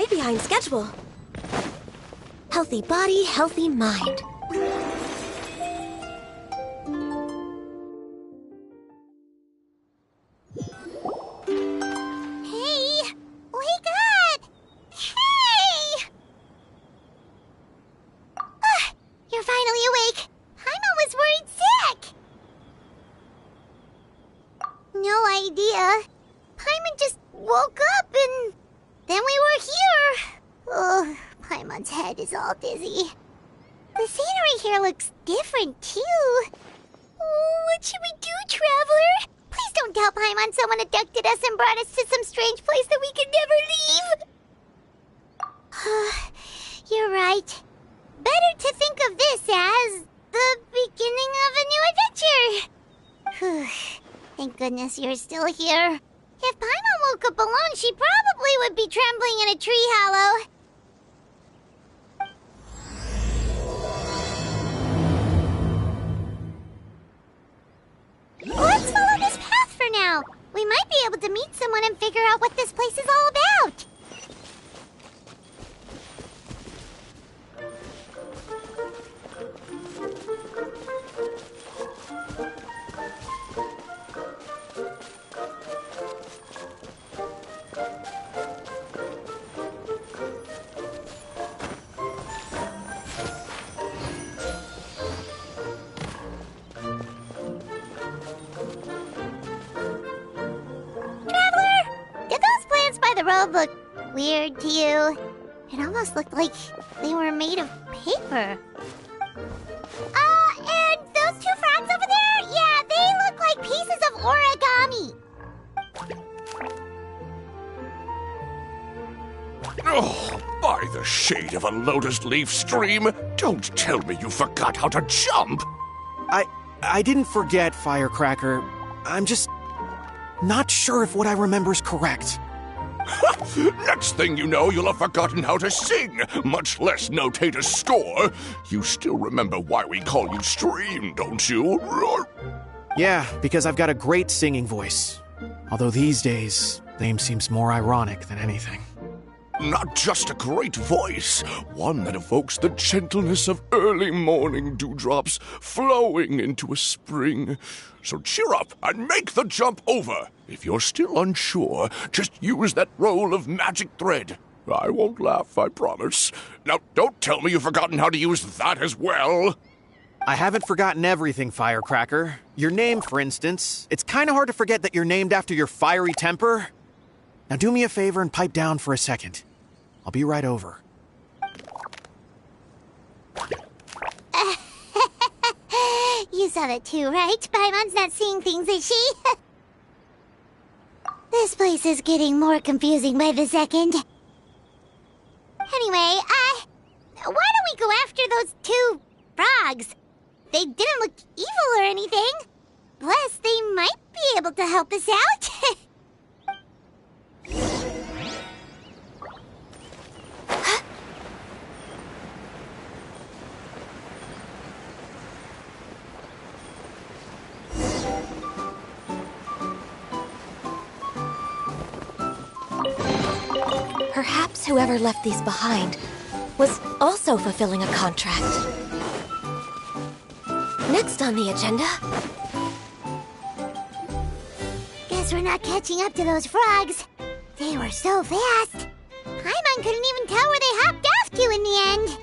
way behind schedule. Healthy body, healthy mind. Hey! Wake up! Hey! You're finally awake. Paimon was worried sick. No idea. Paimon just woke up and then we were here. Oh, Paimon's head is all dizzy. The scenery here looks different too. Oh, what should we do, Traveler? Please don't tell Paimon someone abducted us and brought us to some strange place that we can never leave. You're right. Better to think of this as the beginning of a new adventure. Thank goodness you're still here. If Paimon woke up alone, she probably would be trembling in a tree hollow. Let's follow this path for now. We might be able to meet someone and figure out what this place is all about. The road looked weird to you. It almost looked like they were made of paper. And those two frogs over there? Yeah, they look like pieces of origami. Oh, by the shade of a lotus leaf stream, don't tell me you forgot how to jump! I didn't forget, Firecracker. I'm just not sure if what I remember is correct. Next thing you know, you'll have forgotten how to sing, much less notate a score. You still remember why we call you Stream, don't you? Yeah, because I've got a great singing voice. Although these days, the name seems more ironic than anything. Not just a great voice, one that evokes the gentleness of early morning dewdrops flowing into a spring. So cheer up and make the jump over. If you're still unsure, just use that roll of magic thread. I won't laugh, I promise. Now, don't tell me you've forgotten how to use that as well. I haven't forgotten everything, Firecracker. Your name, for instance. It's kind of hard to forget that you're named after your fiery temper. Now do me a favor and pipe down for a second. I'll be right over. You saw that too, right? Paimon's not seeing things, is she? This place is getting more confusing by the second. Anyway, why don't we go after those two frogs? They didn't look evil or anything. Plus, they might be able to help us out. Perhaps whoever left these behind was also fulfilling a contract. Next on the agenda... Guess we're not catching up to those frogs. They were so fast. Paimon couldn't even tell where they hopped off to in the end.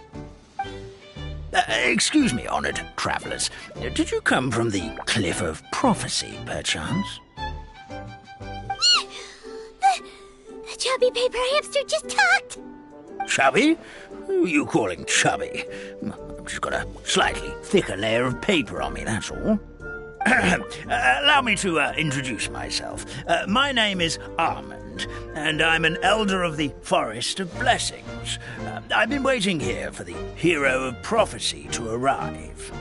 Excuse me, honored travelers. Did you come from the Cliff of Prophecy, perchance? The chubby paper hamster just talked. Chubby? Who are you calling chubby? I've just got a slightly thicker layer of paper on me, that's all. Allow me to introduce myself. My name is Armand, and I'm an elder of the Forest of Blessings. I've been waiting here for the hero of prophecy to arrive.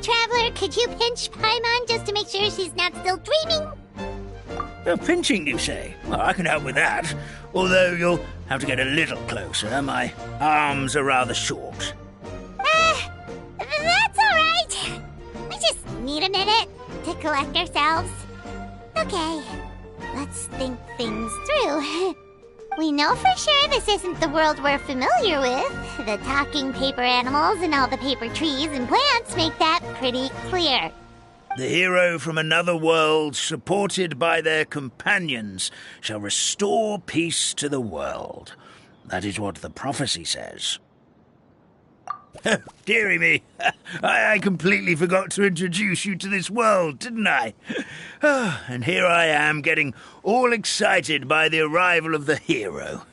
Traveler, could you pinch Paimon just to make sure she's not still dreaming? Pinching, you say? Well, I can help with that. Although you'll have to get a little closer. My arms are rather short. That's all right. We just need a minute to collect ourselves. Okay, let's think things through. We know for sure this isn't the world we're familiar with. The talking paper animals and all the paper trees and plants make that pretty clear. The hero from another world, supported by their companions, shall restore peace to the world. That is what the prophecy says. Dearie me, I completely forgot to introduce you to this world, didn't I? And here I am, getting all excited by the arrival of the hero.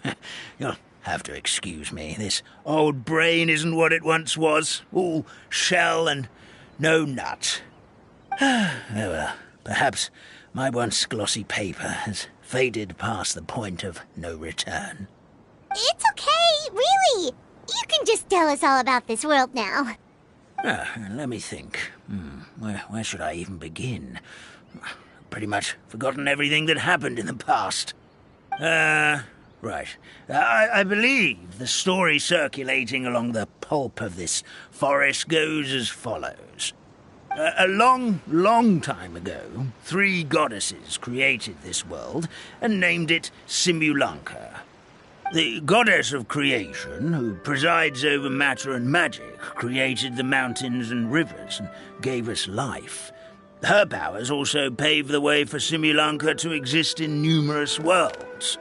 You'll have to excuse me. This old brain isn't what it once was, all shell and no nut. Oh well, perhaps my once glossy paper has faded past the point of no return. It's okay, really. You can just tell us all about this world now. Let me think. Where should I even begin? Pretty much forgotten everything that happened in the past. Right. I believe the story circulating along the pulp of this forest goes as follows. A long time ago, 3 goddesses created this world and named it Simulanka. The goddess of creation, who presides over matter and magic, created the mountains and rivers and gave us life. Her powers also paved the way for Simulanka to exist in numerous worlds.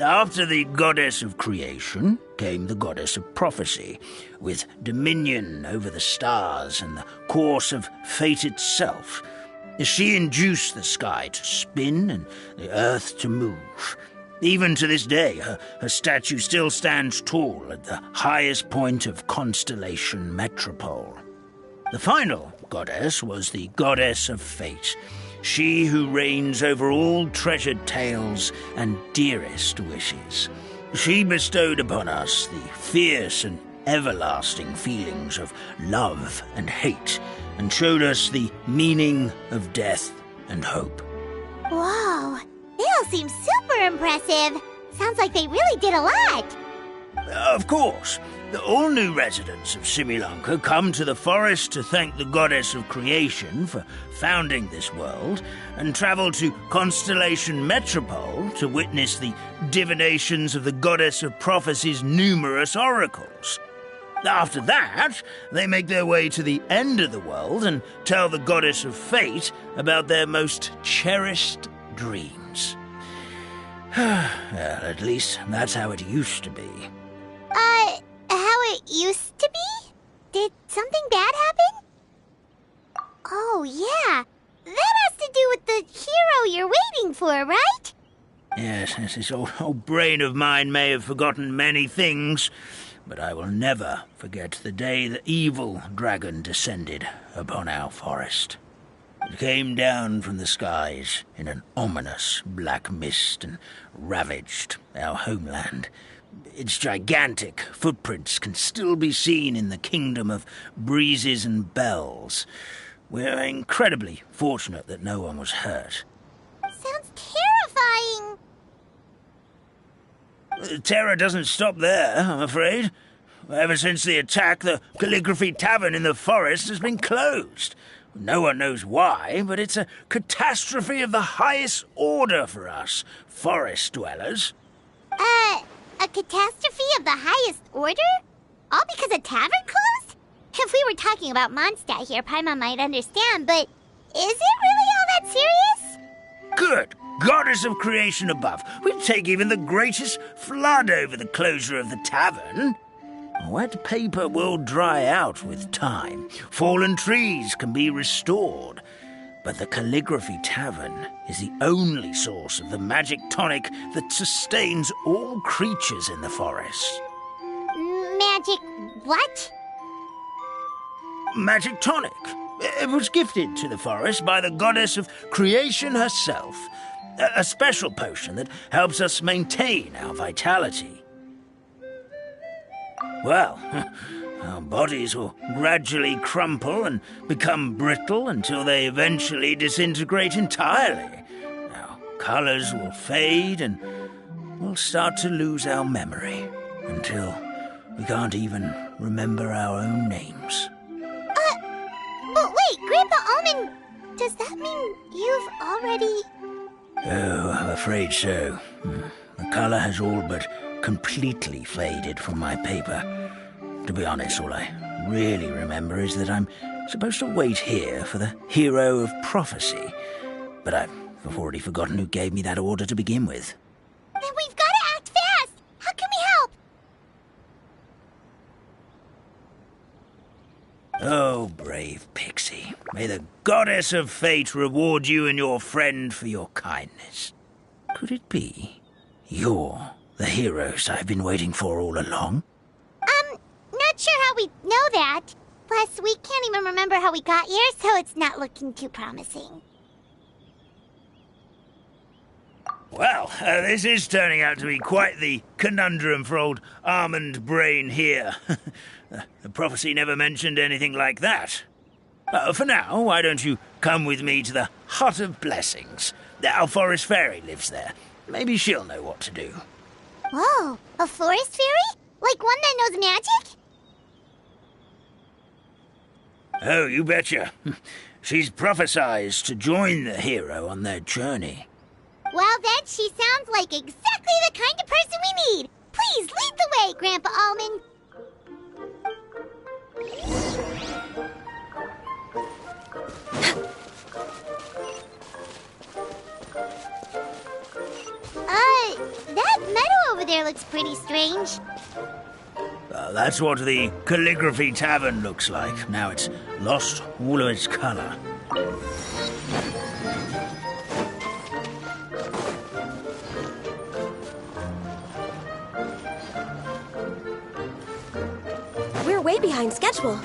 After the goddess of creation came the goddess of prophecy, with dominion over the stars and the course of fate itself. She induced the sky to spin and the earth to move. Even to this day, her statue still stands tall at the highest point of Constellation Metropole. The final goddess was the goddess of fate, she who reigns over all treasured tales and dearest wishes. She bestowed upon us the fierce and everlasting feelings of love and hate, and showed us the meaning of death and hope. Whoa, they all seem super impressive. Sounds like they really did a lot. Of course. All new residents of Simulanka come to the forest to thank the goddess of creation for founding this world, and travel to Constellation Metropole to witness the divinations of the goddess of prophecy's numerous oracles. After that, they make their way to the end of the world and tell the goddess of fate about their most cherished dreams. Well, at least that's how it used to be. How it used to be? Did something bad happen? Oh, yeah. That has to do with the hero you're waiting for, right? Yes, this old brain of mine may have forgotten many things, but I will never forget the day the evil dragon descended upon our forest. It came down from the skies in an ominous black mist and ravaged our homeland. Its gigantic footprints can still be seen in the kingdom of breezes and bells. We're incredibly fortunate that no one was hurt. Sounds terrifying. The terror doesn't stop there, I'm afraid. Ever since the attack, the Calligraphy Tavern in the forest has been closed. No one knows why, but it's a catastrophe of the highest order for us, forest dwellers. A catastrophe of the highest order? All because a tavern closed? If we were talking about Mondstadt here, Paimon might understand, but is it really all that serious? Good goddess of creation above. We'd take even the greatest flood over the closure of the tavern. Wet paper will dry out with time. Fallen trees can be restored. But the Calligraphy Tavern is the only source of the magic tonic that sustains all creatures in the forest. Magic what? Magic tonic. It was gifted to the forest by the goddess of creation herself. A special potion that helps us maintain our vitality. Well, our bodies will gradually crumple and become brittle until they eventually disintegrate entirely. Our colors will fade and we'll start to lose our memory until we can't even remember our own names. But wait, Grandpa Almond, does that mean you've already... Oh, I'm afraid so. The color has all but completely faded from my paper. To be honest, all I really remember is that I'm supposed to wait here for the hero of prophecy. But I've already forgotten who gave me that order to begin with. Then we've got to act fast! How can we help? Oh, brave Pixie. May the goddess of fate reward you and your friend for your kindness. Could it be you're the heroes I've been waiting for all along? Not sure how we know that. Plus, we can't even remember how we got here, so it's not looking too promising. Well, this is turning out to be quite the conundrum for old Almond Brain here. The prophecy never mentioned anything like that. For now, why don't you come with me to the Hut of Blessings? Our forest fairy lives there. Maybe she'll know what to do. Whoa, a forest fairy? Like one that knows magic? Oh, you betcha. She's prophesized to join the hero on their journey. Well, then she sounds like exactly the kind of person we need. Please lead the way, Grandpa Almond. That meadow over there looks pretty strange. That's what the Calligraphy Tavern looks like. Now it's lost all of its color. We're way behind schedule.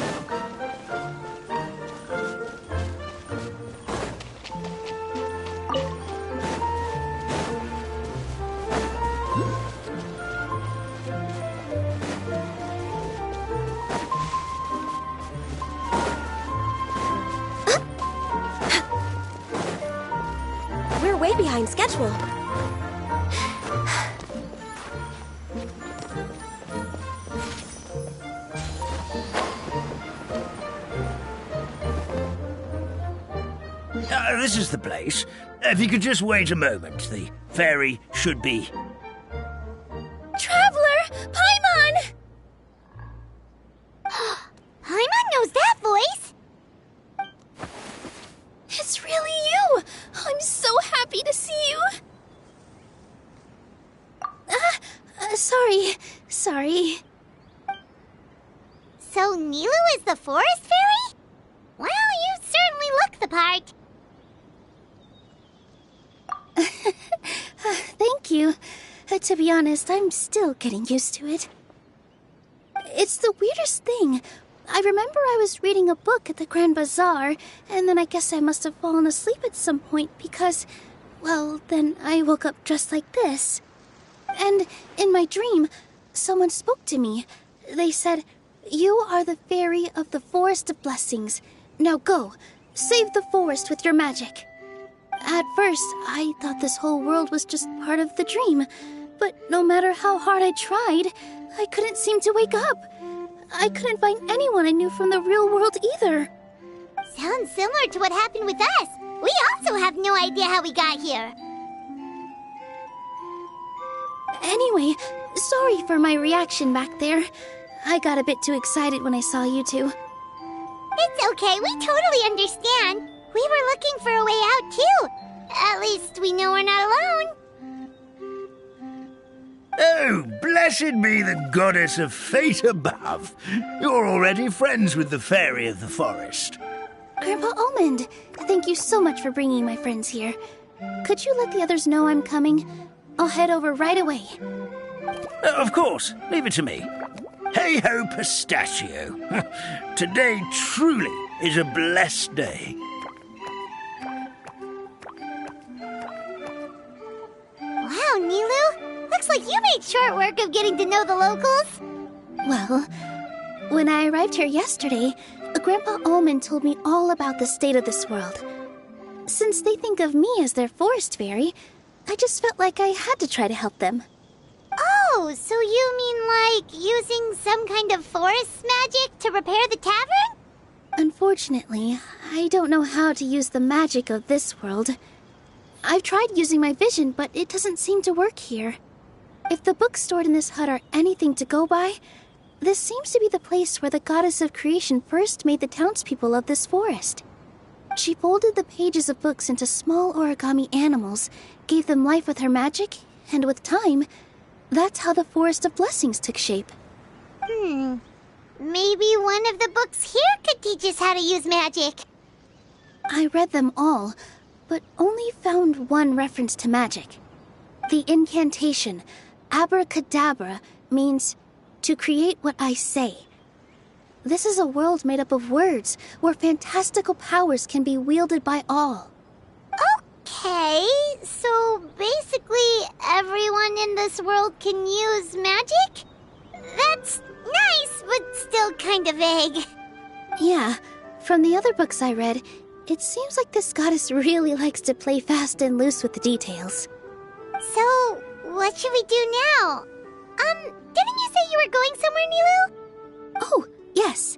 We're way behind schedule. This is the place. If you could just wait a moment, the fairy should be... Traveler! Paimon! Paimon knows that voice! It's really you! I'm so happy to see you! Sorry. So Nilu is the forest fairy? Well, you certainly look the part. Thank you. To be honest, I'm still getting used to it. It's the weirdest thing. I remember I was reading a book at the Grand Bazaar, and then I guess I must have fallen asleep at some point because, well, then I woke up just like this. And in my dream, someone spoke to me. They said, "You are the fairy of the Forest of Blessings. Now go, save the forest with your magic." At first, I thought this whole world was just part of the dream, but no matter how hard I tried, I couldn't seem to wake up. I couldn't find anyone I knew from the real world either. Sounds similar to what happened with us. We also have no idea how we got here. Anyway, sorry for my reaction back there. I got a bit too excited when I saw you two. It's okay, we totally understand. We were looking for a way out, too. At least we know we're not alone. Oh, blessed be the goddess of fate above. You're already friends with the fairy of the forest. Grandpa Almond, thank you so much for bringing my friends here. Could you let the others know I'm coming? I'll head over right away. Of course, leave it to me. Hey-ho, pistachio. Today truly is a blessed day. Wow, Nilu. Looks like you made short work of getting to know the locals. Well, when I arrived here yesterday, Grandpa Almond told me all about the state of this world. Since they think of me as their forest fairy, I just felt like I had to try to help them. Oh, so you mean like using some kind of forest magic to repair the tavern? Unfortunately, I don't know how to use the magic of this world. I've tried using my vision, but it doesn't seem to work here. If the books stored in this hut are anything to go by, this seems to be the place where the goddess of creation first made the townspeople of this forest. She folded the pages of books into small origami animals, gave them life with her magic, and with time, that's how the Forest of Blessings took shape. Maybe one of the books here could teach us how to use magic. I read them all, but only found one reference to magic. The incantation, abracadabra, means to create what I say. This is a world made up of words, where fantastical powers can be wielded by all. Okay, so basically everyone in this world can use magic? That's nice, but still kind of vague. Yeah, from the other books I read, it seems like this goddess really likes to play fast and loose with the details. So, what should we do now? Didn't you say you were going somewhere, Nilu? Oh, yes.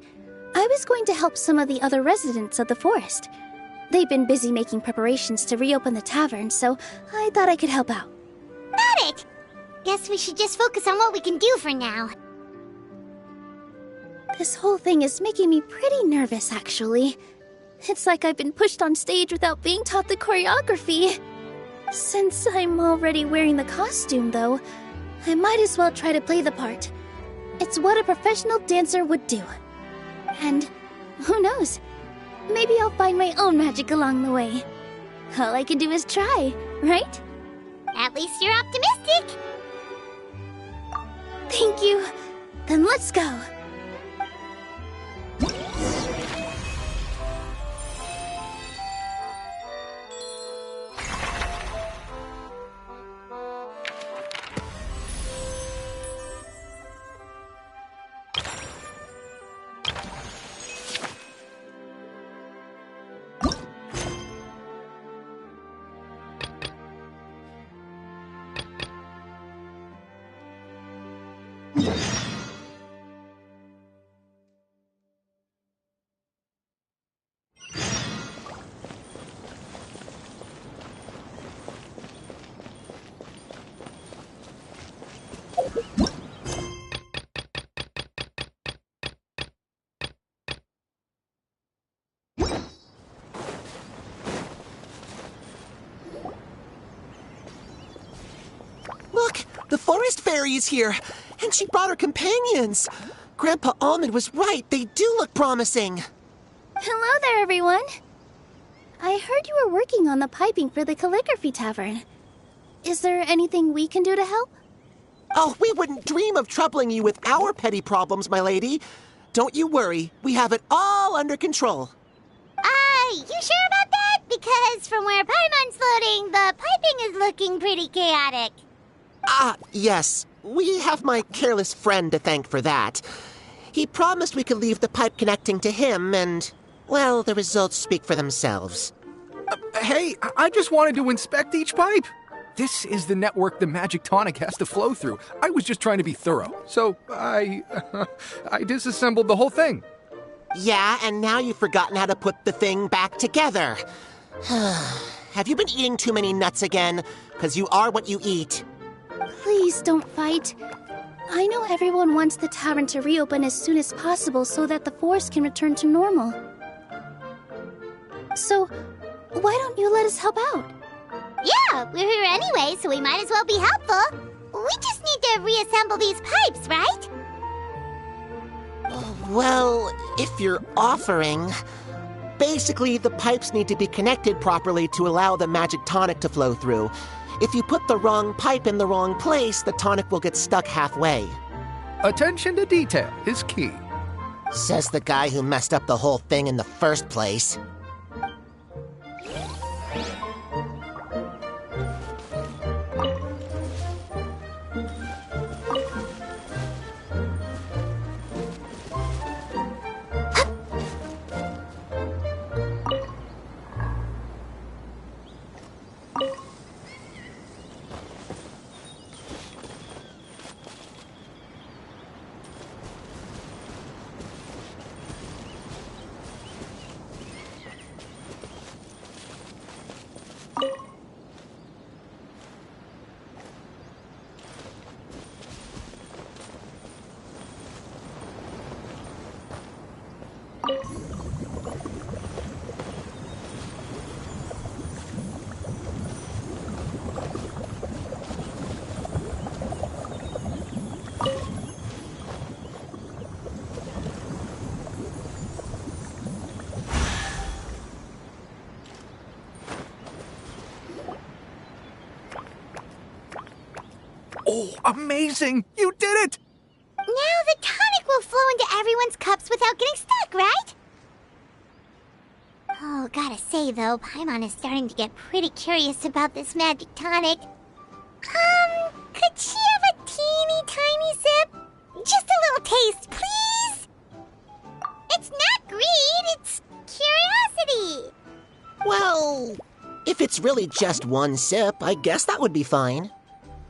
I was going to help some of the other residents of the forest. They've been busy making preparations to reopen the tavern, so I thought I could help out. Got it! Guess we should just focus on what we can do for now. This whole thing is making me pretty nervous, actually. It's like I've been pushed on stage without being taught the choreography. Since I'm already wearing the costume, though, I might as well try to play the part. It's what a professional dancer would do. And who knows? Maybe I'll find my own magic along the way. All I can do is try, right? At least you're optimistic. Thank you. Then let's go. Look, the forest fairy is here, and she brought her companions. Grandpa Almond was right. They do look promising. Hello there, everyone. I heard you were working on the piping for the calligraphy tavern. Is there anything we can do to help? Oh, we wouldn't dream of troubling you with our petty problems, my lady. Don't you worry. We have it all under control. You sure about that? Because from where Paimon's floating, the piping is looking pretty chaotic. Yes. We have my careless friend to thank for that. He promised we could leave the pipe connecting to him, and, well, the results speak for themselves. Hey, I just wanted to inspect each pipe. This is the network the magic tonic has to flow through. I was just trying to be thorough, so I disassembled the whole thing. Yeah, and now you've forgotten how to put the thing back together. Have you been eating too many nuts again? 'Cause you are what you eat. Please don't fight. I know everyone wants the tavern to reopen as soon as possible so that the forest can return to normal. So, why don't you let us help out? Yeah, we're here anyway, so we might as well be helpful. We just need to reassemble these pipes, right? Well, if you're offering... Basically, the pipes need to be connected properly to allow the magic tonic to flow through. If you put the wrong pipe in the wrong place, the tonic will get stuck halfway. Attention to detail is key. Says the guy who messed up the whole thing in the first place. Oh, amazing! You did it! Now the tonic will flow into everyone's cups without getting stuck, right? Oh, gotta say though, Paimon is starting to get pretty curious about this magic tonic. Could she have a teeny tiny sip? Just a little taste, please? It's not greed, it's curiosity. Well, if it's really just one sip, I guess that would be fine.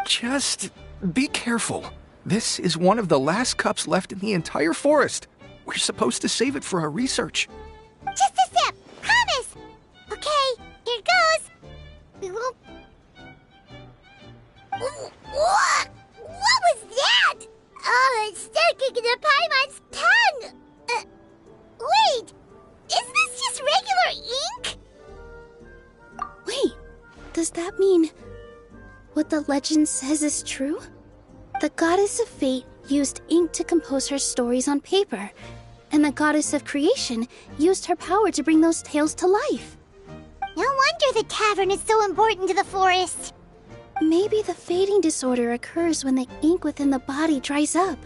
Just be careful. This is one of the last cups left in the entire forest. We're supposed to save it for our research. Just a sip, promise. Okay, here it goes. What was that? Oh, it's sticking to Paimon's tongue. Wait, is this just regular ink? Wait, does that mean what the legend says is true? The goddess of fate used ink to compose her stories on paper, and the goddess of creation used her power to bring those tales to life. No wonder the tavern is so important to the forest. Maybe the fading disorder occurs when the ink within the body dries up.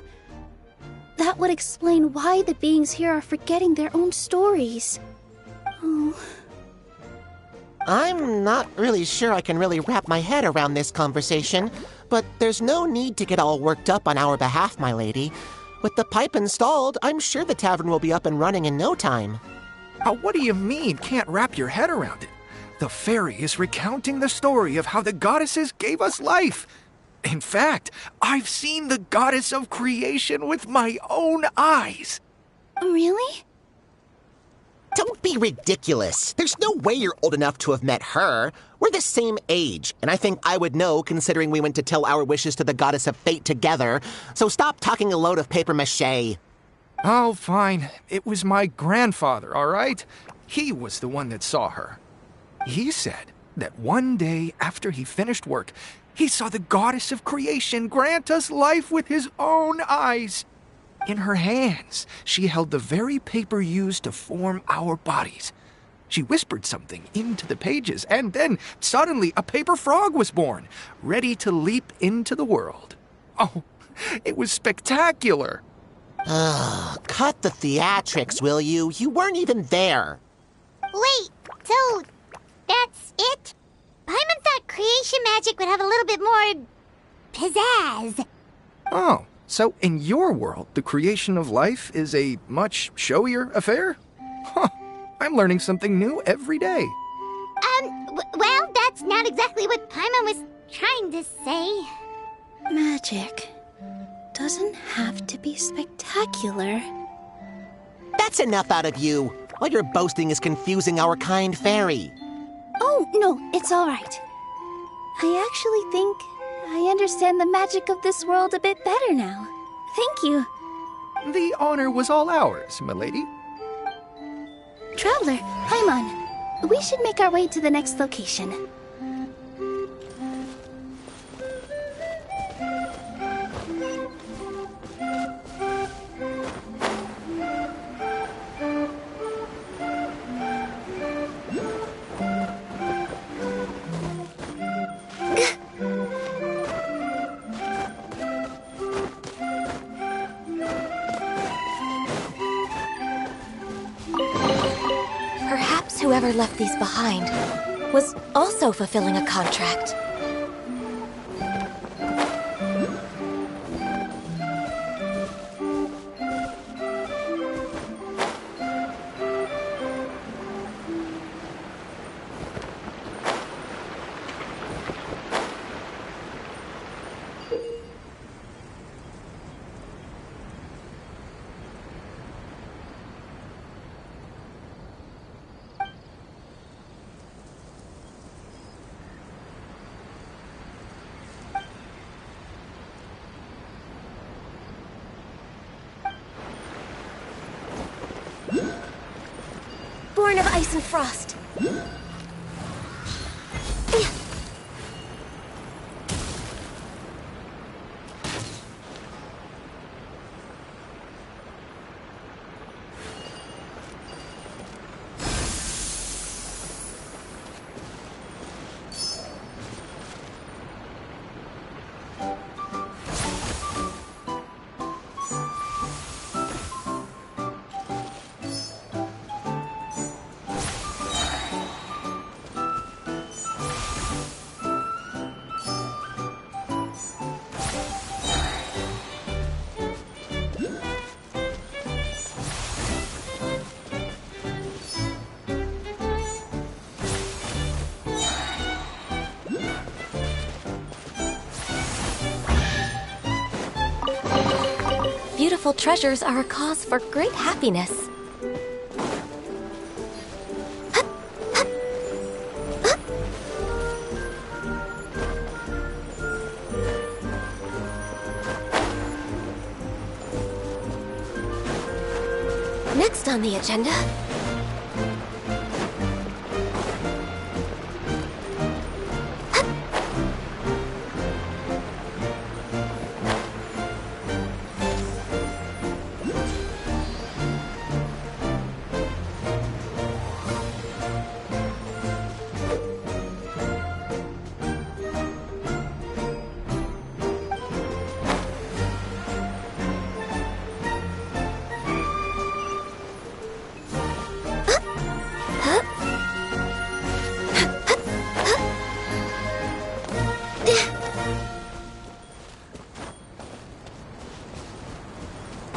That would explain why the beings here are forgetting their own stories. Oh. I'm not really sure I can really wrap my head around this conversation, but there's no need to get all worked up on our behalf, my lady. With the pipe installed, I'm sure the tavern will be up and running in no time. What do you mean, can't wrap your head around it? The fairy is recounting the story of how the goddesses gave us life. In fact, I've seen the goddess of creation with my own eyes. Really? Don't be ridiculous. There's no way you're old enough to have met her. We're the same age, and I think I would know considering we went to tell our wishes to the goddess of fate together. So stop talking a load of papier-mâché. Oh, fine. It was my grandfather, all right? He was the one that saw her. He said that one day after he finished work, he saw the goddess of creation grant us life with his own eyes. In her hands, she held the very paper used to form our bodies. She whispered something into the pages, and then suddenly a paper frog was born, ready to leap into the world. Oh, it was spectacular. Cut the theatrics, will you? You weren't even there. Wait, so that's it? Paimon thought creation magic would have a little bit more pizzazz. Oh, so in your world, the creation of life is a much showier affair? Huh, I'm learning something new every day. Well, that's not exactly what Paimon was trying to say. Magic doesn't have to be spectacular. That's enough out of you. All your boasting is confusing our kind fairy. Oh, no, it's all right. I actually think I understand the magic of this world a bit better now. Thank you. The honor was all ours, milady. Traveler, Paimon, we should make our way to the next location. Perhaps whoever left these behind was also fulfilling a contract. Born of ice and frost. Beautiful treasures are a cause for great happiness. Next on the agenda...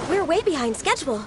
We're way behind schedule.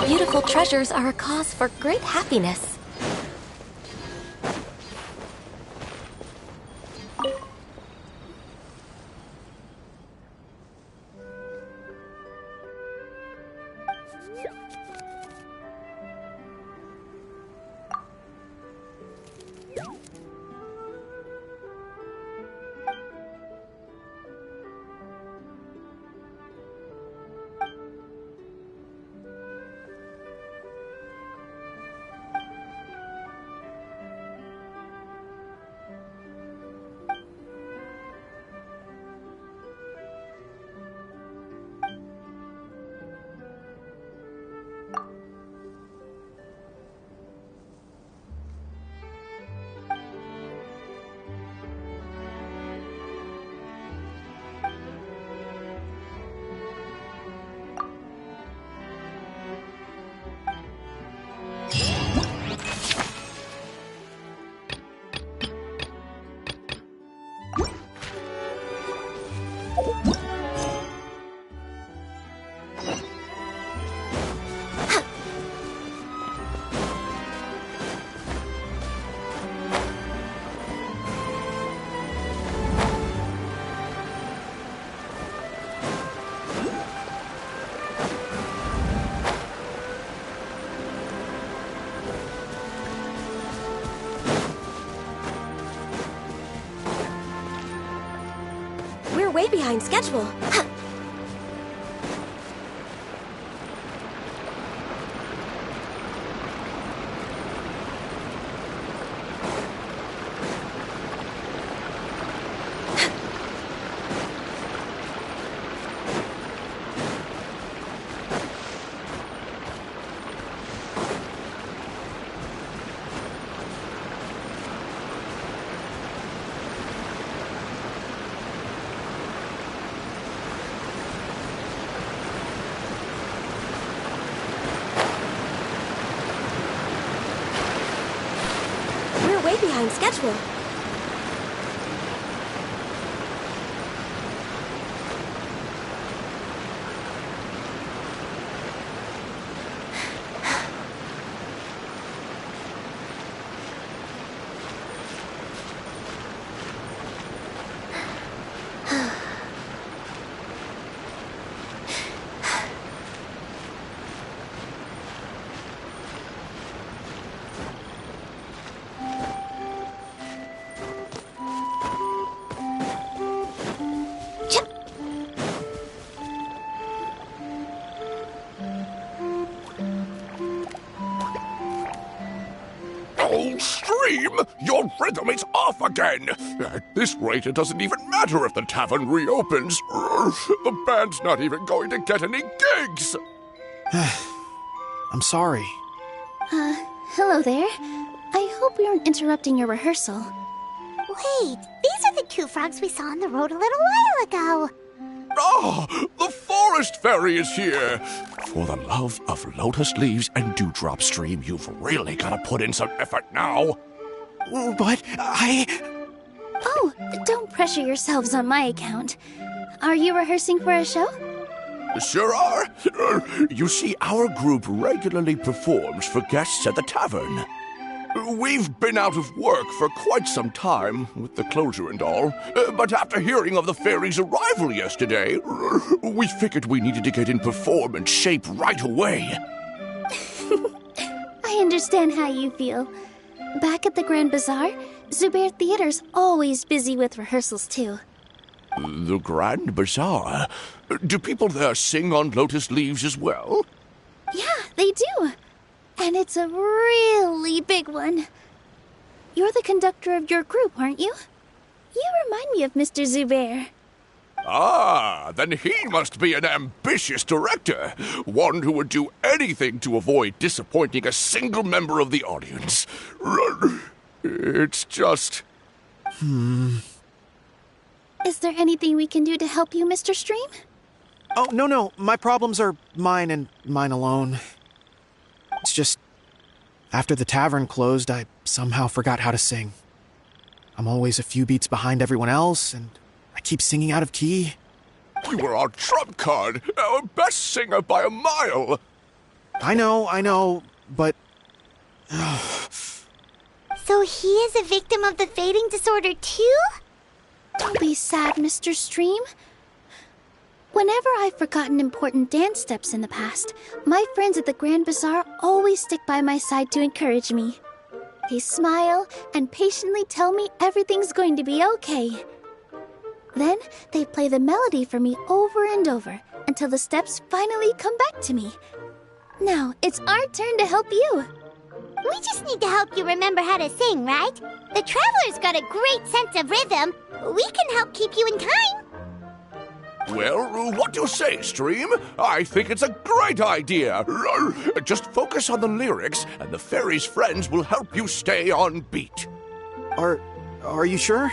Beautiful treasures are a cause for great happiness. We're way behind schedule. Way behind schedule. Oh, Stream! Your rhythm is off again! At this rate, it doesn't even matter if the tavern reopens. The band's not even going to get any gigs! I'm sorry. Hello there. I hope we aren't interrupting your rehearsal. Wait, these are the two frogs we saw on the road a little while ago. Ah, the forest fairy is here! For the love of lotus leaves and dewdrop, Stream, you've really got to put in some effort now. But Oh, don't pressure yourselves on my account. Are you rehearsing for a show? Sure are. You see, our group regularly performs for guests at the tavern. We've been out of work for quite some time, with the closure and all, but after hearing of the fairy's arrival yesterday, we figured we needed to get in performance shape right away. I understand how you feel. Back at the Grand Bazaar, Zubair Theater's always busy with rehearsals too. The Grand Bazaar? Do people there sing on lotus leaves as well? Yeah, they do. And it's a really big one. You're the conductor of your group, aren't you? You remind me of Mr. Zubair. Ah, then he must be an ambitious director. One who would do anything to avoid disappointing a single member of the audience. It's just... Is there anything we can do to help you, Mr. Stream? Oh, no. My problems are mine and mine alone. It's just, after the tavern closed, I somehow forgot how to sing. I'm always a few beats behind everyone else, and I keep singing out of key. You were our trump card, our best singer by a mile. I know, but... So he is a victim of the fading disorder too? Don't be sad, Mr. Stream. Whenever I've forgotten important dance steps in the past, my friends at the Grand Bazaar always stick by my side to encourage me. They smile and patiently tell me everything's going to be okay. Then they play the melody for me over and over until the steps finally come back to me. Now it's our turn to help you. We just need to help you remember how to sing, right? The Traveler's got a great sense of rhythm. We can help keep you in time. Well, what do you say, Stream? I think it's a great idea. Just focus on the lyrics, and the fairy's friends will help you stay on beat. Are you sure?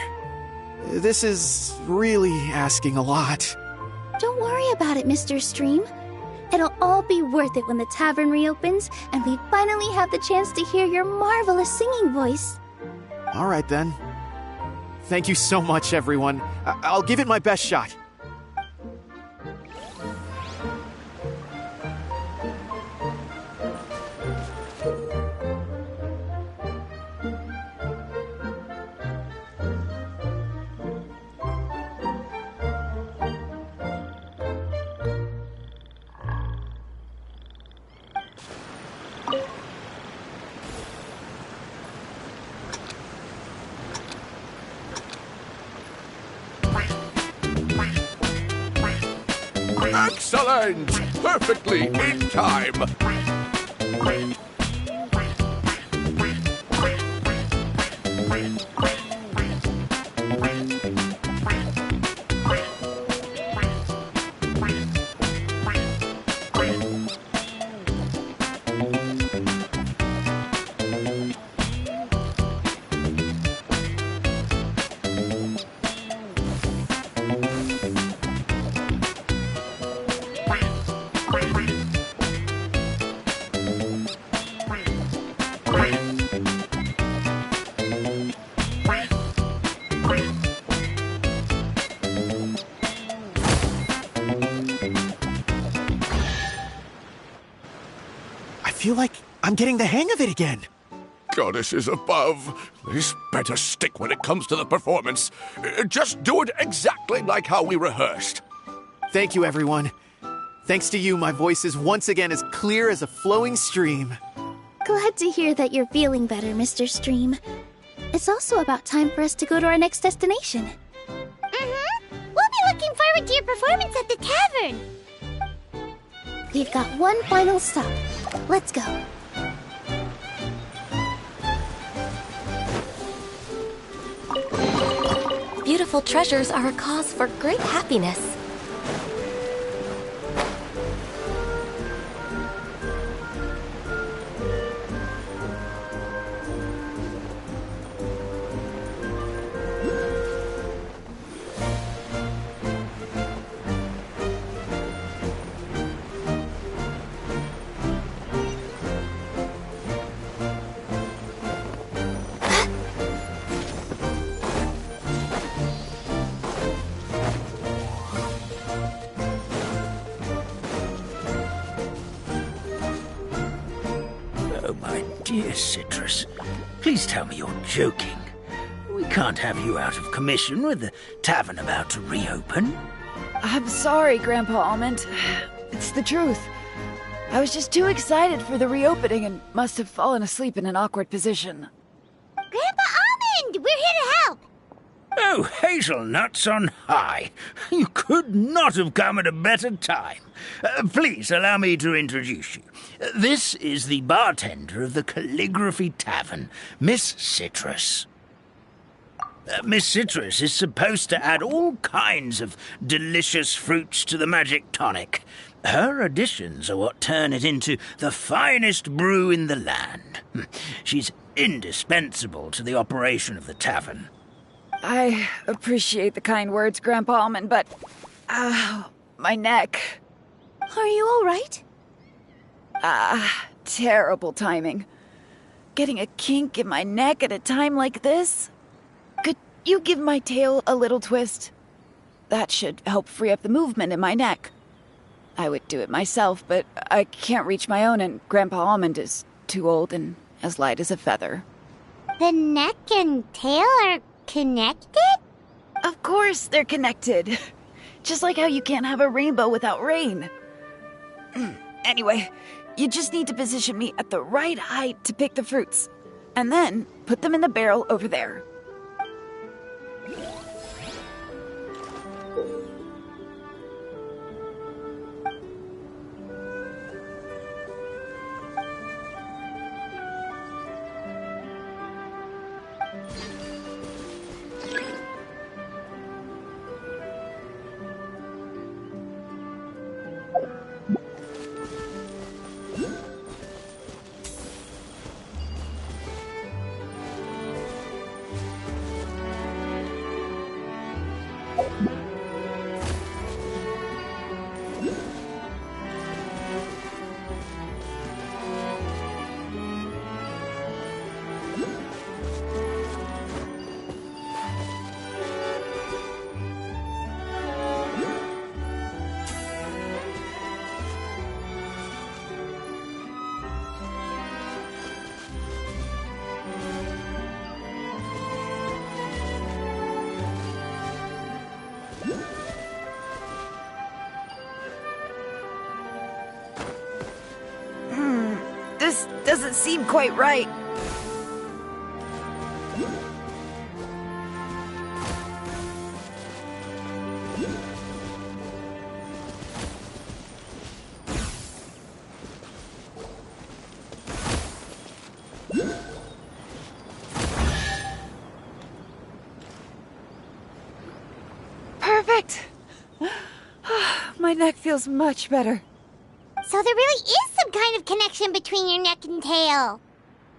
This is really asking a lot. Don't worry about it, Mr. Stream. It'll all be worth it when the tavern reopens and we finally have the chance to hear your marvelous singing voice. All right, then. Thank you so much, everyone. I'll give it my best shot. Excellent! Perfectly in time! I feel like I'm getting the hang of it again. Goddesses above, this better stick when it comes to the performance. Just do it exactly like how we rehearsed. Thank you, everyone. Thanks to you, my voice is once again as clear as a flowing stream. Glad to hear that you're feeling better, Mr. Stream. It's also about time for us to go to our next destination. We'll be looking forward to your performance at the tavern. We've got one final stop. Let's go. beautiful treasures are a cause for great happiness. Dear Citrus, please tell me you're joking. We can't have you out of commission with the tavern about to reopen. I'm sorry, Grandpa Almond. It's the truth. I was just too excited for the reopening and must have fallen asleep in an awkward position. Grandpa Almond, we're here to help. Oh, hazelnuts on high. You could not have come at a better time. Please allow me to introduce you. This is the bartender of the Calligraphy Tavern, Miss Citrus. Miss Citrus is supposed to add all kinds of delicious fruits to the magic tonic. Her additions are what turn it into the finest brew in the land. She's indispensable to the operation of the tavern. I appreciate the kind words, Grandpa Almond, but... my neck. Are you all right? Terrible timing. Getting a kink in my neck at a time like this? Could you give my tail a little twist? That should help free up the movement in my neck. I would do it myself, but I can't reach my own, and Grandpa Almond is too old and as light as a feather. The neck and tail are connected? Of course they're connected. Just like how you can't have a rainbow without rain. Anyway, you just need to position me at the right height to pick the fruits. And then put them in the barrel over there. This doesn't seem quite right. Perfect! My neck feels much better. So there really is some kind of connection between your neck and tail.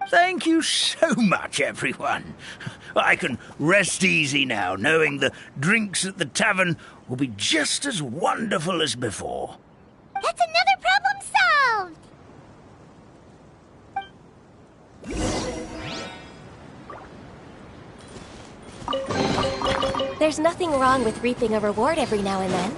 Thank you so much, everyone. I can rest easy now, knowing the drinks at the tavern will be just as wonderful as before. That's another problem solved. There's nothing wrong with reaping a reward every now and then.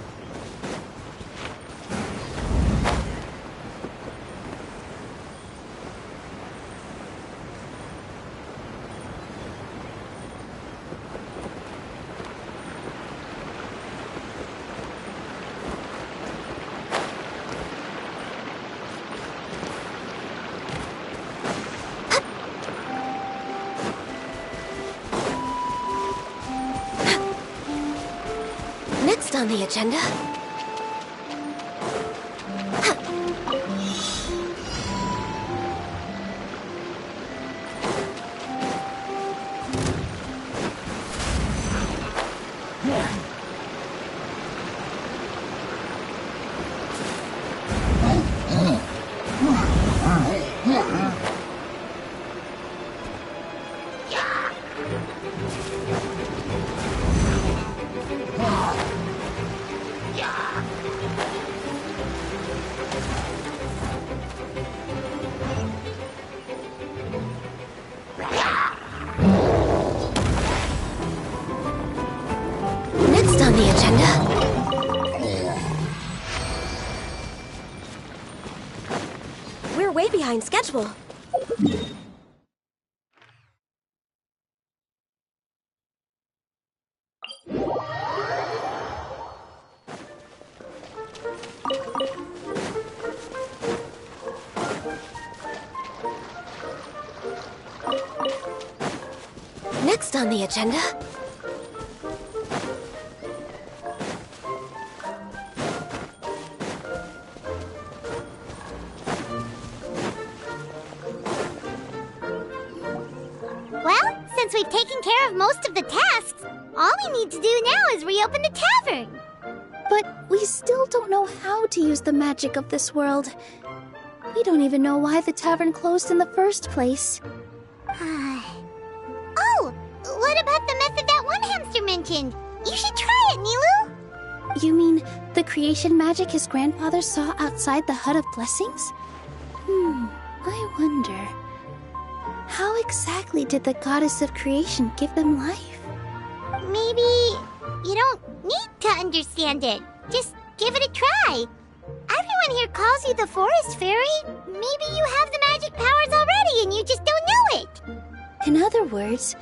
Next on the agenda... we're way behind schedule. Next on the agenda... Well, since we've taken care of most of the tasks, all we need to do now is reopen the tavern. But we still don't know how to use the magic of this world. We don't even know why the tavern closed in the first place. Oh, what about the method that one hamster mentioned? You should try it, Nilu. You mean the creation magic his grandfather saw outside the Hut of Blessings? I wonder. How exactly did the goddess of creation give them life? Maybe you don't need to understand it. Just give it a try. Everyone here calls you the Forest Fairy. Maybe you have the magic powers already and you just don't know it. In other words,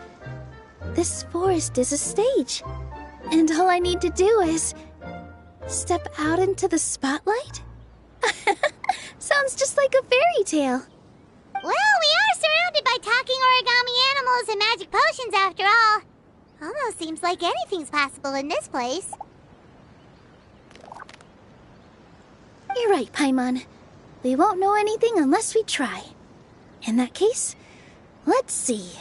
this forest is a stage. And all I need to do is step out into the spotlight? Sounds just like a fairy tale. Well, we are surrounded by talking origami animals and magic potions after all. Almost seems like anything's possible in this place. You're right, Paimon. We won't know anything unless we try. In that case, let's see.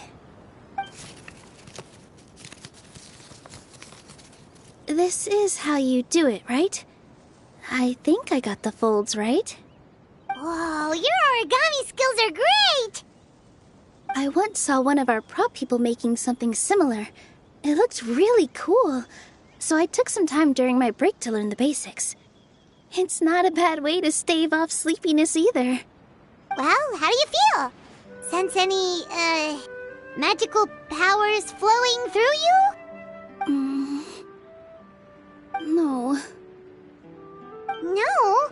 This is how you do it, right? I think I got the folds right. Whoa, your origami skills are great! I once saw one of our prop people making something similar. It looked really cool, so I took some time during my break to learn the basics. It's not a bad way to stave off sleepiness either. Well, how do you feel? Sense any, magical powers flowing through you? No. No?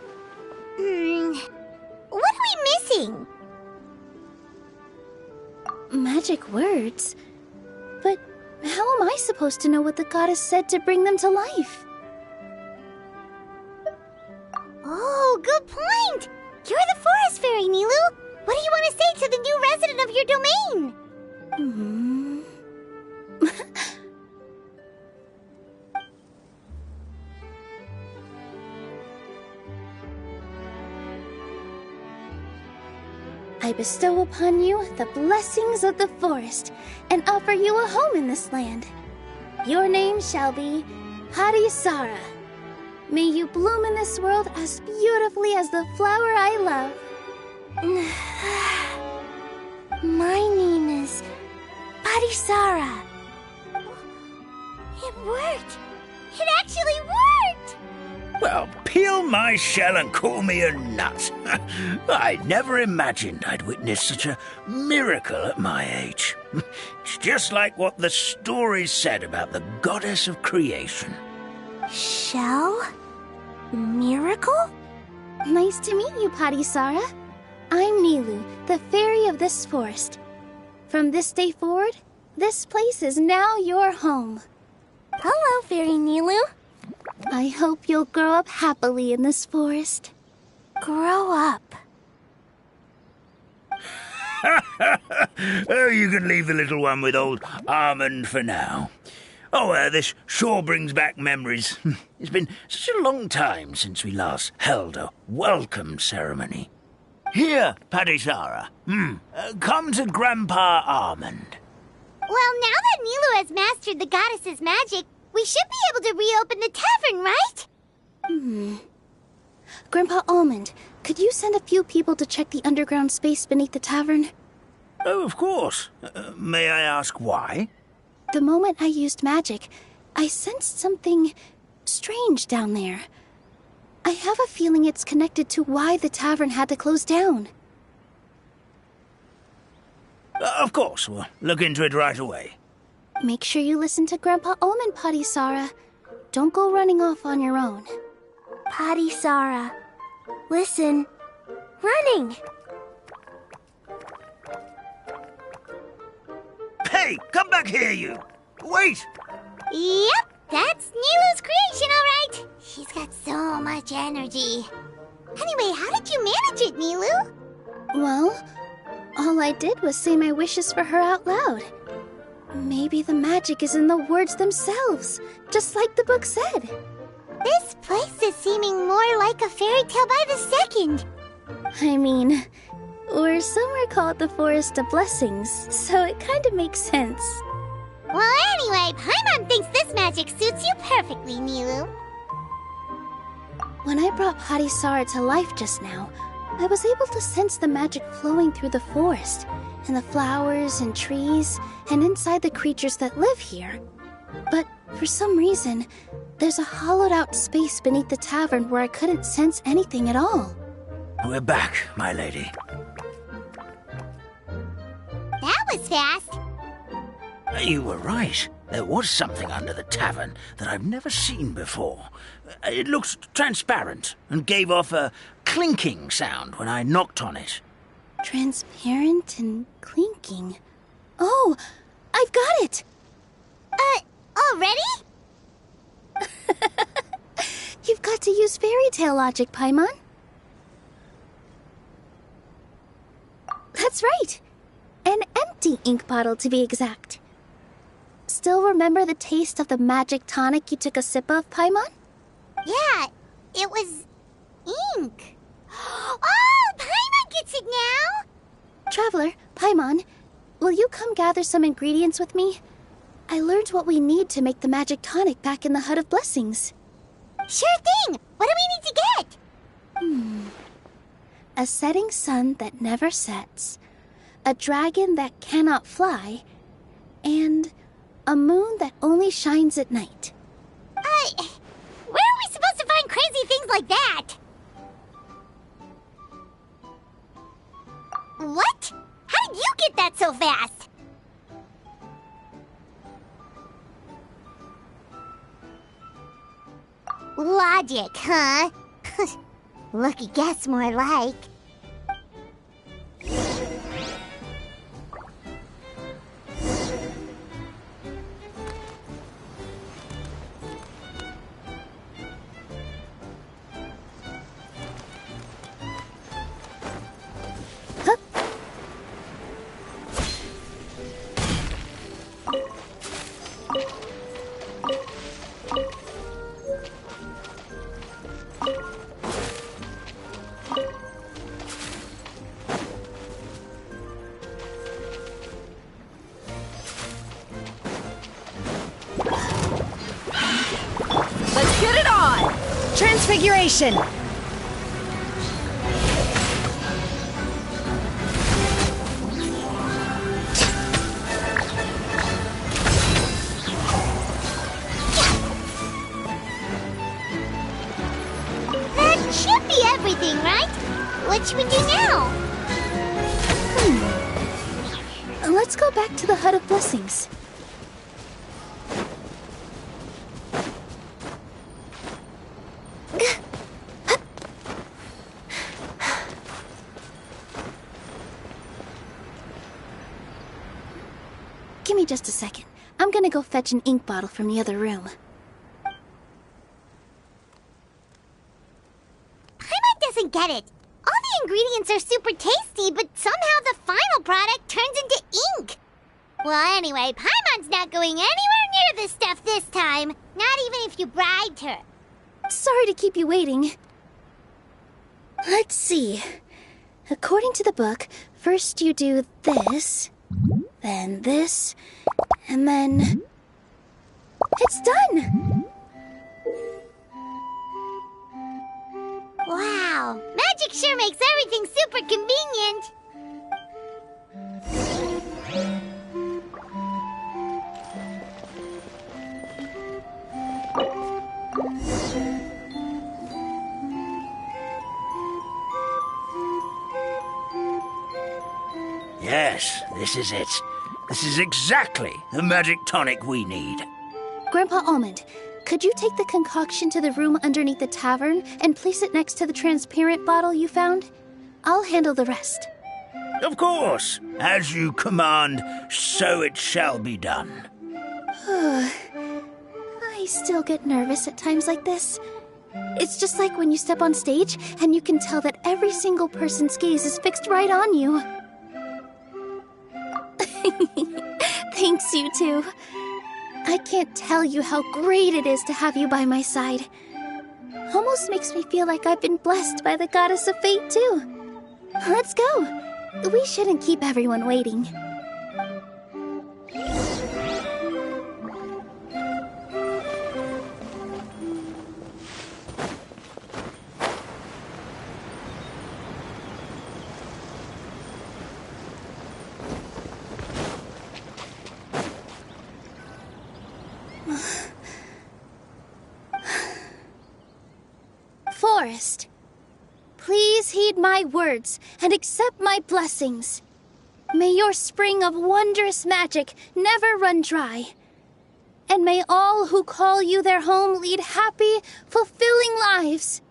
What are we missing? Magic words? But how am I supposed to know what the goddess said to bring them to life? Oh, good point! You're the Forest Fairy, Nilu! What do you want to say to the new resident of your domain? I bestow upon you the blessings of the forest and offer you a home in this land. Your name shall be Harisara. May you bloom in this world as beautifully as the flower I love. My name is Parisara. It worked! It actually worked! Well, peel my shell and call me a nut. I never imagined I'd witness such a miracle at my age. It's just like what the stories said about the goddess of creation. Shell? Miracle? Nice to meet you, Parisara. I'm Nilu, the fairy of this forest. From this day forward, this place is now your home. Hello, Fairy Nilu. I hope you'll grow up happily in this forest. Grow up. Oh, you can leave the little one with old Almond for now. Oh, this sure brings back memories. It's been such a long time since we last held a welcome ceremony. Here, Parisara. Come to Grandpa Almond. Well, now that Nilu has mastered the goddess's magic, we should be able to reopen the tavern, right? Grandpa Almond, could you send a few people to check the underground space beneath the tavern? Oh, of course. May I ask why? The moment I used magic, I sensed something strange down there. I have a feeling it's connected to why the tavern had to close down. Of course, we'll look into it right away. Make sure you listen to Grandpa Almond, Parisara. Don't go running off on your own. Parisara. Listen. Running. Hey, come back here, you! Wait! Yep, that's Nilu's creation, all right. She's got so much energy. Anyway, how did you manage it, Nilu? Well, all I did was say my wishes for her out loud. Maybe the magic is in the words themselves, just like the book said. This place is seeming more like a fairy tale by the second. I mean, or somewhere called the Forest of Blessings, so it kind of makes sense. Well, anyway, Paimon thinks this magic suits you perfectly, Nilu. When I brought Hadisara to life just now, I was able to sense the magic flowing through the forest, and the flowers and trees, and inside the creatures that live here. But for some reason, there's a hollowed-out space beneath the tavern where I couldn't sense anything at all. We're back, my lady. That was fast. You were right. There was something under the tavern that I've never seen before. It looked transparent and gave off a clinking sound when I knocked on it. Transparent and clinking. Oh, I've got it! Already? You've got to use fairy tale logic, Paimon. That's right. An empty ink bottle, to be exact. Still remember the taste of the magic tonic you took a sip of, Paimon? Yeah, it was ink. Oh, Paimon gets it now! Traveler, Paimon, will you come gather some ingredients with me? I learned what we need to make the magic tonic back in the Hut of Blessings. Sure thing! What do we need to get? A setting sun that never sets, a dragon that cannot fly, and a moon that only shines at night. Where are we supposed to find crazy things like that? What? How did you get that so fast? Logic, huh? Lucky guess, more like. Let's get it on! Transfiguration! That should be everything, right? What should we do now? Let's go back to the Hut of Blessings. Give me just a second. I'm gonna go fetch an ink bottle from the other room. Paimon doesn't get it. All the ingredients are super tasty, but somehow the final product turns into ink. Well, anyway, Paimon's not going anywhere near this stuff this time. Not even if you bribed her. Sorry to keep you waiting. Let's see. According to the book, first you do this, then this, and then... It's done! Wow, magic sure makes everything super convenient. Yes, this is it. This is exactly the magic tonic we need. Grandpa Almond, could you take the concoction to the room underneath the tavern and place it next to the transparent bottle you found? I'll handle the rest. Of course. As you command, so it shall be done. I still get nervous at times like this. It's just like when you step on stage and you can tell that every single person's gaze is fixed right on you. Thanks, you two. I can't tell you how great it is to have you by my side. Almost makes me feel like I've been blessed by the goddess of fate, too. Let's go. We shouldn't keep everyone waiting. Forest, please heed my words and accept my blessings. May your spring of wondrous magic never run dry. And may all who call you their home lead happy, fulfilling lives.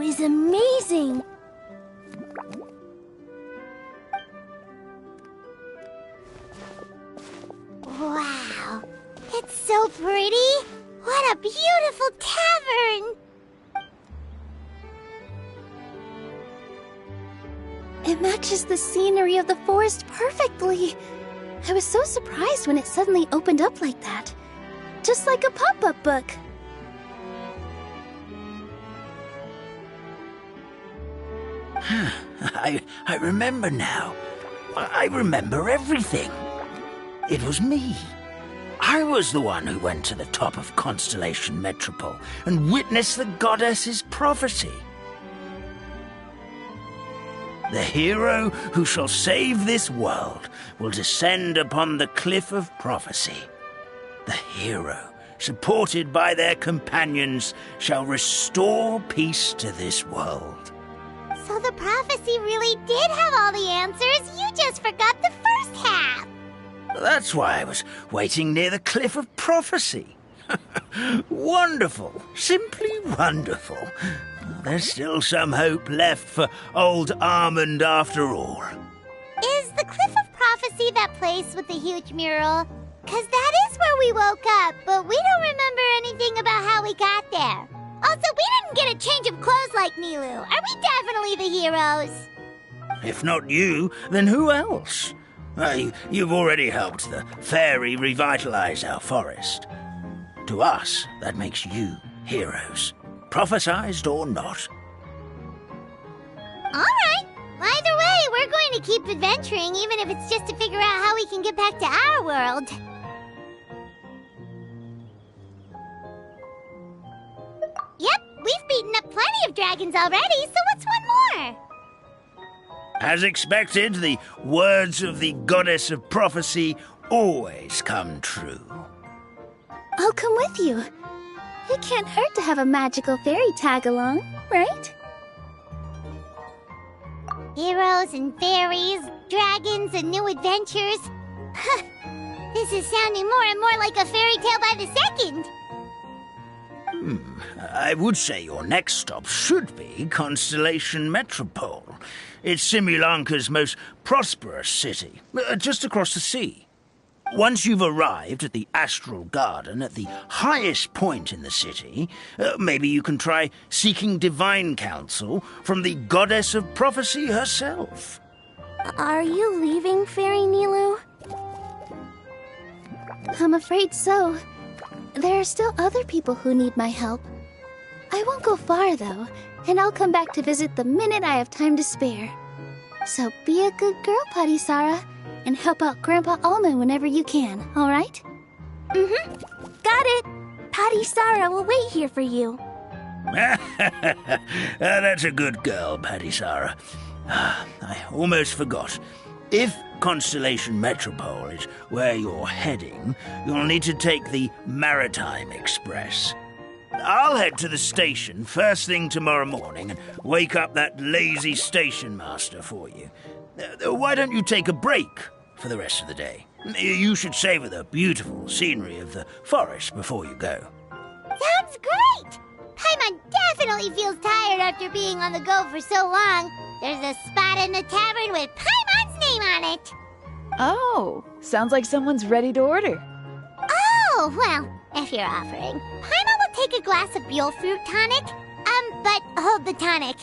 Is amazing! Wow, it's so pretty! What a beautiful tavern! It matches the scenery of the forest perfectly. I was so surprised when it suddenly opened up like that. Just like a pop-up book. I remember now. I remember everything. It was me. I was the one who went to the top of Constellation Metropole and witnessed the goddess's prophecy. The hero who shall save this world will descend upon the cliff of prophecy. The hero, supported by their companions, shall restore peace to this world. So the prophecy really did have all the answers. You just forgot the first half. That's why I was waiting near the cliff of prophecy. Wonderful. Simply wonderful. There's still some hope left for old Armand after all. Is the cliff of prophecy that place with the huge mural? 'Cause that is where we woke up, but we don't remember anything about how we got there. Also, we didn't get a change of clothes like Nilu. Are we definitely the heroes? If not you, then who else? You've already helped the fairy revitalize our forest. To us, that makes you heroes, prophesized or not. All right. Either way, we're going to keep adventuring, even if it's just to figure out how we can get back to our world. Yep, we've beaten up plenty of dragons already, so what's one more? As expected, the words of the goddess of prophecy always come true. I'll come with you. It can't hurt to have a magical fairy tag along, right? Heroes and fairies, dragons and new adventures. This is sounding more and more like a fairy tale by the second. I would say your next stop should be Constellation Metropole. It's Simulanka's most prosperous city, just across the sea. Once you've arrived at the Astral Garden at the highest point in the city, maybe you can try seeking divine counsel from the goddess of prophecy herself. Are you leaving, Fairy Nilu? I'm afraid so. There are still other people who need my help. I won't go far, though, and I'll come back to visit the minute I have time to spare. So be a good girl, Patisara, and help out Grandpa Almond whenever you can, alright? Mm-hmm. Got it. Patisara will wait here for you. That's a good girl, Patisara. I almost forgot. If Constellation Metropole is where you're heading, you'll need to take the Maritime Express. I'll head to the station first thing tomorrow morning and wake up that lazy station master for you. Why don't you take a break for the rest of the day? You should savor the beautiful scenery of the forest before you go. Sounds great! Paimon definitely feels tired after being on the go for so long. There's a spot in the tavern with Paimon's name on it. Oh, sounds like someone's ready to order. Oh, well, if you're offering, Paimon will take a glass of Buell fruit tonic. But hold the tonic.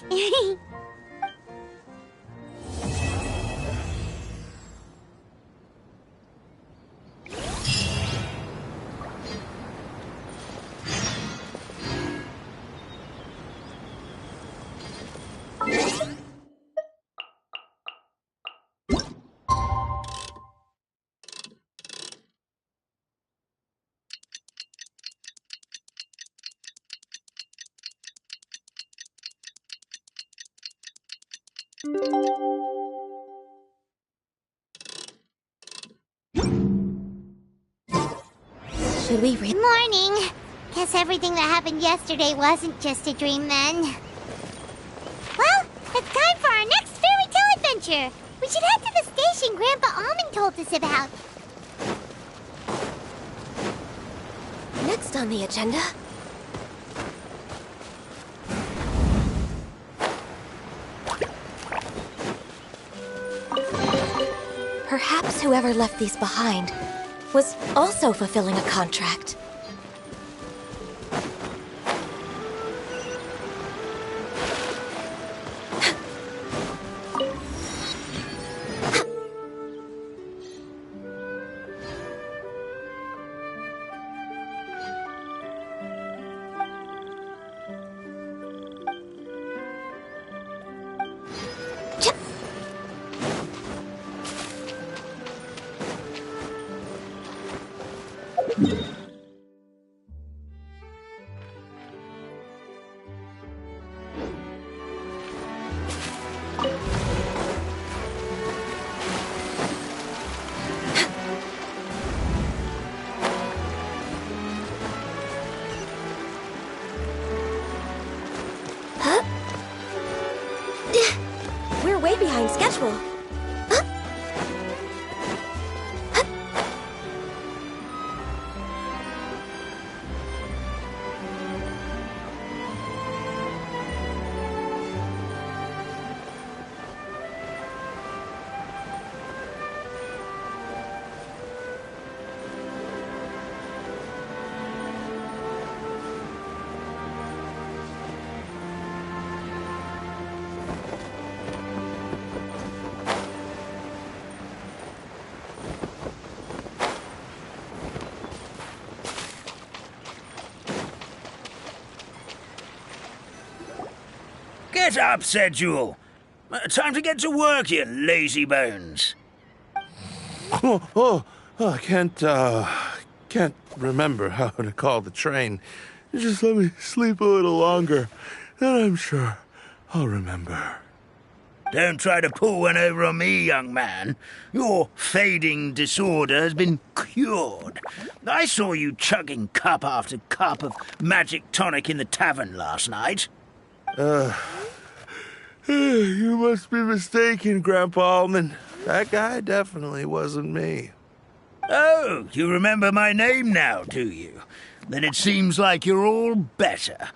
Should we read? Morning. Guess everything that happened yesterday wasn't just a dream then. Well, it's time for our next fairy tale adventure. We should head to the station Grandpa Almond told us about. Next on the agenda. Perhaps whoever left these behind was also fulfilling a contract. We're way behind schedule. Get up, said Jewel. Time to get to work, you lazy bones. I can't remember how to call the train. Just let me sleep a little longer, then I'm sure I'll remember. Don't try to pull one over on me, young man. Your fading disorder has been cured. I saw you chugging cup after cup of magic tonic in the tavern last night. You must be mistaken, Grandpa Almond. That guy definitely wasn't me. Oh, you remember my name now, do you? Then it seems like you're all better.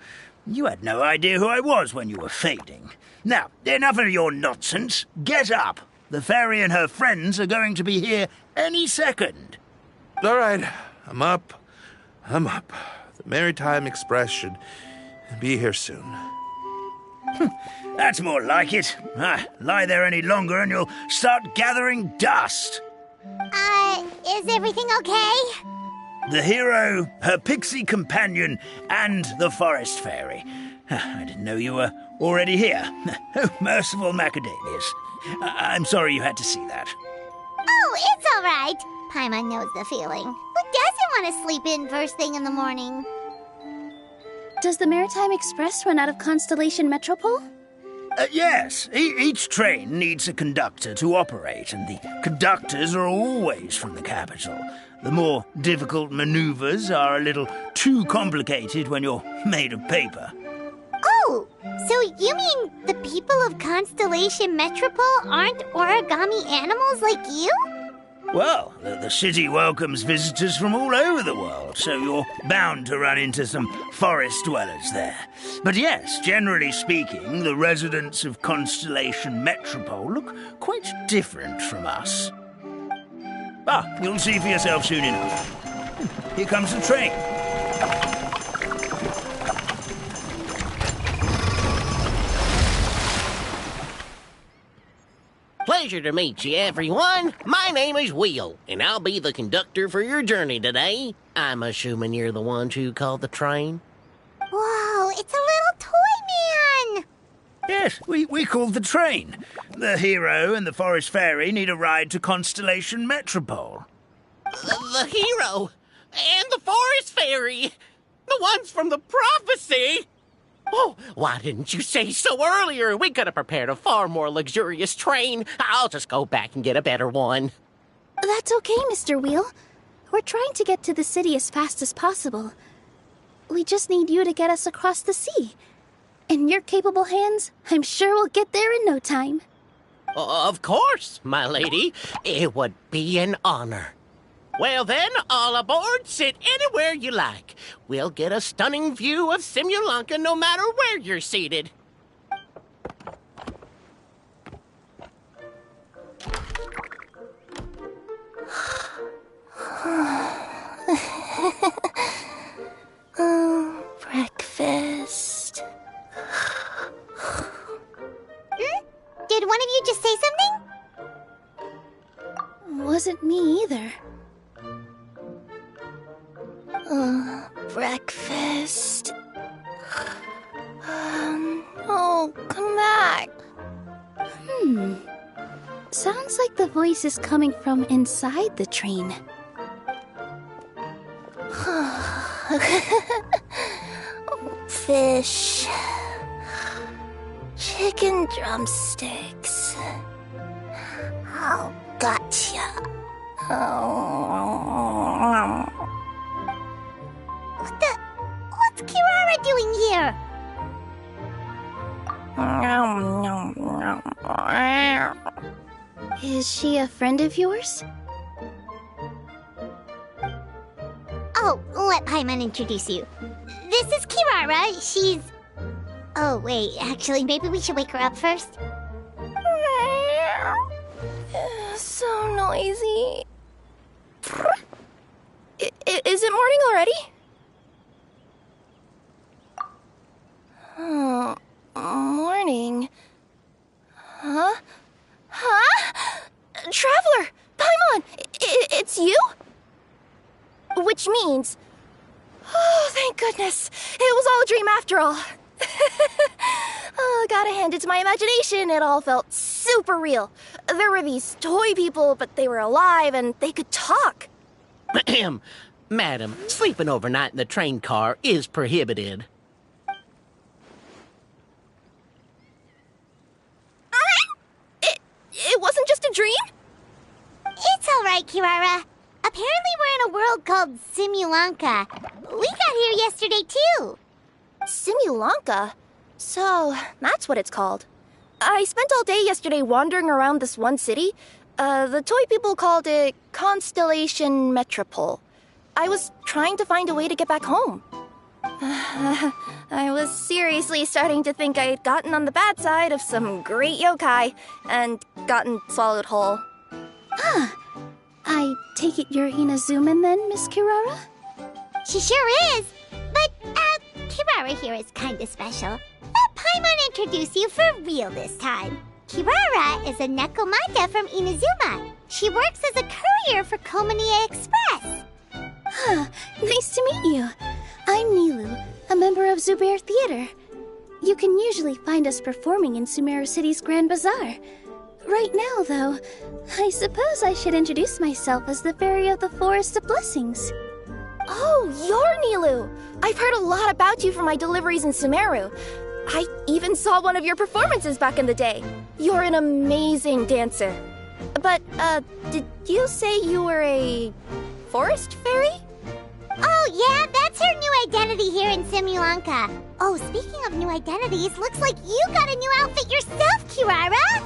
You had no idea who I was when you were fading. Now, enough of your nonsense. Get up. The fairy and her friends are going to be here any second. All right, I'm up. The Maritime Express should be here soon. That's more like it. Lie there any longer and you'll start gathering dust. Is everything okay? the hero, her pixie companion, and the forest fairy. I didn't know you were already here. Oh, merciful macadamias. I'm sorry you had to see that. Oh, it's all right. Paimon knows the feeling. Who doesn't want to sleep in first thing in the morning? Does the Maritime Express run out of Constellation Metropole? Yes, each train needs a conductor to operate, and the conductors are always from the capital. The more difficult maneuvers are a little too complicated when you're made of paper. Oh, so you mean the people of Constellation Metropole aren't origami animals like you? Well, the city welcomes visitors from all over the world, so you're bound to run into some forest dwellers there. But yes, generally speaking, the residents of Constellation Metropole look quite different from us. You'll see for yourself soon enough. Here comes the train. Pleasure to meet you, everyone. My name is Will, and I'll be the conductor for your journey today. I'm assuming you're the ones who called the train? Whoa, it's a little toy man! Yes, we called the train. The hero and the forest fairy need a ride to Constellation Metropole. The hero and the forest fairy, the ones from the prophecy. Oh, why didn't you say so earlier? We could have prepared a far more luxurious train. I'll just go back and get a better one. That's okay, Mr. Wheel. We're trying to get to the city as fast as possible. We just need you to get us across the sea. In your capable hands, I'm sure we'll get there in no time. Of course, my lady. It would be an honor. Well then, all aboard, sit anywhere you like. We'll get a stunning view of Simulanka no matter where you're seated. Breakfast. Did one of you just say something? Wasn't me either. Breakfast. Oh, come back. Sounds like the voice is coming from inside the train. Fish. Chicken drumsticks. Oh, gotcha. What's Kirara doing here? Is she a friend of yours? Oh, let Paimon introduce you. This is Kirara. She's... Oh, wait, actually, maybe we should wake her up first. So noisy. Is it morning already? Oh, morning. Huh? Traveler! Paimon! It's you? Which means... Oh, thank goodness. It was all a dream after all. Oh, gotta hand it to my imagination. It all felt super real. There were these toy people, but they were alive and they could talk. Madam, sleeping overnight in the train car is prohibited. It wasn't just a dream? It's all right, Kirara. Apparently we're in a world called Simulanka. We got here yesterday, too. Simulanka? So, that's what it's called. I spent all day yesterday wandering around this one city. The toy people called it Constellation Metropole. I was trying to find a way to get back home. I was seriously starting to think I'd gotten on the bad side of some great yokai and gotten swallowed whole. I take it you're Inazuman then, Miss Kirara? She sure is. But, Kirara here is kinda special. Let Paimon introduce you for real this time. Kirara is a Nekomata from Inazuma. She works as a courier for Komania Express. Nice to meet you. I'm Nilu, a member of Zubair Theater. You can usually find us performing in Sumeru City's Grand Bazaar. Right now, though, I suppose I should introduce myself as the Fairy of the Forest of Blessings. Oh, you're Nilu! I've heard a lot about you from my deliveries in Sumeru. I even saw one of your performances back in the day. You're an amazing dancer. But, did you say you were a forest fairy? Oh, yeah, that's her new identity here in Simulanka. Oh, speaking of new identities, looks like you got a new outfit yourself, Kirara!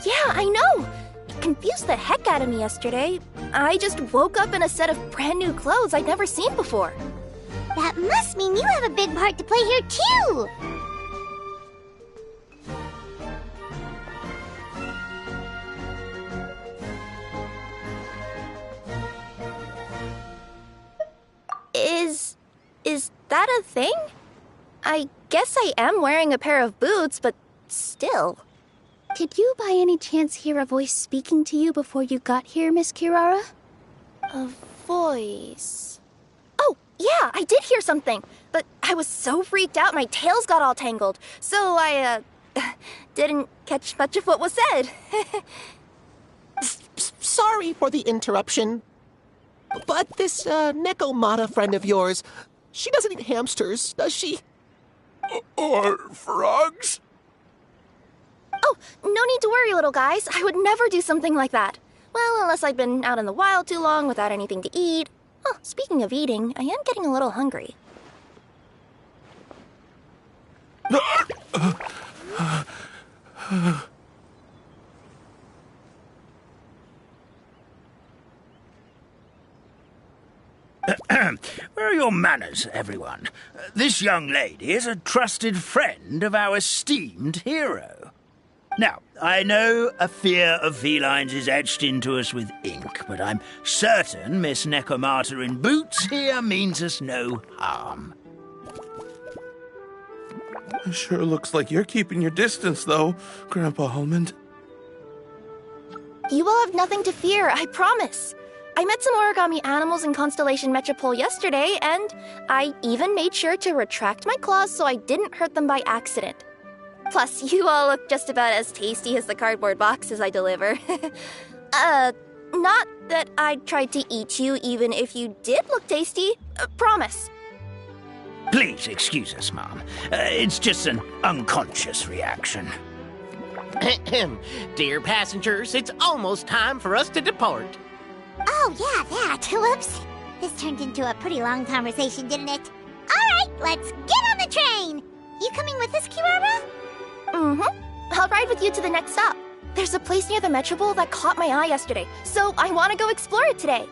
Yeah, I know! It confused the heck out of me yesterday. I just woke up in a set of brand new clothes I'd never seen before. That must mean you have a big part to play here, too! Is that a thing? I guess I am wearing a pair of boots, but still. Did you by any chance hear a voice speaking to you before you got here, Miss Kirara? A voice... Oh, yeah, I did hear something, but I was so freaked out my tails got all tangled, so I, didn't catch much of what was said. Sorry for the interruption. But this, Nekomata friend of yours, she doesn't eat hamsters, does she? Or frogs? Oh, no need to worry, little guys. I would never do something like that. Well, unless I'd been out in the wild too long without anything to eat. Oh, speaking of eating, I am getting a little hungry. Where are your manners, everyone? This young lady is a trusted friend of our esteemed hero. Now, I know a fear of felines is etched into us with ink, but I'm certain Miss Nekomata in boots here means us no harm. It sure looks like you're keeping your distance, though, Grandpa Almond. You will have nothing to fear, I promise. I met some origami animals in Constellation Metropole yesterday, and I even made sure to retract my claws so I didn't hurt them by accident. Plus, you all look just about as tasty as the cardboard boxes I deliver. Not that I tried to eat you even if you did look tasty. Promise. Please excuse us, Mom. It's just an unconscious reaction. Dear passengers, it's almost time for us to depart. Oh, yeah, that. Whoops. This turned into a pretty long conversation, didn't it? All right, let's get on the train. You coming with us, Kirara? Mm-hmm. I'll ride with you to the next stop. There's a place near the Metropole that caught my eye yesterday, so I want to go explore it today.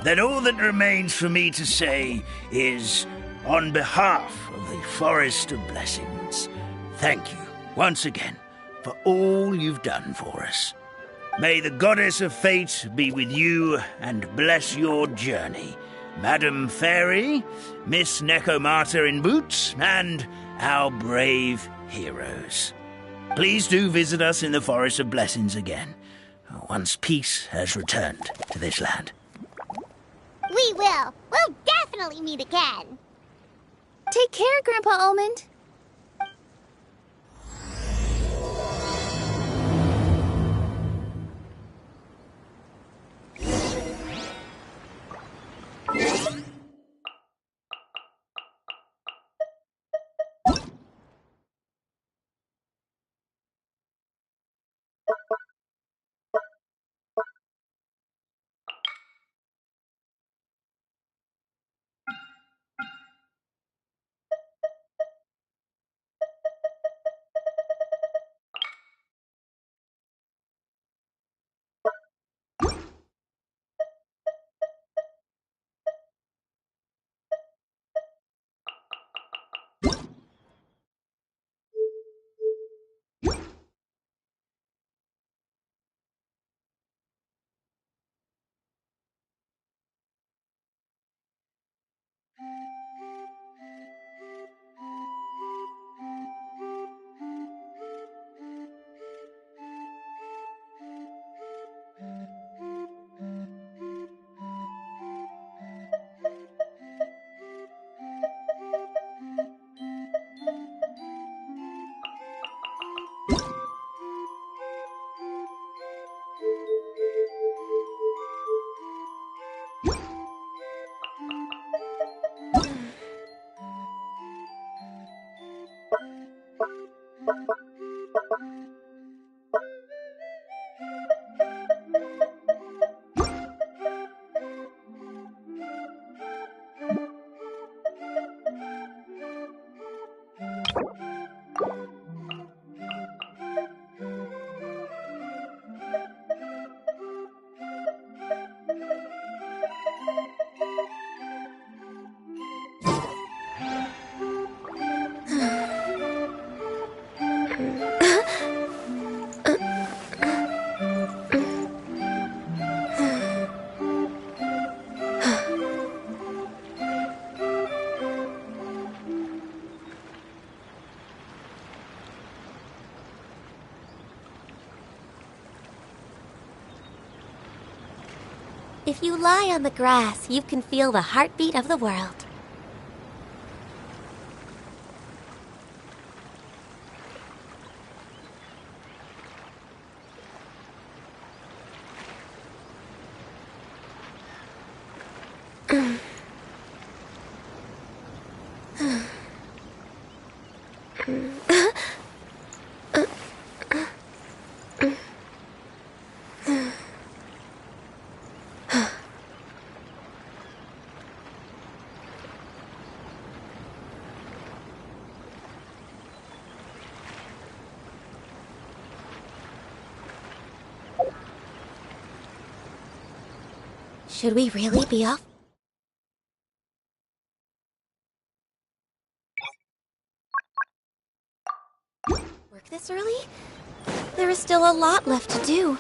Then all that remains for me to say is, on behalf of the Forest of Blessings, thank you once again for all you've done for us. May the goddess of fate be with you and bless your journey, Madam Fairy, Miss Nekomata in boots, and our brave heroes. Please do visit us in the Forest of Blessings again, once peace has returned to this land. We will. We'll definitely meet again. Take care, Grandpa Almond. If you lie on the grass, you can feel the heartbeat of the world. Should we really be off? Work this early? There is still a lot left to do.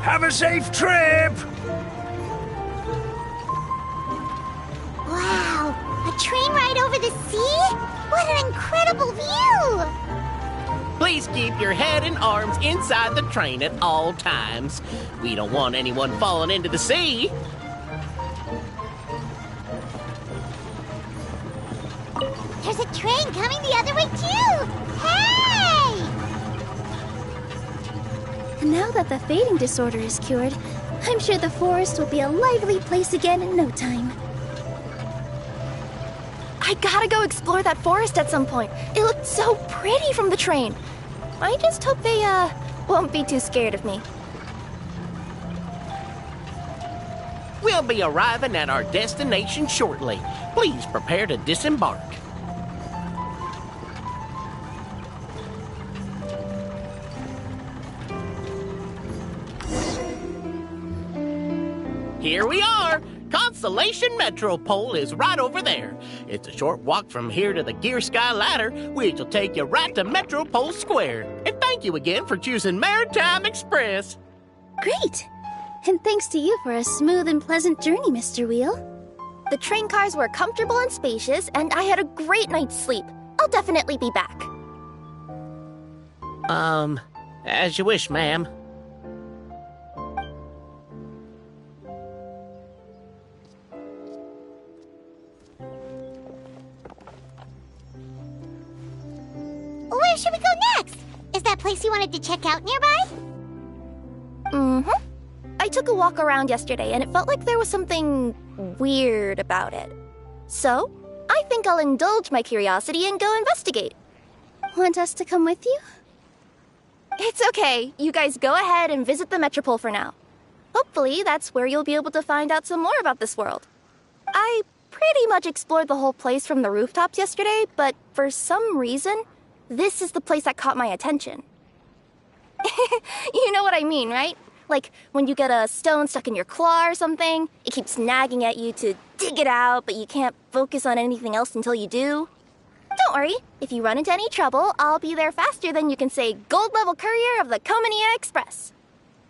Have a safe trip! Wow! A train ride over the sea? What an incredible view! Please keep your head and arms inside the train at all times. We don't want anyone falling into the sea. There's a train coming the other way too! Hey! Now that the fading disorder is cured, I'm sure the forest will be a lively place again in no time. I gotta go explore that forest at some point. It looked so pretty from the train. I just hope they, won't be too scared of me. We'll be arriving at our destination shortly. Please prepare to disembark. Here we are! Constellation Metropole is right over there. It's a short walk from here to the Gear Sky Ladder, which will take you right to Metropole Square. And thank you again for choosing Maritime Express. Great! And thanks to you for a smooth and pleasant journey, Mr. Wheel. The train cars were comfortable and spacious, and I had a great night's sleep. I'll definitely be back. As you wish, ma'am. Where should we go next? Is that place you wanted to check out nearby? Mm-hmm. I took a walk around yesterday, and it felt like there was something weird about it. So, I think I'll indulge my curiosity and go investigate. Want us to come with you? It's okay. You guys go ahead and visit the Metropole for now. Hopefully, that's where you'll be able to find out some more about this world. I pretty much explored the whole place from the rooftops yesterday, but for some reason, this is the place that caught my attention. You know what I mean, right? Like, when you get a stone stuck in your claw or something, it keeps nagging at you to dig it out, but you can't focus on anything else until you do. Don't worry, if you run into any trouble, I'll be there faster than you can say gold level courier of the Comania Express.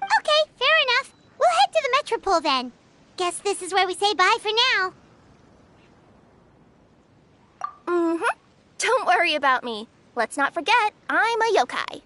Okay, fair enough. We'll head to the Metropole then. Guess this is where we say bye for now. Mm-hmm. Don't worry about me. Let's not forget, I'm a yokai.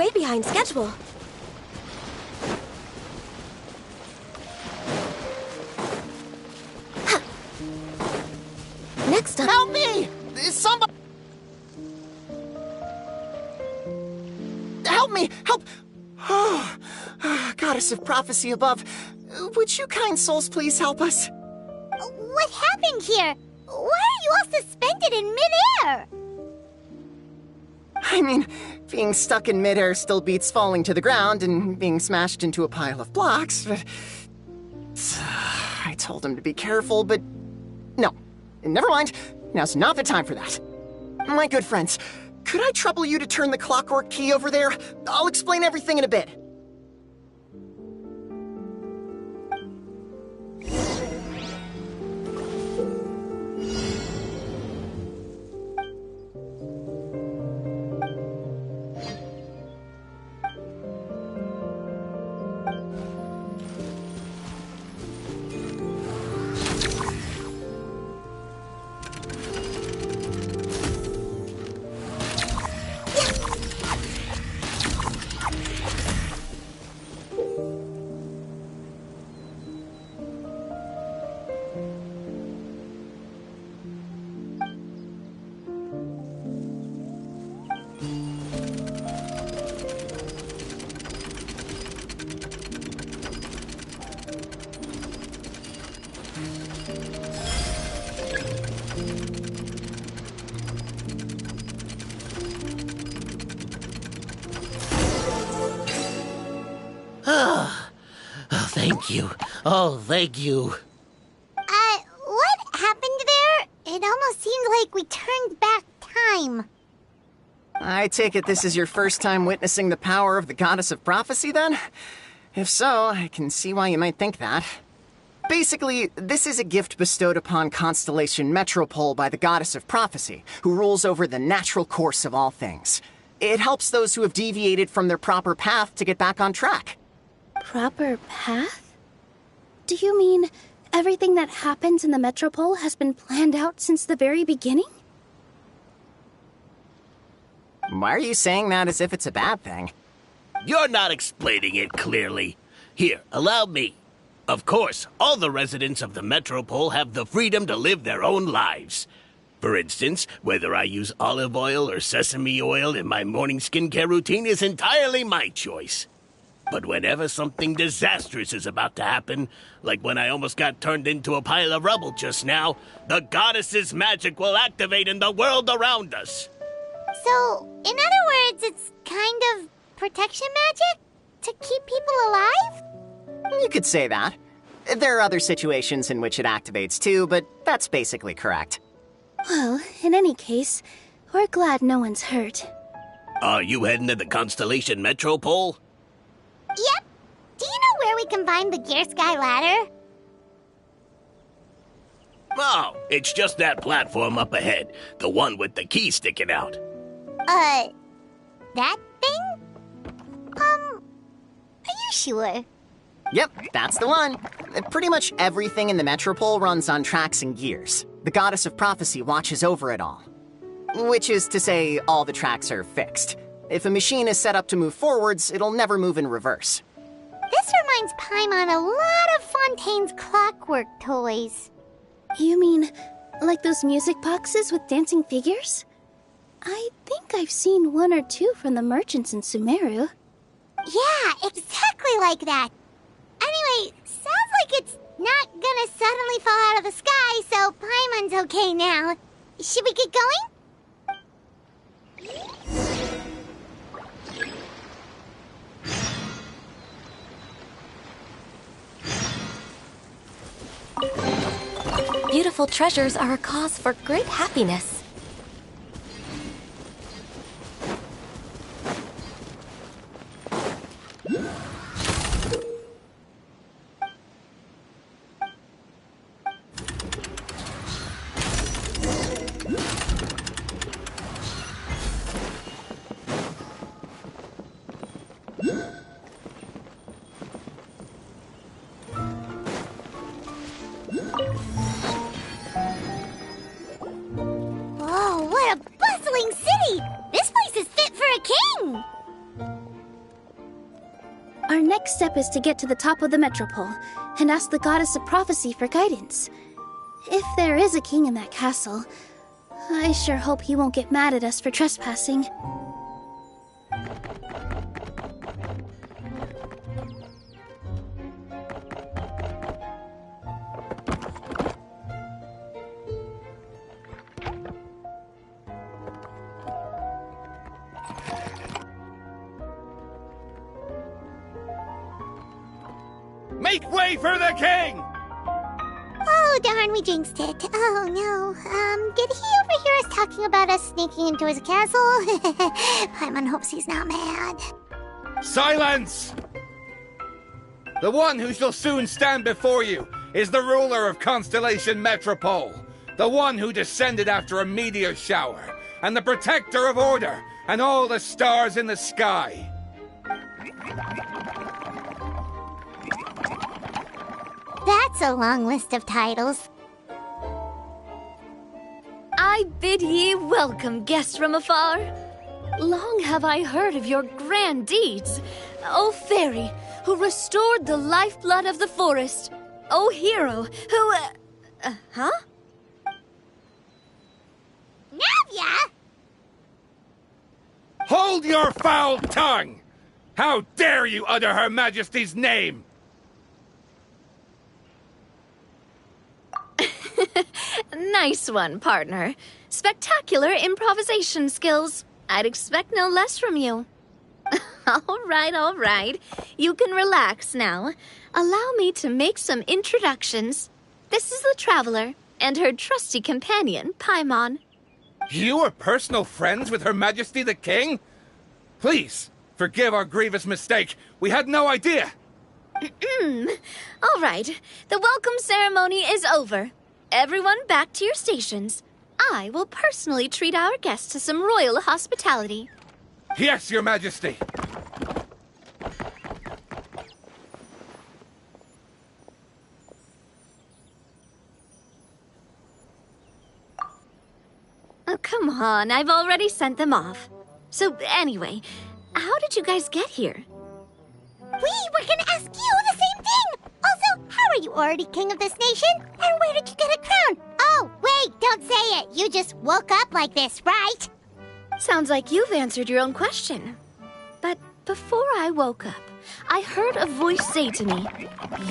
way behind schedule. Next up... Help me! Somebody... Help me! Help! Oh, Goddess of Prophecy above, would you kind souls please help us? What happened here? Why are you all suspended in midair? I mean, being stuck in midair still beats falling to the ground and being smashed into a pile of blocks, but... I told him to be careful, but... No. Never mind. Now's not the time for that. My good friends, could I trouble you to turn the clockwork key over there? I'll explain everything in a bit. Thank you. Oh, thank you. What happened there? It almost seemed like we turned back time. I take it this is your first time witnessing the power of the Goddess of Prophecy, then? If so, I can see why you might think that. Basically, this is a gift bestowed upon Constellation Metropole by the Goddess of Prophecy, who rules over the natural course of all things. It helps those who have deviated from their proper path to get back on track. Proper path? Do you mean everything that happens in the Metropole has been planned out since the very beginning? Why are you saying that as if it's a bad thing? You're not explaining it clearly. Here, allow me. Of course, all the residents of the Metropole have the freedom to live their own lives. For instance, whether I use olive oil or sesame oil in my morning skincare routine is entirely my choice. But whenever something disastrous is about to happen, like when I almost got turned into a pile of rubble just now, the goddess's magic will activate in the world around us. So, in other words, it's kind of protection magic? To keep people alive? You could say that. There are other situations in which it activates too, but that's basically correct. Well, in any case, we're glad no one's hurt. Are you heading to the Constellation Metropole? Yep. Do you know where we can find the Gear Sky Ladder? Oh, it's just that platform up ahead. The one with the key sticking out. That thing? Are you sure? Yep, that's the one. Pretty much everything in the Metropole runs on tracks and gears. The Goddess of Prophecy watches over it all. Which is to say, all the tracks are fixed. If a machine is set up to move forwards, it'll never move in reverse. This reminds Paimon a lot of Fontaine's clockwork toys. You mean, like those music boxes with dancing figures? I think I've seen one or two from the merchants in Sumeru. Yeah, exactly like that. Anyway, sounds like it's not gonna suddenly fall out of the sky, so Paimon's okay now. Should we get going? Beautiful treasures are a cause for great happiness. Whoa, what a bustling city! This place is fit for a king! Our next step is to get to the top of the metropole and ask the goddess of prophecy for guidance. If there is a king in that castle, I sure hope he won't get mad at us for trespassing. Make way for the king! Oh, darn, we jinxed it. Oh, no. Did he overhear us talking about us sneaking into his castle? Paimon hopes he's not mad. Silence! The one who shall soon stand before you is the ruler of Constellation Metropole, the one who descended after a meteor shower, and the protector of order and all the stars in the sky. That's a long list of titles. I bid ye welcome, guests from afar. Long have I heard of your grand deeds. O fairy, who restored the lifeblood of the forest. O hero, who... huh? Navia! Hold your foul tongue! How dare you utter Her Majesty's name? Nice one, partner. Spectacular improvisation skills. I'd expect no less from you. All right. You can relax now. Allow me to make some introductions. This is the Traveler, and her trusty companion, Paimon. You are personal friends with Her Majesty the King? Please, forgive our grievous mistake. We had no idea. All right. The welcome ceremony is over. Everyone back to your stations. I will personally treat our guests to some royal hospitality. Yes, Your Majesty. Oh, come on. I've already sent them off. So, anyway, how did you guys get here? We were gonna ask you the same thing! Also, how are you already king of this nation? And where did you get a crown? Oh, wait, don't say it! You just woke up like this, right? Sounds like you've answered your own question. But before I woke up, I heard a voice say to me,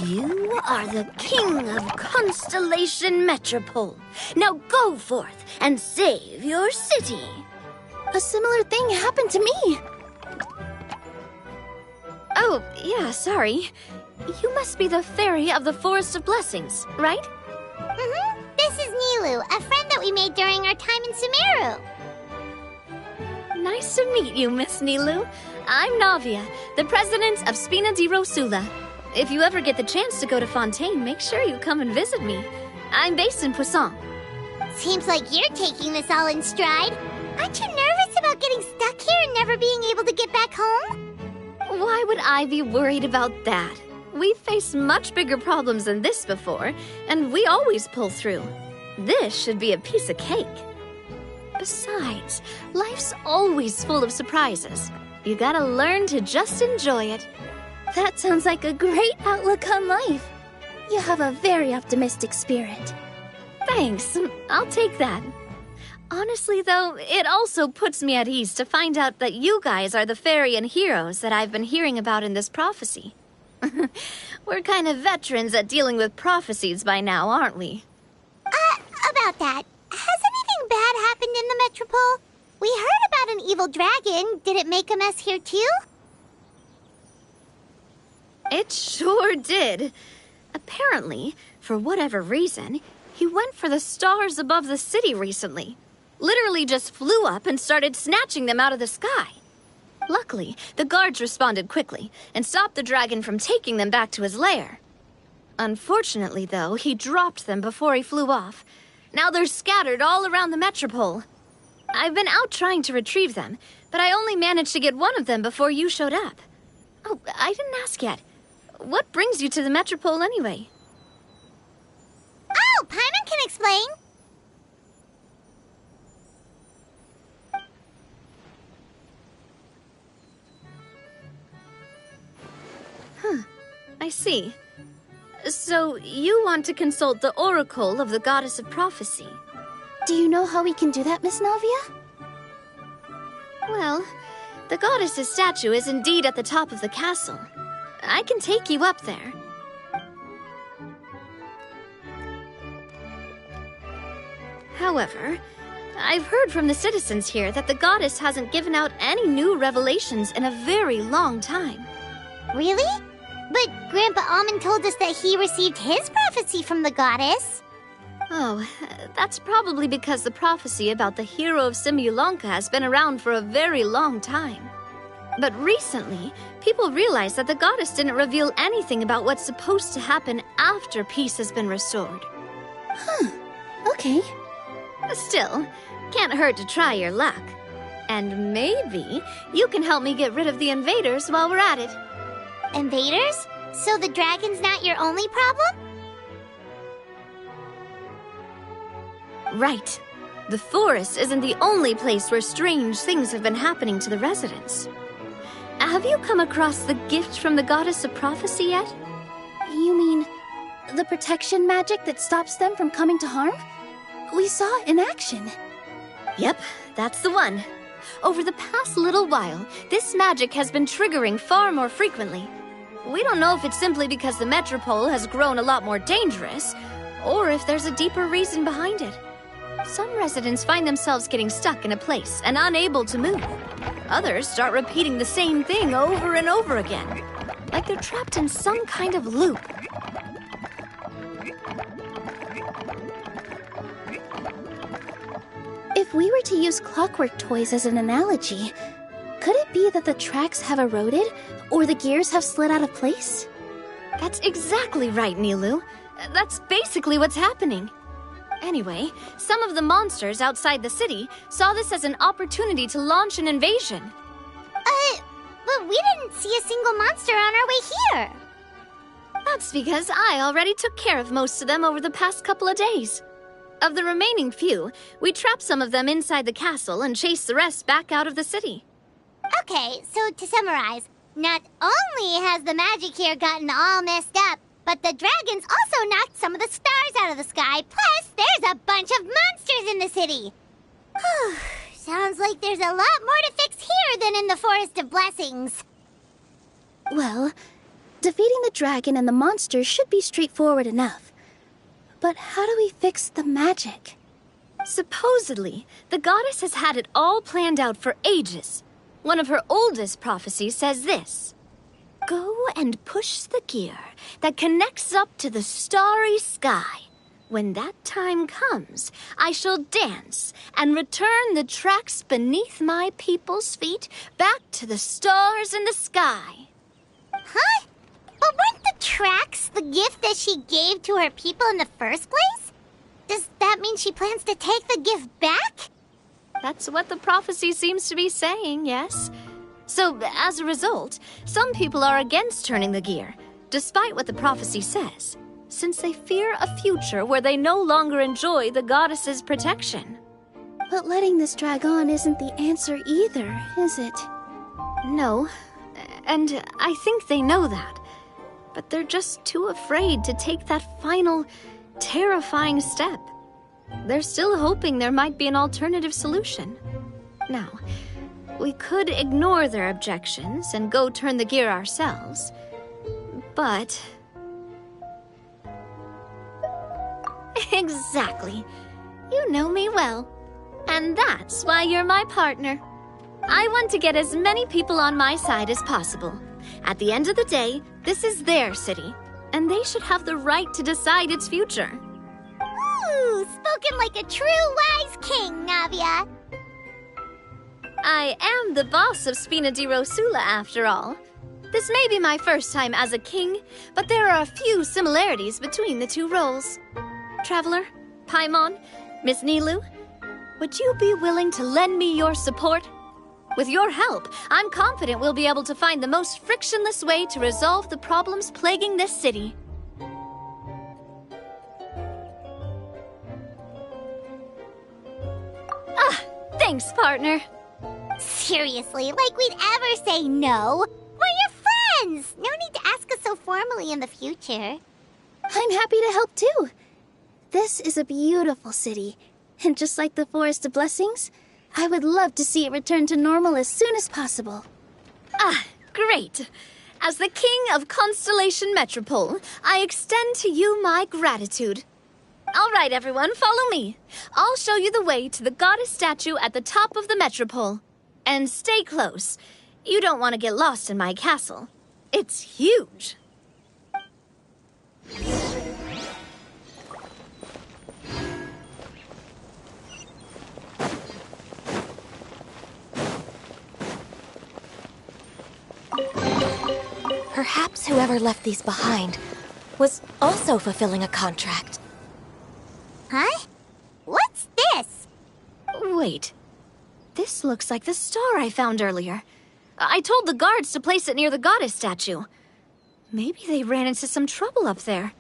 "You are the king of Constellation Metropole. Now go forth and save your city." A similar thing happened to me. Oh, yeah, sorry. You must be the fairy of the Forest of Blessings, right? Mm-hmm. This is Nilu, a friend that we made during our time in Sumeru. Nice to meet you, Miss Nilu. I'm Navia, the president of Spina di Rosula. If you ever get the chance to go to Fontaine, make sure you come and visit me. I'm based in Poisson. Seems like you're taking this all in stride. Aren't you nervous about getting stuck here and never being able to get back home? Why would I be worried about that? We've faced much bigger problems than this before, and we always pull through. This should be a piece of cake. Besides, life's always full of surprises. You gotta learn to just enjoy it. That sounds like a great outlook on life. You have a very optimistic spirit. Thanks, I'll take that. Honestly, though, it also puts me at ease to find out that you guys are the fairy and heroes that I've been hearing about in this prophecy. We're kind of veterans at dealing with prophecies by now, aren't we? About that, has anything bad happened in the Metropole? We heard about an evil dragon. Did it make a mess here too? It sure did. Apparently, for whatever reason, he went for the stars above the city recently. Literally just flew up and started snatching them out of the sky. Luckily, the guards responded quickly and stopped the dragon from taking them back to his lair. Unfortunately, though, he dropped them before he flew off. Now they're scattered all around the metropole. I've been out trying to retrieve them, but I only managed to get one of them before you showed up. Oh, I didn't ask yet. What brings you to the metropole anyway? Oh, Paimon can explain. I see. So, you want to consult the oracle of the goddess of prophecy. Do you know how we can do that, Miss Navia? Well, the goddess's statue is indeed at the top of the castle. I can take you up there. However, I've heard from the citizens here that the goddess hasn't given out any new revelations in a very long time. Really? But Grandpa Almond told us that he received his prophecy from the goddess. Oh, that's probably because the prophecy about the hero of Simulanka has been around for a very long time. But recently, people realized that the goddess didn't reveal anything about what's supposed to happen after peace has been restored. Huh. Okay. Still, can't hurt to try your luck. And maybe you can help me get rid of the invaders while we're at it. Invaders? So the dragon's not your only problem? Right. The forest isn't the only place where strange things have been happening to the residents. Have you come across the gift from the goddess of prophecy yet? You mean the protection magic that stops them from coming to harm? We saw it in action. Yep, that's the one. Over the past little while, this magic has been triggering far more frequently. We don't know if it's simply because the metropole has grown a lot more dangerous, or if there's a deeper reason behind it. Some residents find themselves getting stuck in a place and unable to move. Others start repeating the same thing over and over again, like they're trapped in some kind of loop. If we were to use clockwork toys as an analogy, could it be that the tracks have eroded or the gears have slid out of place? That's exactly right, Nilu. That's basically what's happening. Anyway, some of the monsters outside the city saw this as an opportunity to launch an invasion. But we didn't see a single monster on our way here. That's because I already took care of most of them over the past couple of days. Of the remaining few, we trapped some of them inside the castle and chased the rest back out of the city. Okay, so to summarize, not only has the magic here gotten all messed up, but the dragons also knocked some of the stars out of the sky, plus there's a bunch of monsters in the city. Whew, sounds like there's a lot more to fix here than in the Forest of Blessings. Well, defeating the dragon and the monsters should be straightforward enough. But how do we fix the magic? Supposedly, the goddess has had it all planned out for ages. One of her oldest prophecies says this: "Go and push the gear that connects up to the starry sky. When that time comes, I shall dance and return the tracks beneath my people's feet back to the stars in the sky." Huh? But weren't the tracks the gift that she gave to her people in the first place? Does that mean she plans to take the gift back? That's what the prophecy seems to be saying, yes. So, as a result, some people are against turning the gear, despite what the prophecy says, since they fear a future where they no longer enjoy the goddess's protection. But letting this drag on isn't the answer either, is it? No, and I think they know that. But they're just too afraid to take that final, terrifying step. They're still hoping there might be an alternative solution. Now, we could ignore their objections and go turn the gear ourselves. But... Exactly. You know me well. And that's why you're my partner. I want to get as many people on my side as possible. At the end of the day, this is their city, and they should have the right to decide its future. Ooh, spoken like a true wise king, Navia. I am the boss of Spina di Rosula, after all. This may be my first time as a king, but there are a few similarities between the two roles. Traveler, Paimon, Miss Nilu, would you be willing to lend me your support? With your help, I'm confident we'll be able to find the most frictionless way to resolve the problems plaguing this city. Ah, thanks, partner. Seriously, like we'd ever say no? We're your friends! No need to ask us so formally in the future. I'm happy to help too. This is a beautiful city, and just like the Forest of Blessings, I would love to see it return to normal as soon as possible. Ah, great. As the King of Constellation Metropole, I extend to you my gratitude. All right, everyone, follow me. I'll show you the way to the goddess statue at the top of the Metropole. And stay close. You don't want to get lost in my castle. It's huge. Perhaps whoever left these behind was also fulfilling a contract. Huh? What's this? Wait. This looks like the star I found earlier. I told the guards to place it near the goddess statue. Maybe they ran into some trouble up there.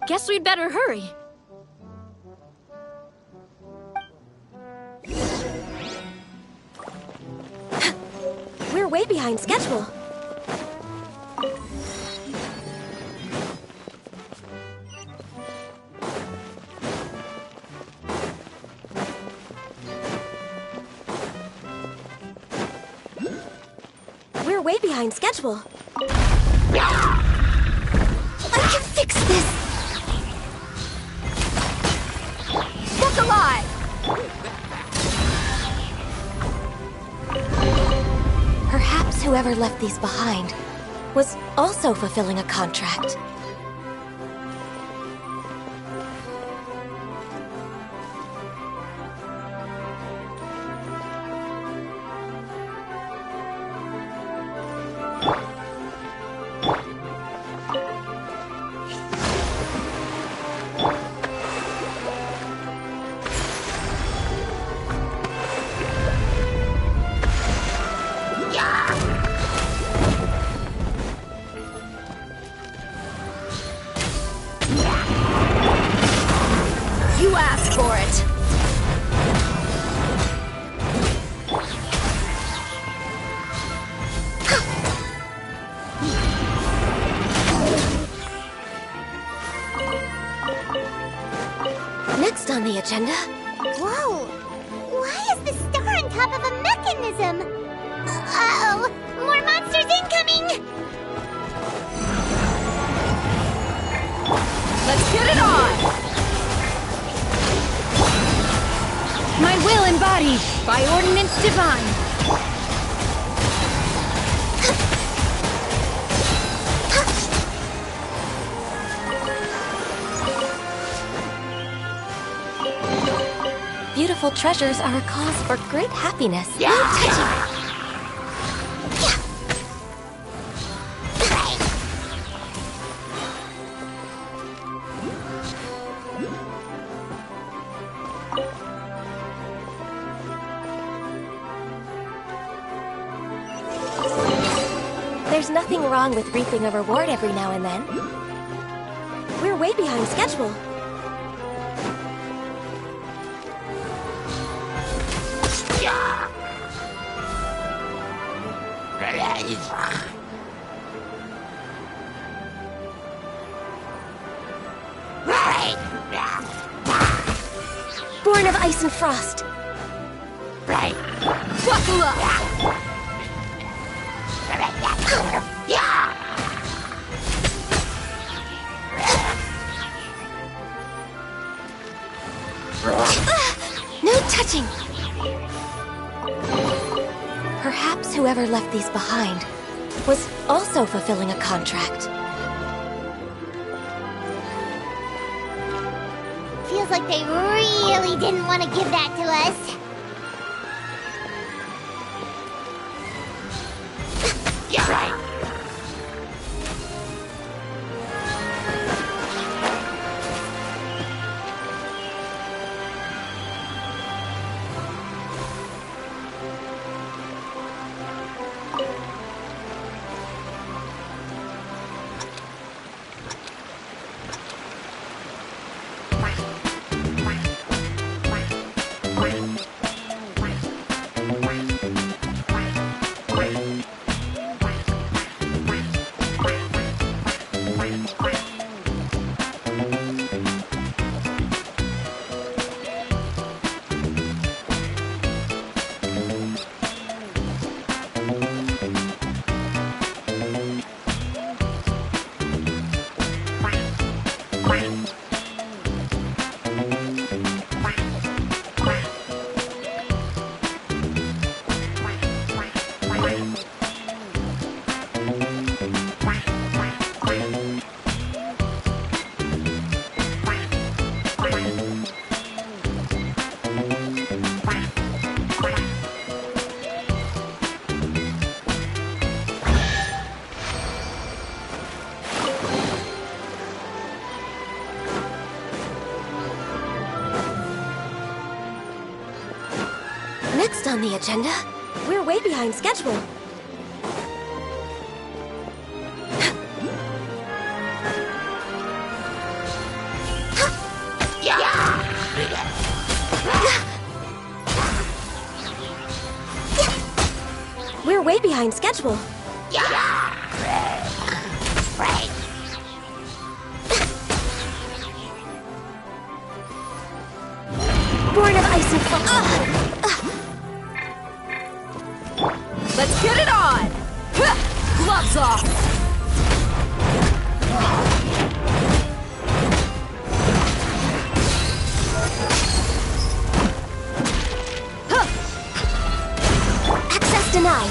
Guess we'd better hurry. We're way behind schedule. We're way behind schedule. I can fix this! Look alive! Perhaps whoever left these behind was also fulfilling a contract. You asked for it. Next on the agenda... Whoa! Why is the star on top of a mechanism? Uh-oh! More monsters incoming! Let's get it on! My will embodied by ordinance divine. Beautiful treasures are a cause for great happiness. There's nothing wrong with reaping a reward every now and then. We're way behind schedule. Born of ice and frost. Buckle up! No touching! Perhaps whoever left these behind was also fulfilling a contract. Feels like they really didn't want to give that to us. Next on the agenda, we're way behind schedule. We're way behind schedule. Born of ice and fire. Let's get it on! Gloves off! Access denied.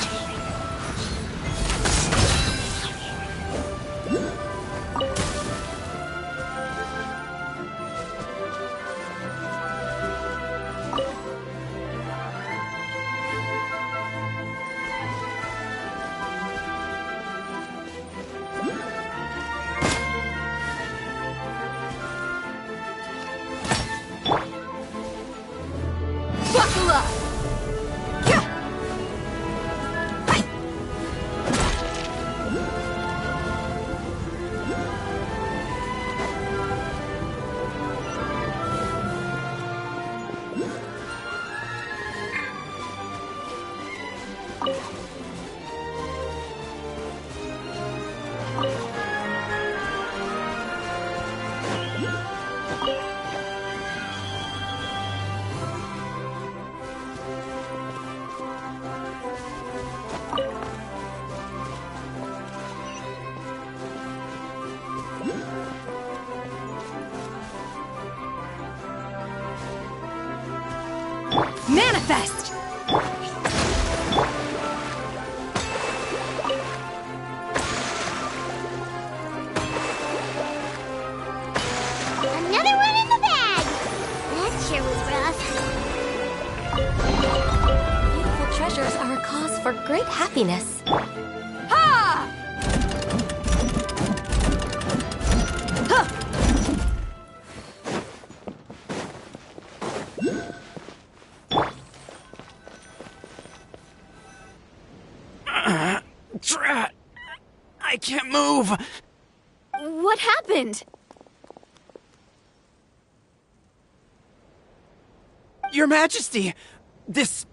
Buckle up! Manifest! Another one in the bag! That sure was rough. Beautiful treasures are a cause for great happiness. Ha! Huh. Drat! I can't move! What happened? Your Majesty! This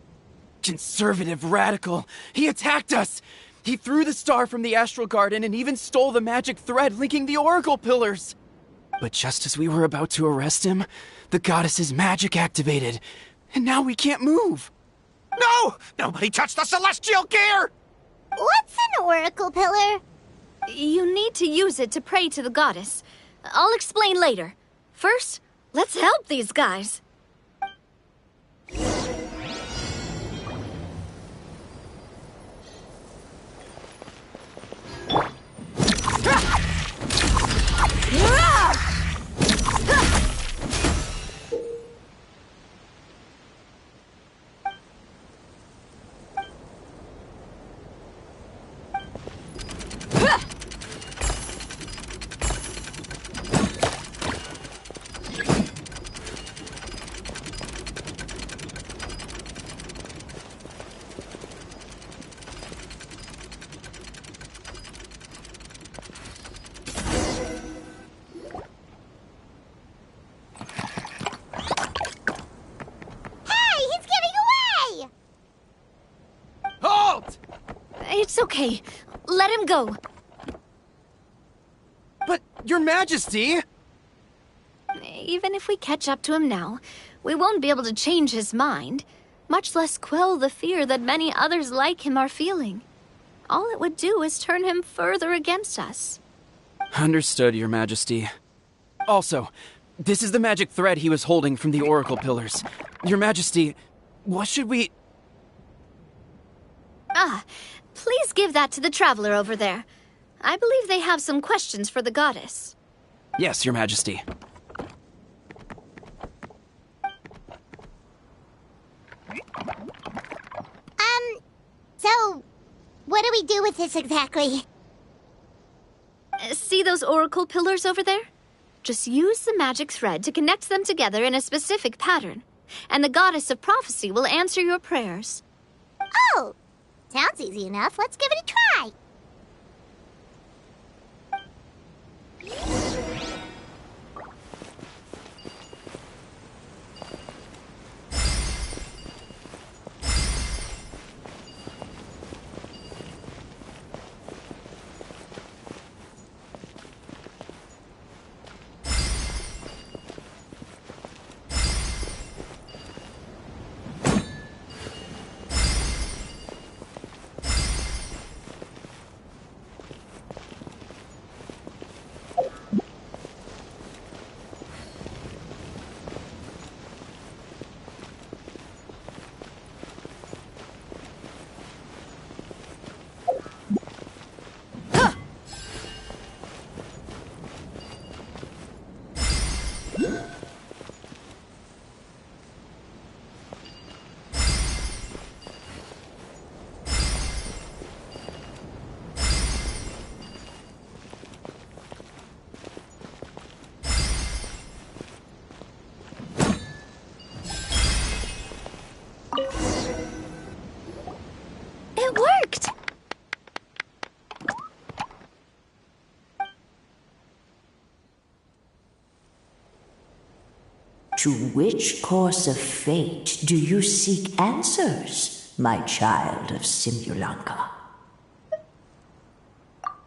conservative radical, he attacked us! He threw the star from the Astral Garden and even stole the magic thread linking the Oracle Pillars! But just as we were about to arrest him, the goddess's magic activated, and now we can't move! No! Nobody touched the celestial gear! What's an oracle pillar? You need to use it to pray to the goddess. I'll explain later. First, let's help these guys. It's okay. Let him go. But, Your Majesty! Even if we catch up to him now, we won't be able to change his mind, much less quell the fear that many others like him are feeling. All it would do is turn him further against us. Understood, Your Majesty. Also, this is the magic thread he was holding from the Oracle Pillars. Your Majesty, what should we... Please give that to the traveler over there. I believe they have some questions for the goddess. Yes, Your Majesty. So, what do we do with this exactly? See those oracle pillars over there? Just use the magic thread to connect them together in a specific pattern, and the goddess of prophecy will answer your prayers. Oh, sounds easy enough. Let's give it a try. It worked! To which course of fate do you seek answers, my child of Simulanka?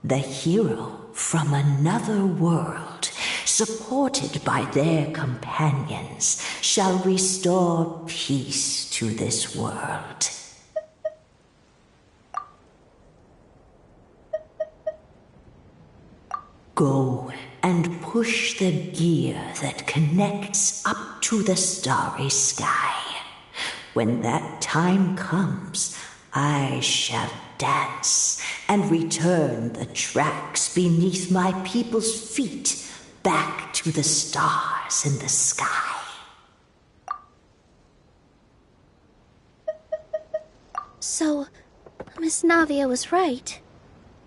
The hero from another world, supported by their companions, shall restore peace to this world. Go and push the gear that connects up to the starry sky. When that time comes, I shall dance and return the tracks beneath my people's feet back to the stars in the sky. So, Miss Navia was right.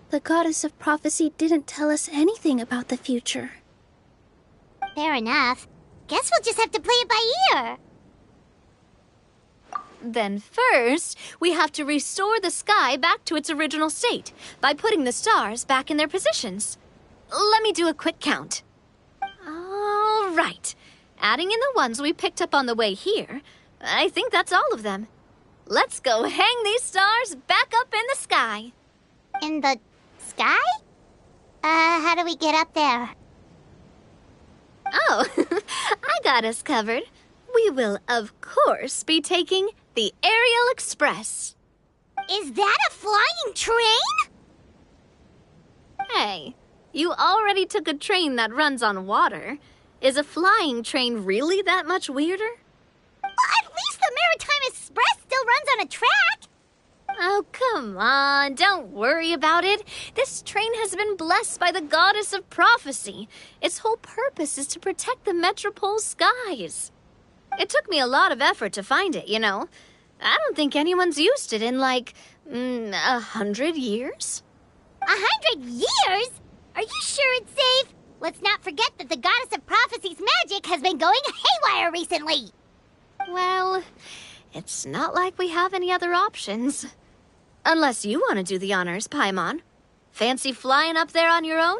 The goddess of prophecy didn't tell us anything about the future. Fair enough. Guess we'll just have to play it by ear. Then first, we have to restore the sky back to its original state by putting the stars back in their positions. Let me do a quick count. All right. Adding in the ones we picked up on the way here, I think that's all of them. Let's go hang these stars back up in the sky. In the sky? How do we get up there? Oh, I got us covered. We will, of course, be taking the Aerial Express. Is that a flying train? Hey, you already took a train that runs on water. Is a flying train really that much weirder? Well, at least the Maritime Express still runs on a track. Oh, come on, don't worry about it. This train has been blessed by the goddess of prophecy. Its whole purpose is to protect the Metropole skies. It took me a lot of effort to find it, you know. I don't think anyone's used it in, like, 100 years. 100 years? Are you sure it's safe? Let's not forget that the goddess of prophecy's magic has been going haywire recently. Well, it's not like we have any other options. Unless you want to do the honors, Paimon. Fancy flying up there on your own?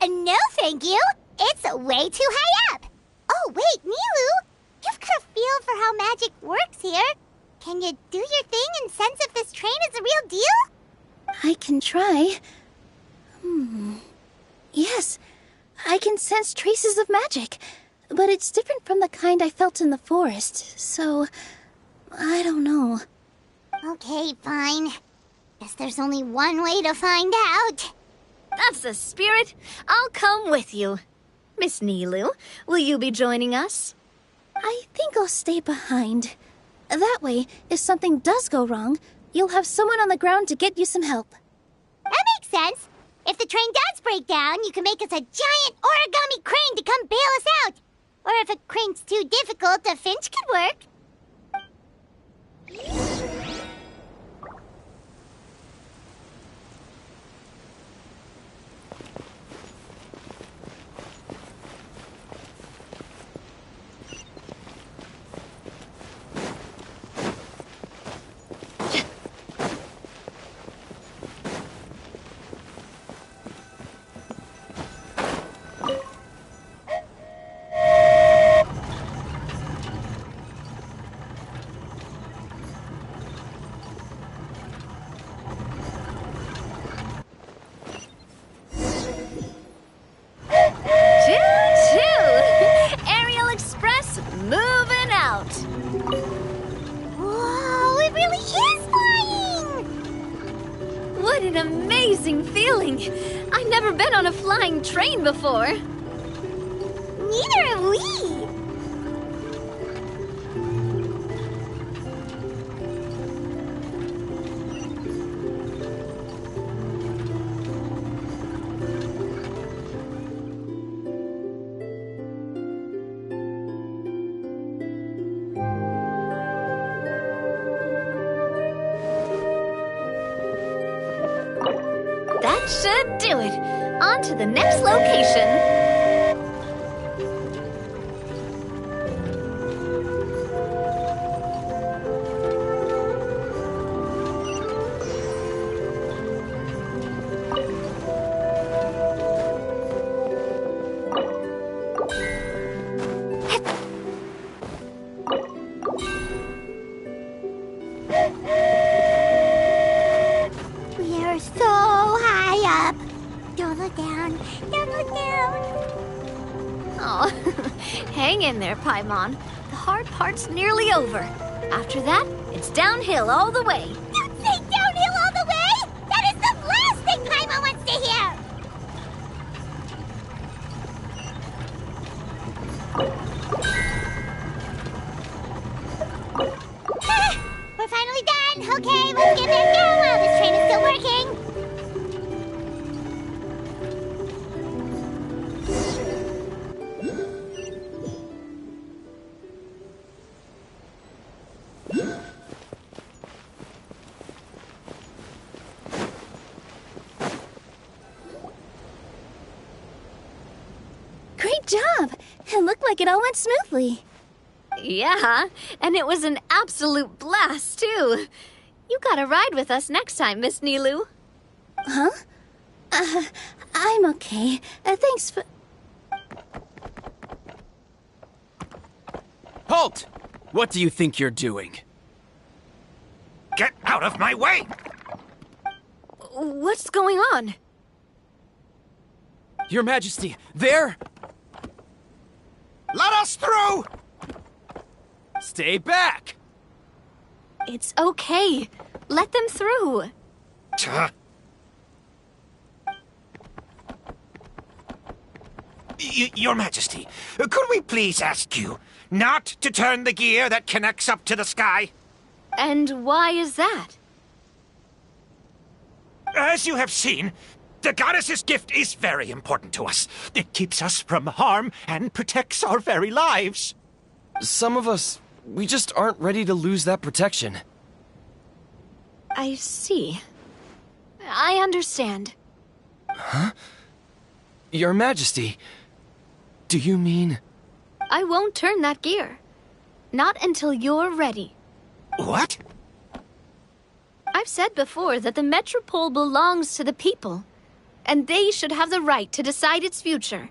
No, thank you. It's way too high up. Oh, wait, Nilu. You've got a feel for how magic works here. Can you do your thing and sense if this train is the real deal? I can try. Yes, I can sense traces of magic. But it's different from the kind I felt in the forest, so I don't know. Okay, fine. Guess there's only one way to find out. That's the spirit. I'll come with you. Miss Nilu, will you be joining us? I think I'll stay behind. That way, if something does go wrong, you'll have someone on the ground to get you some help. That makes sense. If the train does break down, you can make us a giant origami crane to come bail us out. Or if a crane's too difficult, a finch could work. What an amazing feeling! I've never been on a flying train before. Neither have we! That should do it. On to the next location. We're so high up. Don't look down. Don't look down. Oh, hang in there, Paimon. The hard part's nearly over. After that, it's downhill all the way. Don't say downhill all the way! That is the last thing Paimon wants to hear! We're finally done! Okay, let's get there now while this train is still working! Great job! It looked like it all went smoothly. Yeah, and it was an absolute blast, too. You gotta ride with us next time, Miss Nilu. Huh? I'm okay. Thanks for... Halt! What do you think you're doing? Get out of my way! What's going on? Your Majesty, there! Let us through! Stay back! It's okay. Let them through. Your Majesty, could we please ask you not to turn the gear that connects up to the sky? And why is that? As you have seen, the goddess's gift is very important to us. It keeps us from harm and protects our very lives. Some of us, we just aren't ready to lose that protection. I see. I understand. Huh? Your Majesty, do you mean... I won't turn that gear. Not until you're ready. What? I've said before that the Metropole belongs to the people, and they should have the right to decide its future.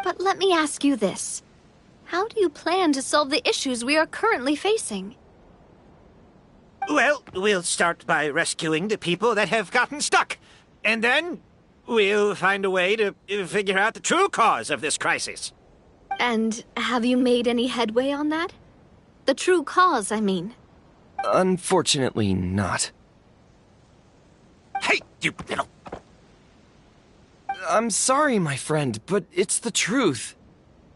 But let me ask you this. How do you plan to solve the issues we are currently facing? Well, we'll start by rescuing the people that have gotten stuck. And then we'll find a way to figure out the true cause of this crisis. And have you made any headway on that? The true cause, I mean. Unfortunately not. Hey, you little... I'm sorry, my friend, but it's the truth.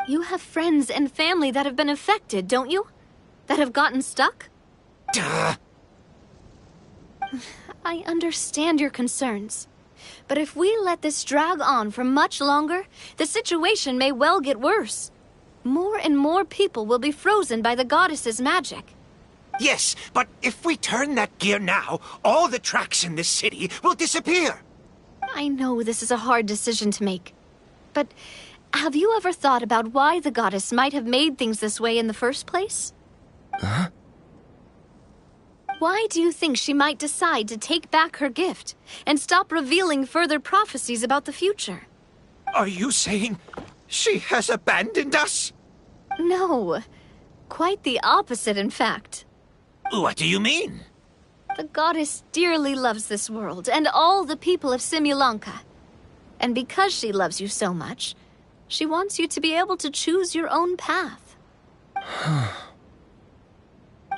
You have friends and family that have been affected, don't you? That have gotten stuck? I understand your concerns. But if we let this drag on for much longer, the situation may well get worse. More and more people will be frozen by the goddess's magic. Yes, but if we turn that gear now, all the tracks in this city will disappear. I know this is a hard decision to make. But have you ever thought about why the goddess might have made things this way in the first place? Huh? Why do you think she might decide to take back her gift and stop revealing further prophecies about the future? Are you saying she has abandoned us? No. Quite the opposite, in fact. What do you mean? The goddess dearly loves this world and all the people of Simulanka. And because she loves you so much, she wants you to be able to choose your own path.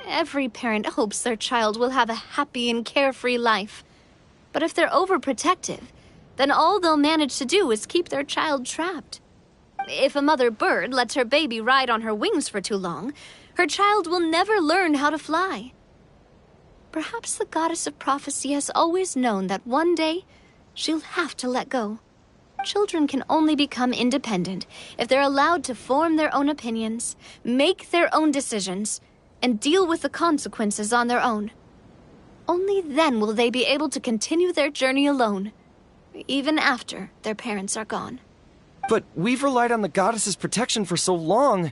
Every parent hopes their child will have a happy and carefree life. But if they're overprotective, then all they'll manage to do is keep their child trapped. If a mother bird lets her baby ride on her wings for too long, her child will never learn how to fly. Perhaps the goddess of prophecy has always known that one day she'll have to let go. Children can only become independent if they're allowed to form their own opinions, make their own decisions, and deal with the consequences on their own. Only then will they be able to continue their journey alone, even after their parents are gone. But we've relied on the goddess's protection for so long.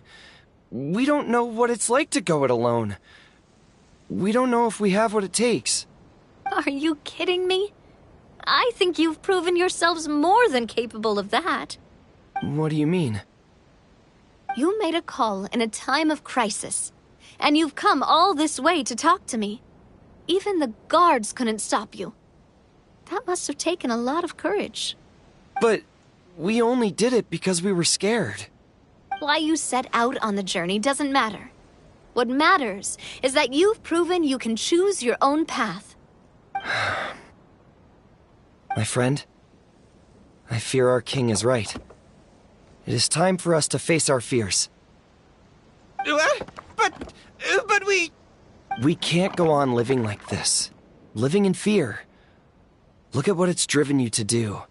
We don't know what it's like to go it alone. We don't know if we have what it takes. Are you kidding me? I think you've proven yourselves more than capable of that. What do you mean? You made a call in a time of crisis, and you've come all this way to talk to me. Even the guards couldn't stop you. That must have taken a lot of courage. But we only did it because we were scared. Why you set out on the journey doesn't matter. What matters is that you've proven you can choose your own path. My friend, I fear our king is right. It is time for us to face our fears. What? But we... We can't go on living like this. Living in fear. Look at what it's driven you to do.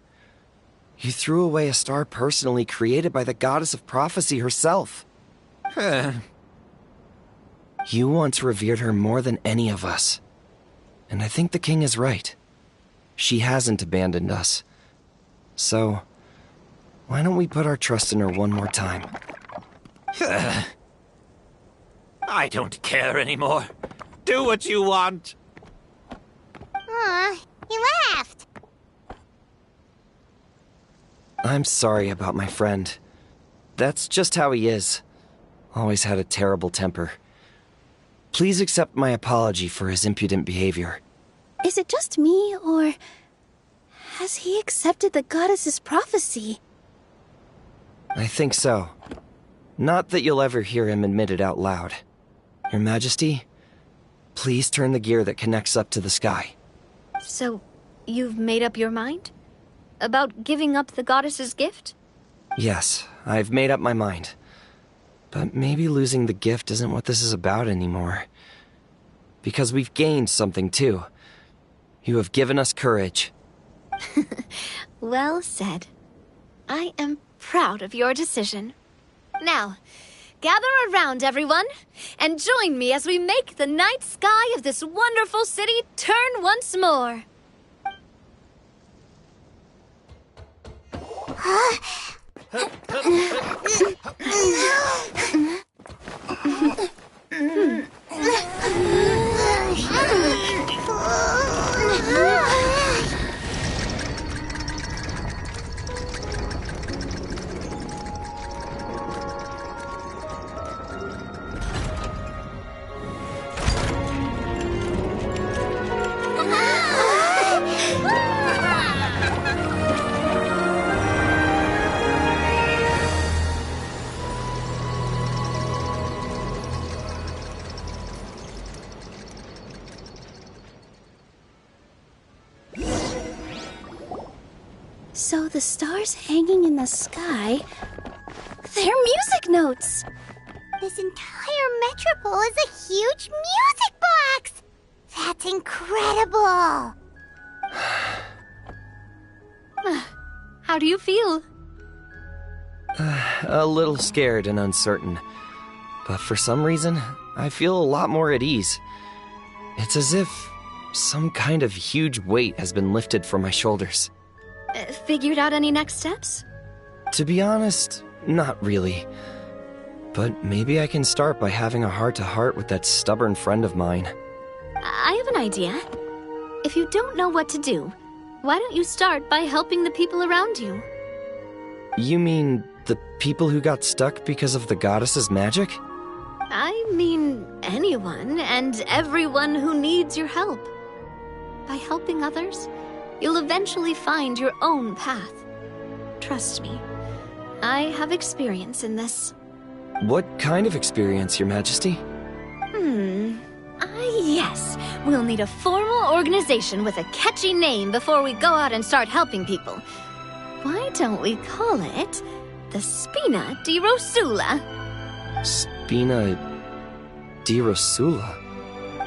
You threw away a star personally created by the goddess of prophecy herself. You once revered her more than any of us. And I think the king is right. She hasn't abandoned us. So, why don't we put our trust in her one more time? I don't care anymore. Do what you want. He laughed. I'm sorry about my friend. That's just how he is. Always had a terrible temper. Please accept my apology for his impudent behavior. Is it just me, or has he accepted the goddess's prophecy? I think so. Not that you'll ever hear him admit it out loud. Your Majesty, please turn the gear that connects up to the sky. So, you've made up your mind? About giving up the goddess's gift? Yes, I've made up my mind. But maybe losing the gift isn't what this is about anymore. Because we've gained something too. You have given us courage. Well said. I am proud of your decision. Now, gather around, everyone, and join me as we make the night sky of this wonderful city turn once more. So the stars hanging in the sky, they're music notes! This entire metropole is a huge music box! That's incredible! How do you feel? A little scared and uncertain. But for some reason, I feel a lot more at ease. It's as if some kind of huge weight has been lifted from my shoulders. Figured out any next steps? To be honest, not really. But maybe I can start by having a heart-to-heart with that stubborn friend of mine. I have an idea. If you don't know what to do, why don't you start by helping the people around you? You mean the people who got stuck because of the goddess's magic? I mean anyone and everyone who needs your help. By helping others, you'll eventually find your own path. Trust me, I have experience in this. What kind of experience, Your Majesty? Yes. We'll need a formal organization with a catchy name before we go out and start helping people. Why don't we call it the Spina di Rosula? Spina di Rosula?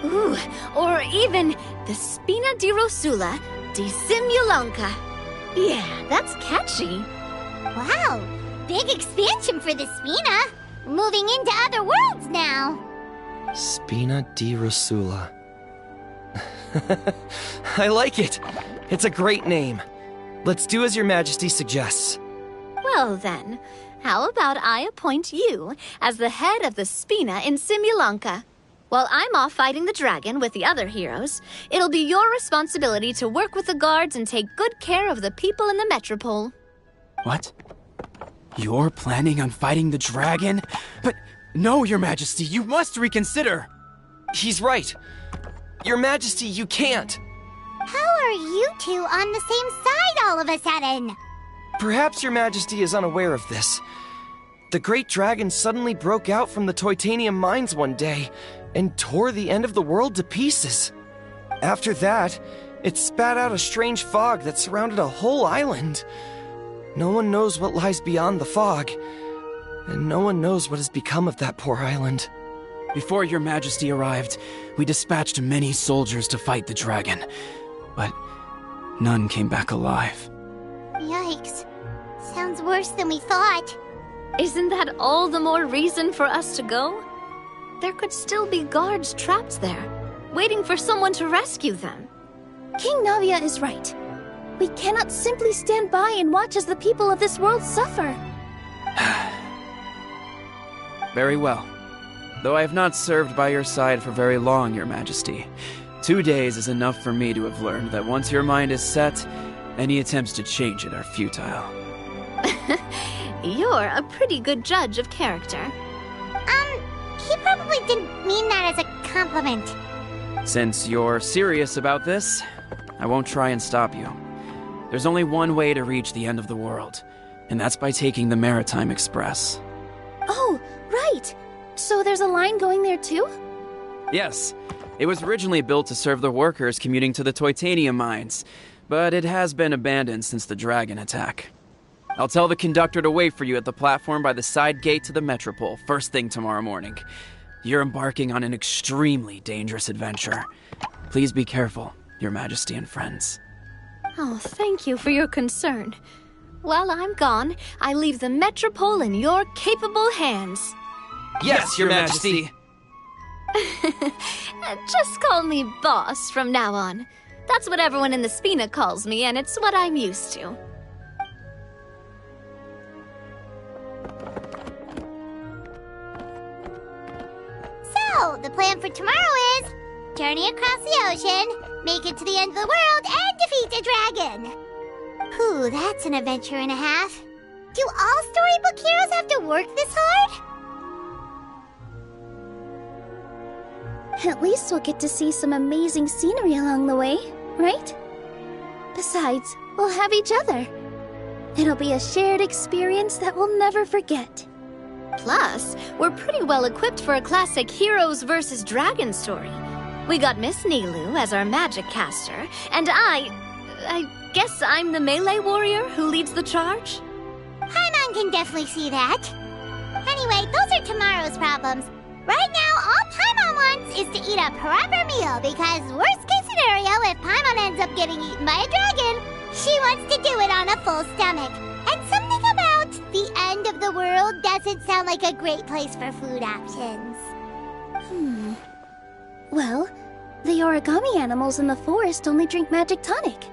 Ooh, or even the Spina di Rosula di Simulanka. Yeah, that's catchy. Wow, big expansion for the Spina. Moving into other worlds now. Spina di Rosula. I like it. It's a great name. Let's do as Your Majesty suggests. Well then, how about I appoint you as the head of the Spina in Simulanka? While I'm off fighting the dragon with the other heroes, it'll be your responsibility to work with the guards and take good care of the people in the metropole. What? You're planning on fighting the dragon? But no, Your Majesty, you must reconsider! He's right. Your Majesty, you can't. How are you two on the same side all of a sudden? Perhaps Your Majesty is unaware of this. The great dragon suddenly broke out from the Titanium mines one day and tore the end of the world to pieces. After that, it spat out a strange fog that surrounded a whole island. No one knows what lies beyond the fog, and no one knows what has become of that poor island. Before Your Majesty arrived, we dispatched many soldiers to fight the dragon, but none came back alive. Yikes. Sounds worse than we thought. Isn't that all the more reason for us to go? There could still be guards trapped there, waiting for someone to rescue them. King Navia is right. We cannot simply stand by and watch as the people of this world suffer. Very well. Though I have not served by your side for very long, Your Majesty. 2 days is enough for me to have learned that once your mind is set, any attempts to change it are futile. You're a pretty good judge of character. He probably didn't mean that as a compliment. Since you're serious about this, I won't try and stop you. There's only one way to reach the end of the world, and that's by taking the Maritime Express. Oh, right! So there's a line going there too? Yes, it was originally built to serve the workers commuting to the Titanium mines, but it has been abandoned since the dragon attack. I'll tell the conductor to wait for you at the platform by the side gate to the Metropole first thing tomorrow morning. You're embarking on an extremely dangerous adventure. Please be careful, Your Majesty and friends. Oh, thank you for your concern. While I'm gone, I leave the Metropole in your capable hands. Yes, Your Majesty! Just call me boss from now on. That's what everyone in the Spina calls me, and it's what I'm used to. So, the plan for tomorrow is journey across the ocean, make it to the end of the world, and defeat the dragon. Whew, that's an adventure and a half. Do all storybook heroes have to work this hard? At least we'll get to see some amazing scenery along the way, right? Besides, we'll have each other. It'll be a shared experience that we'll never forget. Plus, we're pretty well equipped for a classic heroes versus dragon story. We got Miss Nilu as our magic caster, and I guess I'm the melee warrior who leads the charge? Paimon can definitely see that. Anyway, those are tomorrow's problems. Right now, all Paimon wants is to eat a proper meal because worst case scenario, if Paimon ends up getting eaten by a dragon, she wants to do it on a full stomach. And something about the end of the world doesn't sound like a great place for food options. Well, the origami animals in the forest only drink magic tonic.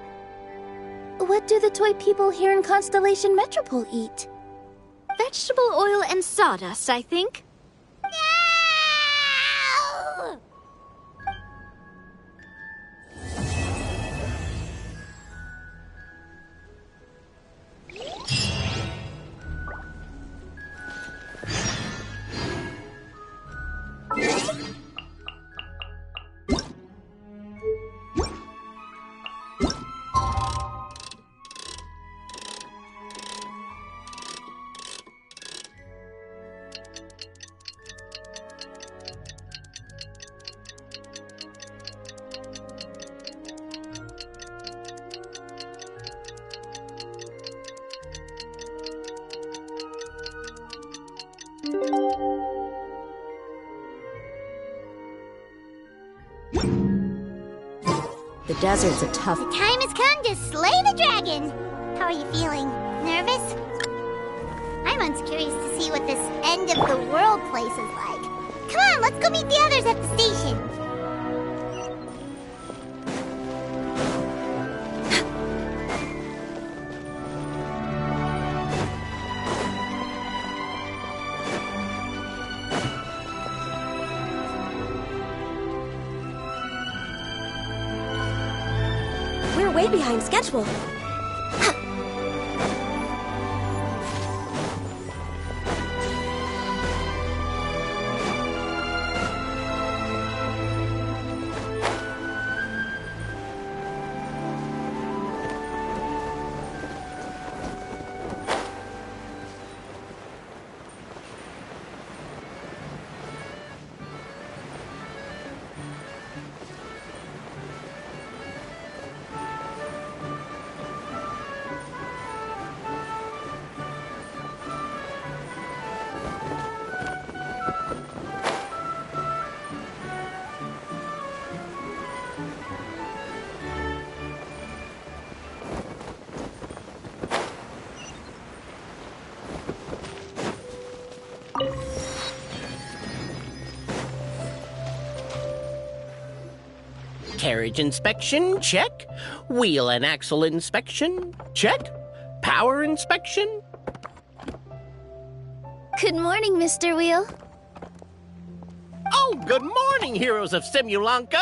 What do the toy people here in Constellation Metropole eat? Vegetable oil and sawdust, I think. The desert's a tough... The time has come to slay the dragon! How are you feeling? Nervous? I'm curious to see what this end-of-the-world place is like. Come on, let's go meet the others at the station! We're way behind schedule. Carriage inspection, check. Wheel and axle inspection, check. Power inspection. Good morning, Mr. Wheel. Oh, good morning, heroes of Simulanka.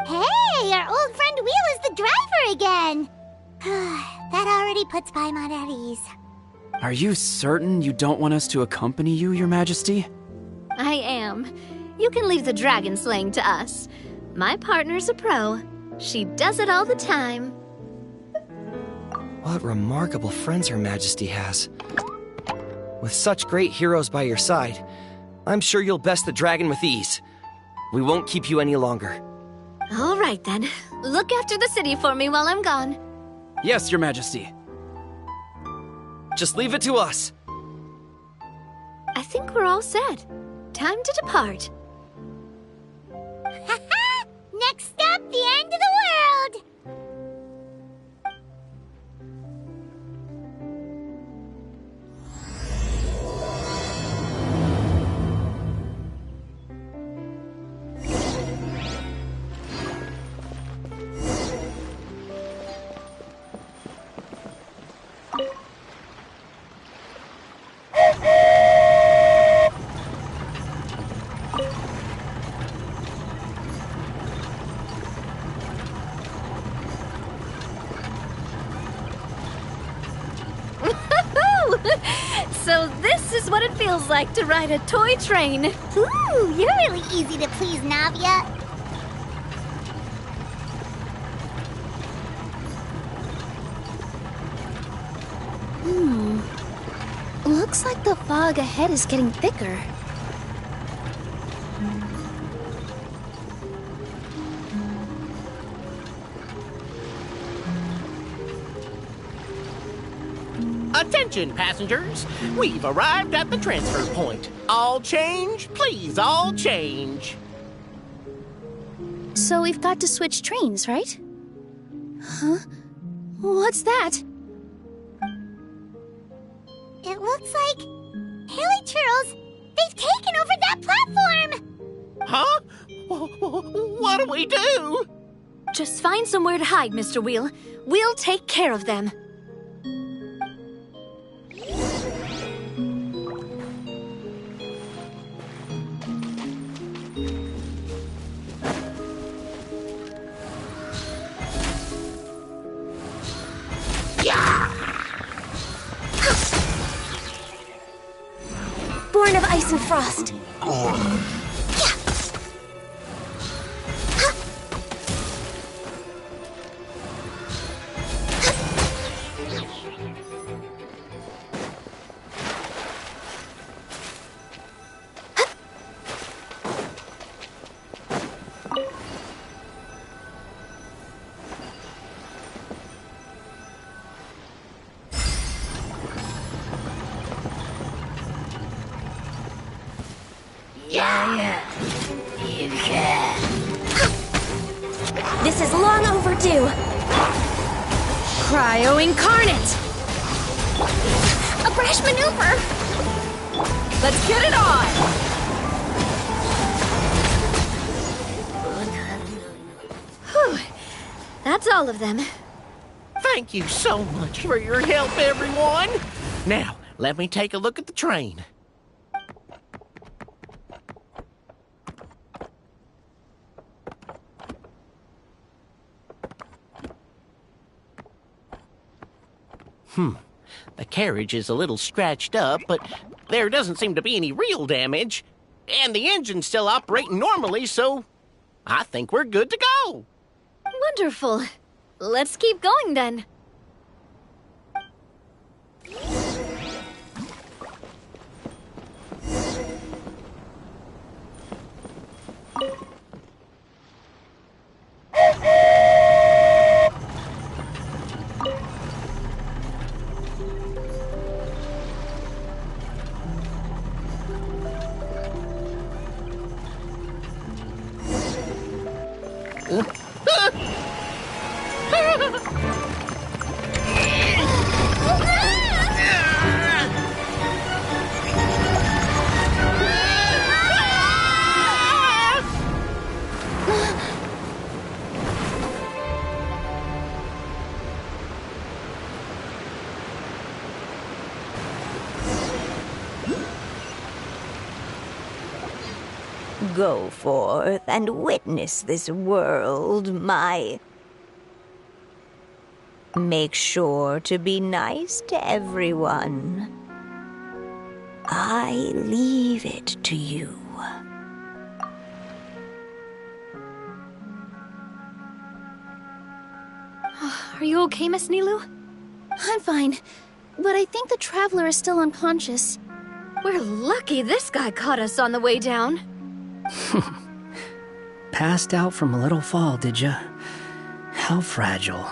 Hey, our old friend Wheel is the driver again! That already puts Paimon at ease. Are you certain you don't want us to accompany you, Your Majesty? I am. You can leave the dragon slaying to us. My partner's a pro. She does it all the time. What remarkable friends Her Majesty has. With such great heroes by your side, I'm sure you'll best the dragon with ease. We won't keep you any longer. All right, then. Look after the city for me while I'm gone. Yes, Your Majesty. Just leave it to us. I think we're all set. Time to depart. Next stop, the end of the world! So this is what it feels like to ride a toy train. Ooh, you're really easy to please, Navia. Looks like the fog ahead is getting thicker. Attention, passengers. We've arrived at the transfer point. All change, please, all change. So we've got to switch trains, right? Huh? What's that? It looks like... Haley Turtles, they've taken over that platform! Huh? What do we do? Just find somewhere to hide, Mr. Wheel. We'll take care of them. Born of ice and frost. This is long overdue. Cryo Incarnate! A brash maneuver! Let's get it on! Whew. That's all of them. Thank you so much for your help, everyone. Now, let me take a look at the train. The carriage is a little scratched up, but there doesn't seem to be any real damage. And the engine's still operating normally, so I think we're good to go. Wonderful. Let's keep going then. Go forth and witness this world, my... Make sure to be nice to everyone. I leave it to you. Are you okay, Miss Nilu? I'm fine, but I think the Traveler is still unconscious. We're lucky this guy caught us on the way down. Passed out from a little fall, did ya? How fragile.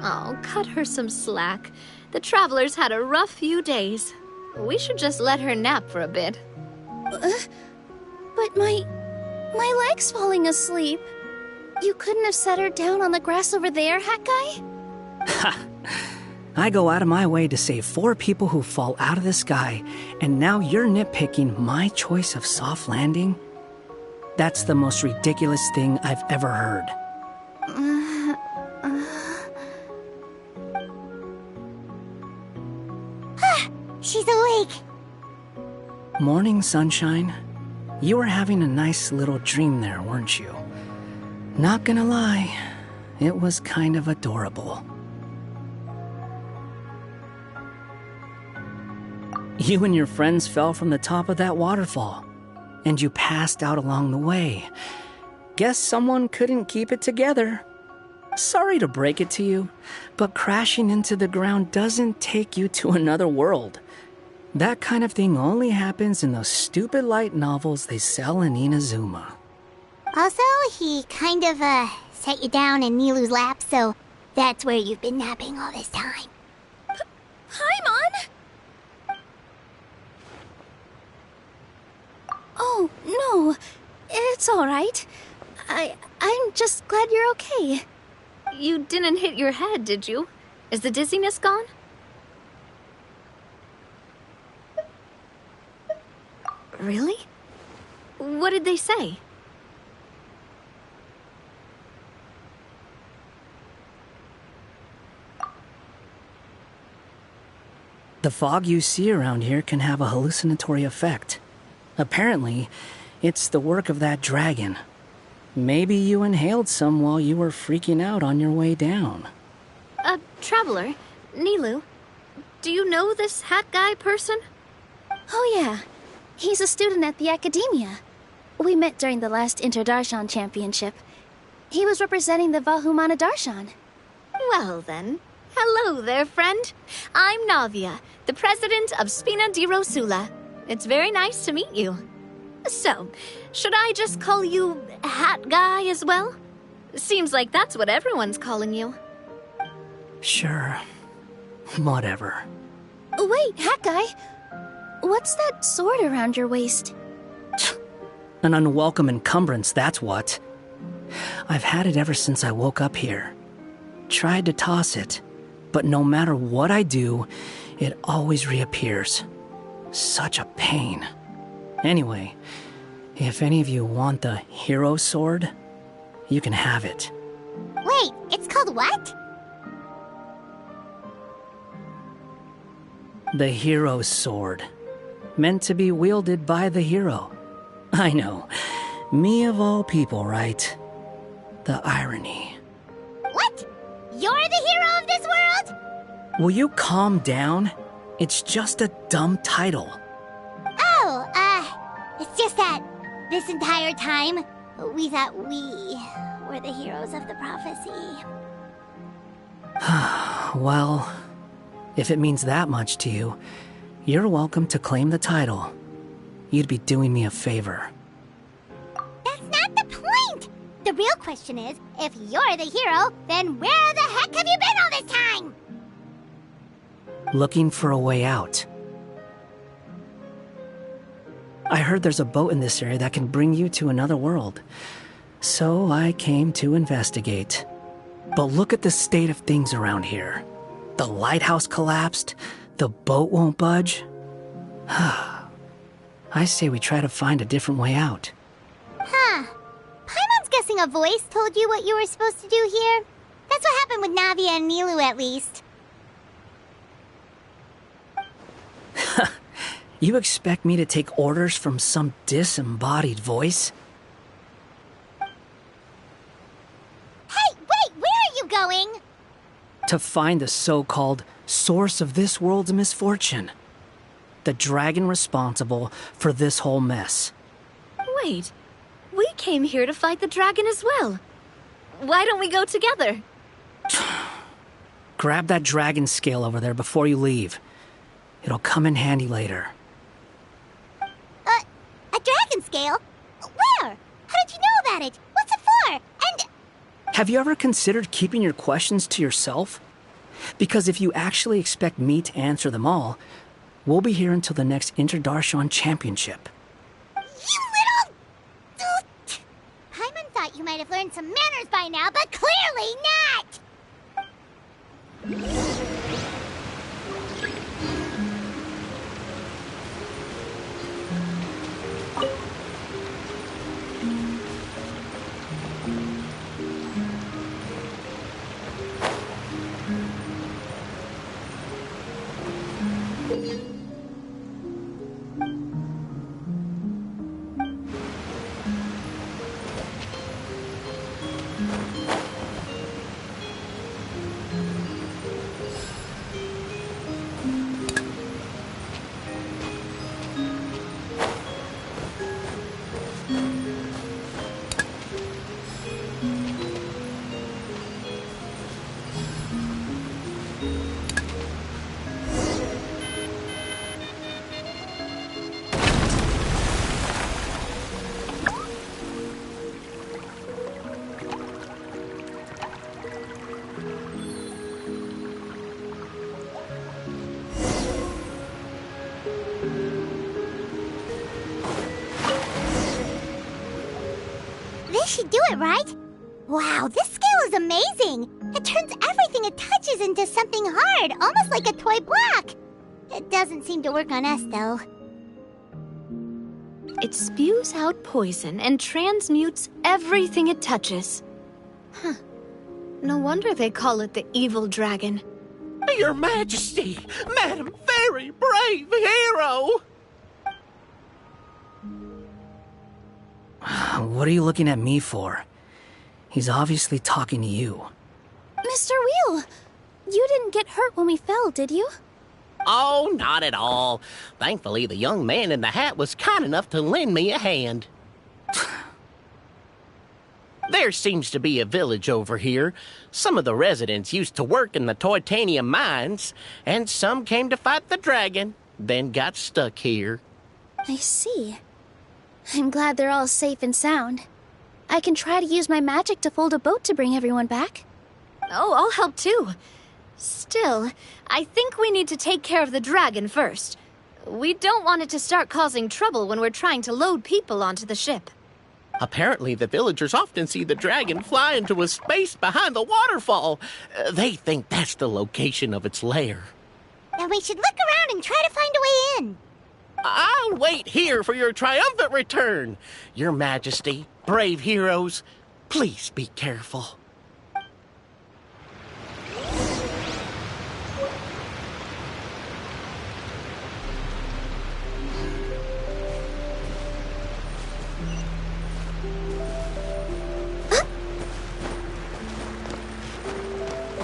Oh, cut her some slack. The Traveler's had a rough few days. We should just let her nap for a bit. But my leg's falling asleep. You couldn't have set her down on the grass over there, Hat Guy? Ha! I go out of my way to save 4 people who fall out of the sky, and now you're nitpicking my choice of soft landing? That's the most ridiculous thing I've ever heard. She's awake. Morning, sunshine. You were having a nice little dream there, weren't you? Not gonna lie, it was kind of adorable. You and your friends fell from the top of that waterfall, and you passed out along the way. Guess someone couldn't keep it together. Sorry to break it to you, but crashing into the ground doesn't take you to another world. That kind of thing only happens in those stupid light novels they sell in Inazuma. Also, he kind of, set you down in Nilu's lap, so that's where you've been napping all this time. Paimon? Oh, no. It's all right. I'm just glad you're okay. You didn't hit your head, did you? Is the dizziness gone? Really? What did they say? The fog you see around here can have a hallucinatory effect. Apparently, it's the work of that dragon. Maybe you inhaled some while you were freaking out on your way down. Traveler, Nilu, do you know this hat guy person? Oh yeah, he's a student at the academia. We met during the last Inter-Darshan championship. He was representing the Vahumana Darshan. Well then, hello there, friend. I'm Navia, the president of Spina di Rosula. It's very nice to meet you. So, should I just call you Hat Guy as well? Seems like that's what everyone's calling you. Sure. Whatever. Wait, Hat Guy. What's that sword around your waist? An unwelcome encumbrance, that's what. I've had it ever since I woke up here. Tried to toss it, but no matter what I do, it always reappears. Such a pain. Anyway, if any of you want the hero sword, you can have it. Wait, it's called what? The hero sword. Meant to be wielded by the hero. I know. Me of all people, right? The irony. What? You're the hero of this world? Will you calm down? It's just a dumb title. It's just that this entire time, we thought we were the heroes of the prophecy. Well, if it means that much to you, you're welcome to claim the title. You'd be doing me a favor. That's not the point! The real question is, if you're the hero, then where the heck have you been all this time? Looking for a way out. I heard there's a boat in this area that can bring you to another world. So I came to investigate. But look at the state of things around here. The lighthouse collapsed. The boat won't budge. I say we try to find a different way out. Huh. Paimon's guessing a voice told you what you were supposed to do here. That's what happened with Navia and Nilu, at least. You expect me to take orders from some disembodied voice? Hey, wait, where are you going? To find the so-called source of this world's misfortune. The dragon responsible for this whole mess. Wait, we came here to fight the dragon as well. Why don't we go together? Grab that dragon scale over there before you leave. It'll come in handy later. A dragon scale? Where? How did you know about it? What's it for? And... Have you ever considered keeping your questions to yourself? Because if you actually expect me to answer them all, we'll be here until the next Inter-Darshan championship. You little... Paimon thought you might have learned some manners by now, but clearly not! should do it, right? Wow, this scale is amazing! It turns everything it touches into something hard, almost like a toy block. It doesn't seem to work on us, though. It spews out poison and transmutes everything it touches. Huh. No wonder they call it the evil dragon. Your Majesty, Madam Very Brave Hero! What are you looking at me for? He's obviously talking to you. Mr. Wheel, you didn't get hurt when we fell, did you? Oh, not at all. Thankfully, the young man in the hat was kind enough to lend me a hand. There seems to be a village over here. Some of the residents used to work in the titanium mines, and some came to fight the dragon, then got stuck here. I see. I'm glad they're all safe and sound. I can try to use my magic to fold a boat to bring everyone back. Oh, I'll help too. Still, I think we need to take care of the dragon first. We don't want it to start causing trouble when we're trying to load people onto the ship. Apparently, the villagers often see the dragon fly into a space behind the waterfall. They think that's the location of its lair. Then we should look around and try to find a way in. I'll wait here for your triumphant return. Your Majesty, brave heroes, please be careful.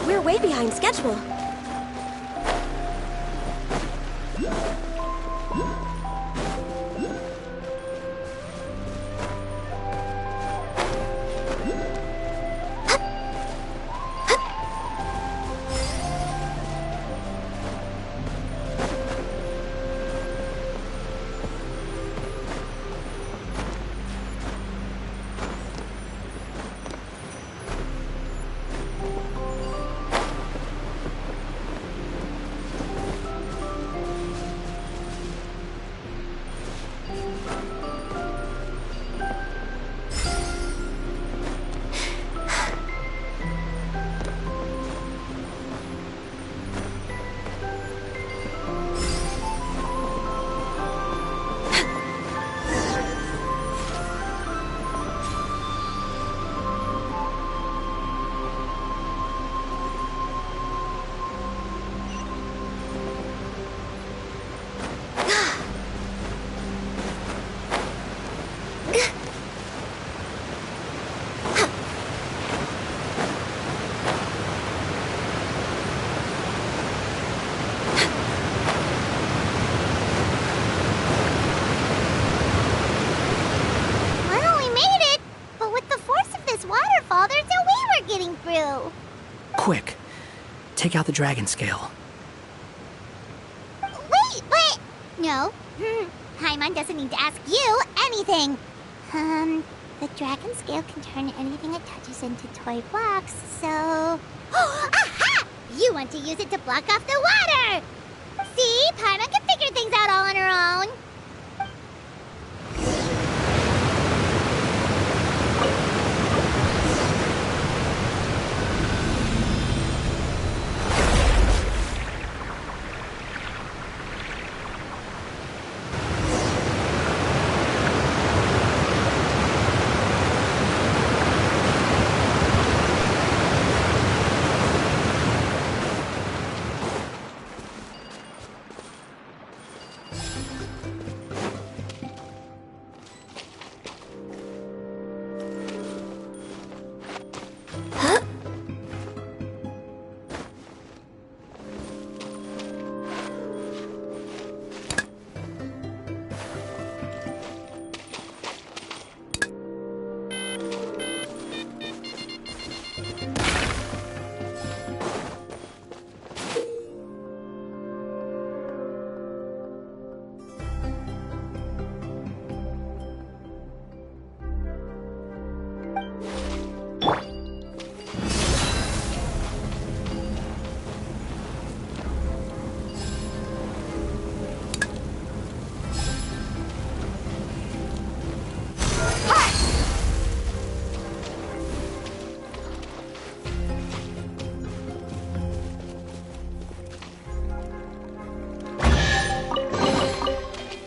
We're way behind schedule. Quick, take out the dragon scale. Wait, what? No. Paimon doesn't need to ask you anything. The dragon scale can turn anything it touches into toy blocks, so... Aha! You want to use it to block off the water! See? Paimon can figure things out all on her own.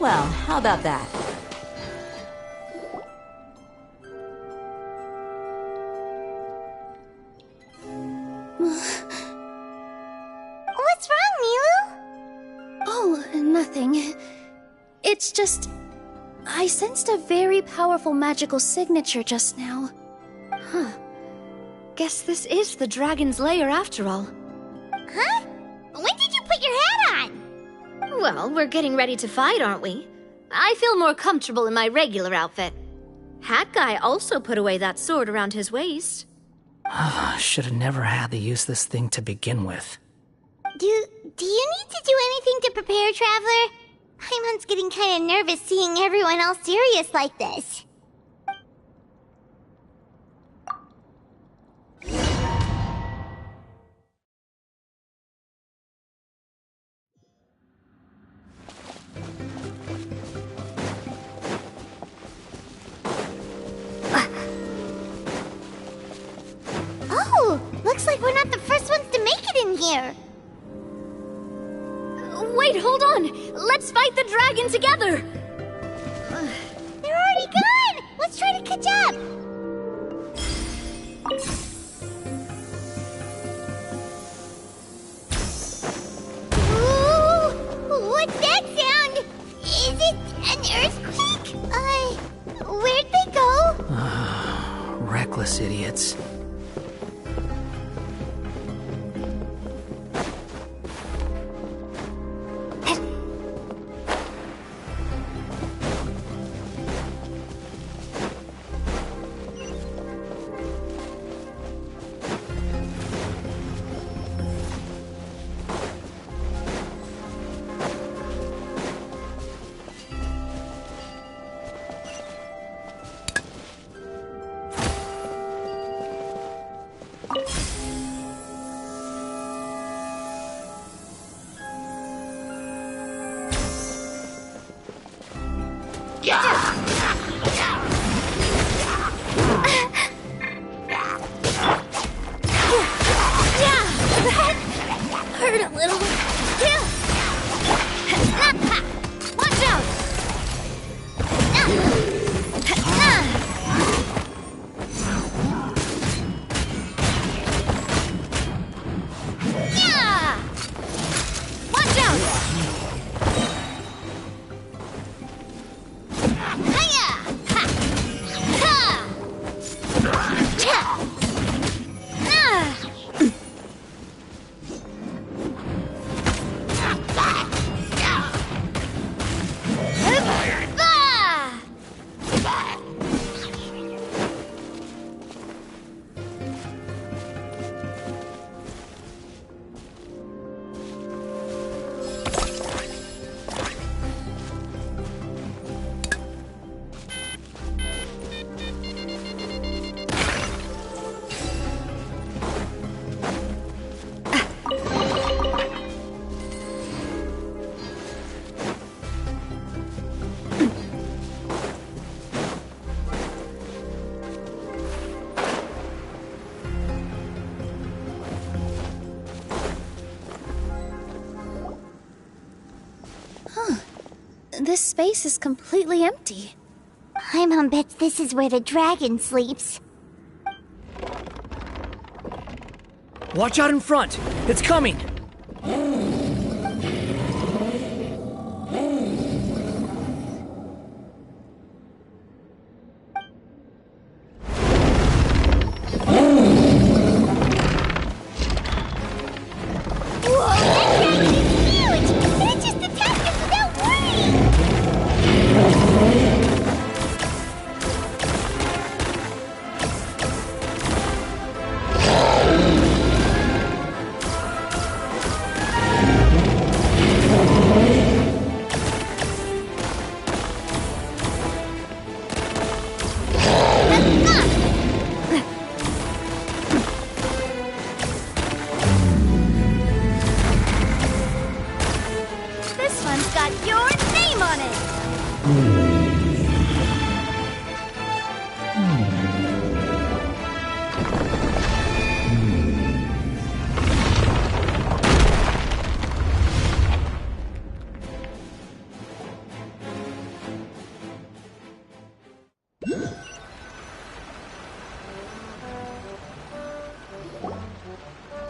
Well, how about that? What's wrong, Nilu? Oh, nothing. It's just... I sensed a very powerful magical signature just now. Huh. Guess this is the dragon's lair after all. Huh? When did you put your hat on? Well, we're getting ready to fight, aren't we? I feel more comfortable in my regular outfit. Hat Guy also put away that sword around his waist. Should have never had to use this thing to begin with. Do you need to do anything to prepare, Traveler? Paimon's getting kind of nervous seeing everyone else serious like this. Oh, looks like we're not the first ones to make it in here. Wait, hold on! Let's fight the dragon together! They're already gone! Let's try to catch up! Ooh! What's that sound? Is it an earthquake? Where'd they go? Reckless idiots. Hurt a little. Watch out! Watch out! This space is completely empty. Paimon bets this is where the dragon sleeps. Watch out in front! It's coming!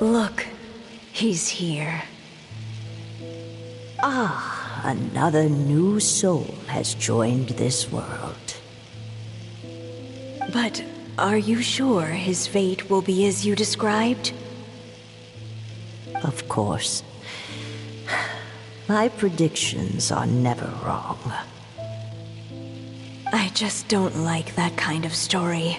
Look, he's here. Ah, another new soul has joined this world. But are you sure his fate will be as you described? Of course. My predictions are never wrong. I just don't like that kind of story.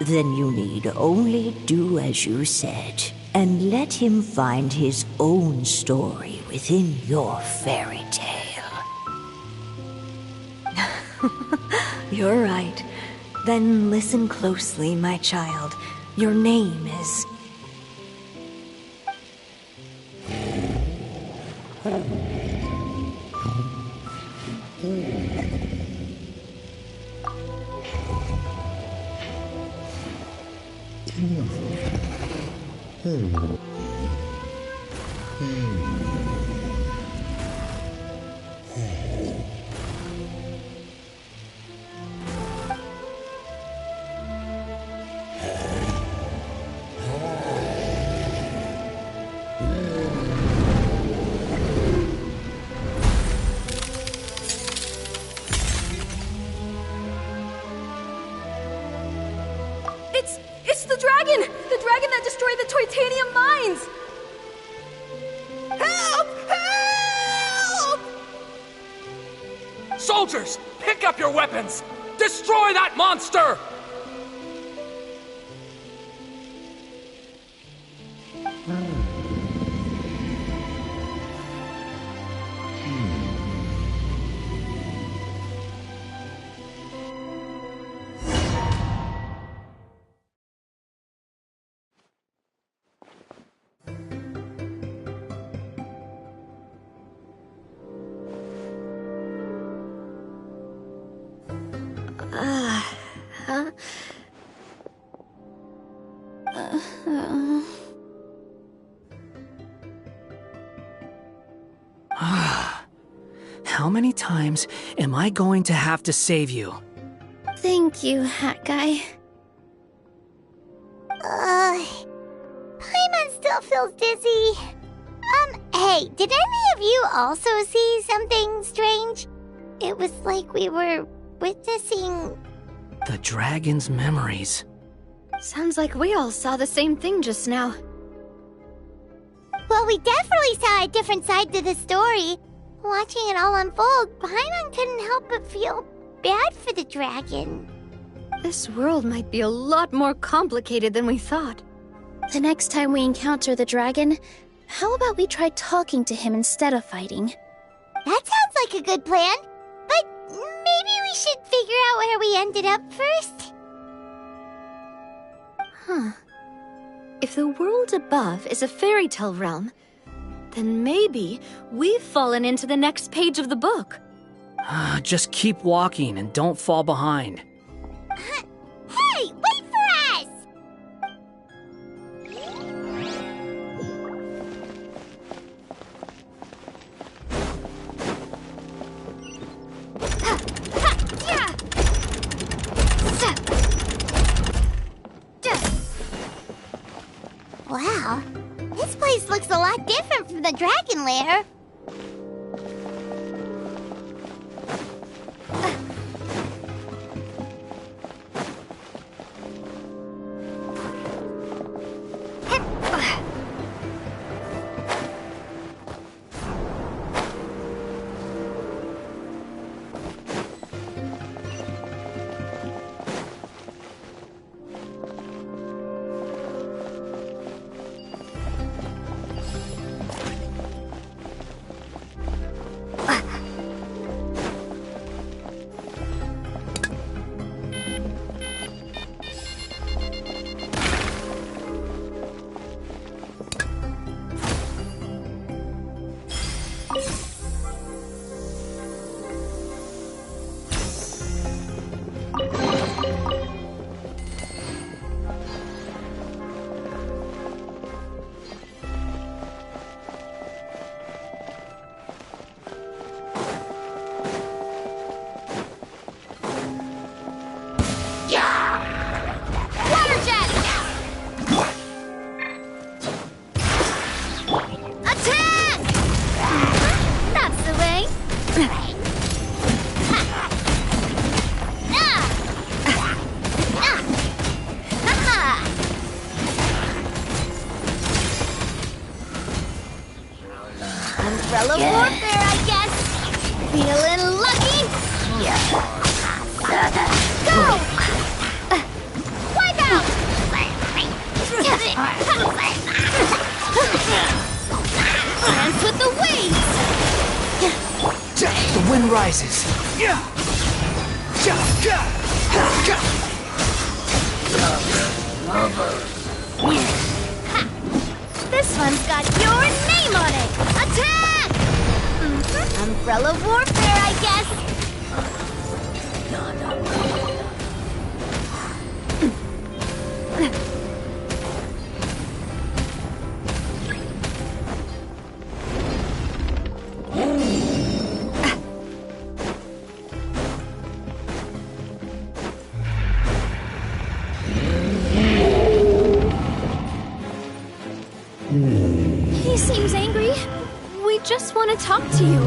Then you need only do as you said, and let him find his own story within your fairy tale. You're right. Then listen closely, my child. Your name is... It's the dragon! The dragon that destroyed the Titanium mines! Help! Help! Soldiers, pick up your weapons! Destroy that monster! How many times am I going to have to save you? Thank you, Hat Guy. Paimon still feels dizzy. Hey, did any of you also see something strange? It was like we were witnessing... The dragon's memories. Sounds like we all saw the same thing just now. Well, we definitely saw a different side to the story. Watching it all unfold, Paimon couldn't help but feel bad for the dragon. This world might be a lot more complicated than we thought. The next time we encounter the dragon, how about we try talking to him instead of fighting? That sounds like a good plan. But maybe we should figure out where we ended up first. Huh. If the world above is a fairy tale realm, then maybe we've fallen into the next page of the book. Just keep walking and don't fall behind. Hey, wait for us! Wow, this place looks a lot different from the dragon lair. Umbrella warfare, I guess. Feeling lucky? Go! Wipe out! Dance with the waves! The wind rises. This one's got your name on it! Attack! Umbrella warfare, I guess. He seems angry. We just want to talk to you.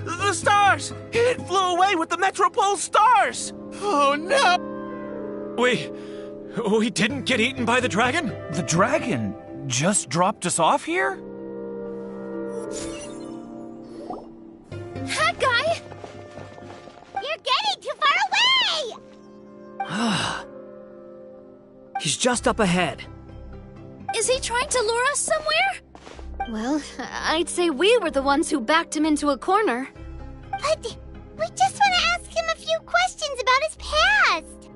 The stars! It flew away with the Metropole stars! Oh no! We didn't get eaten by the dragon? The dragon just dropped us off here? That guy! You're getting too far away! He's just up ahead. Is he trying to lure us somewhere? Well, I'd say we were the ones who backed him into a corner. But we just want to ask him a few questions about his past.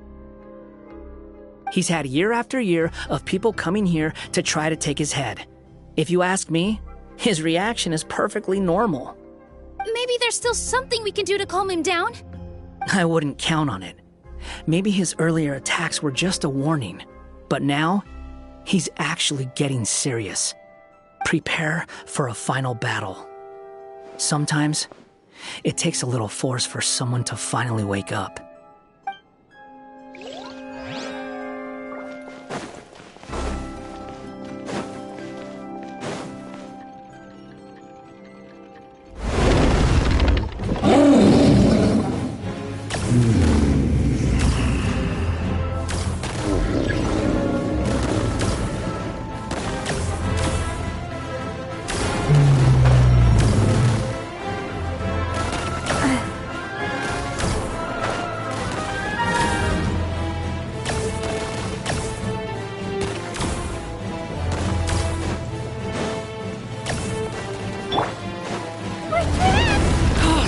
He's had year after year of people coming here to try to take his head. If you ask me, his reaction is perfectly normal. Maybe there's still something we can do to calm him down? I wouldn't count on it. Maybe his earlier attacks were just a warning. But now, he's actually getting serious. Prepare for a final battle. Sometimes, it takes a little force for someone to finally wake up.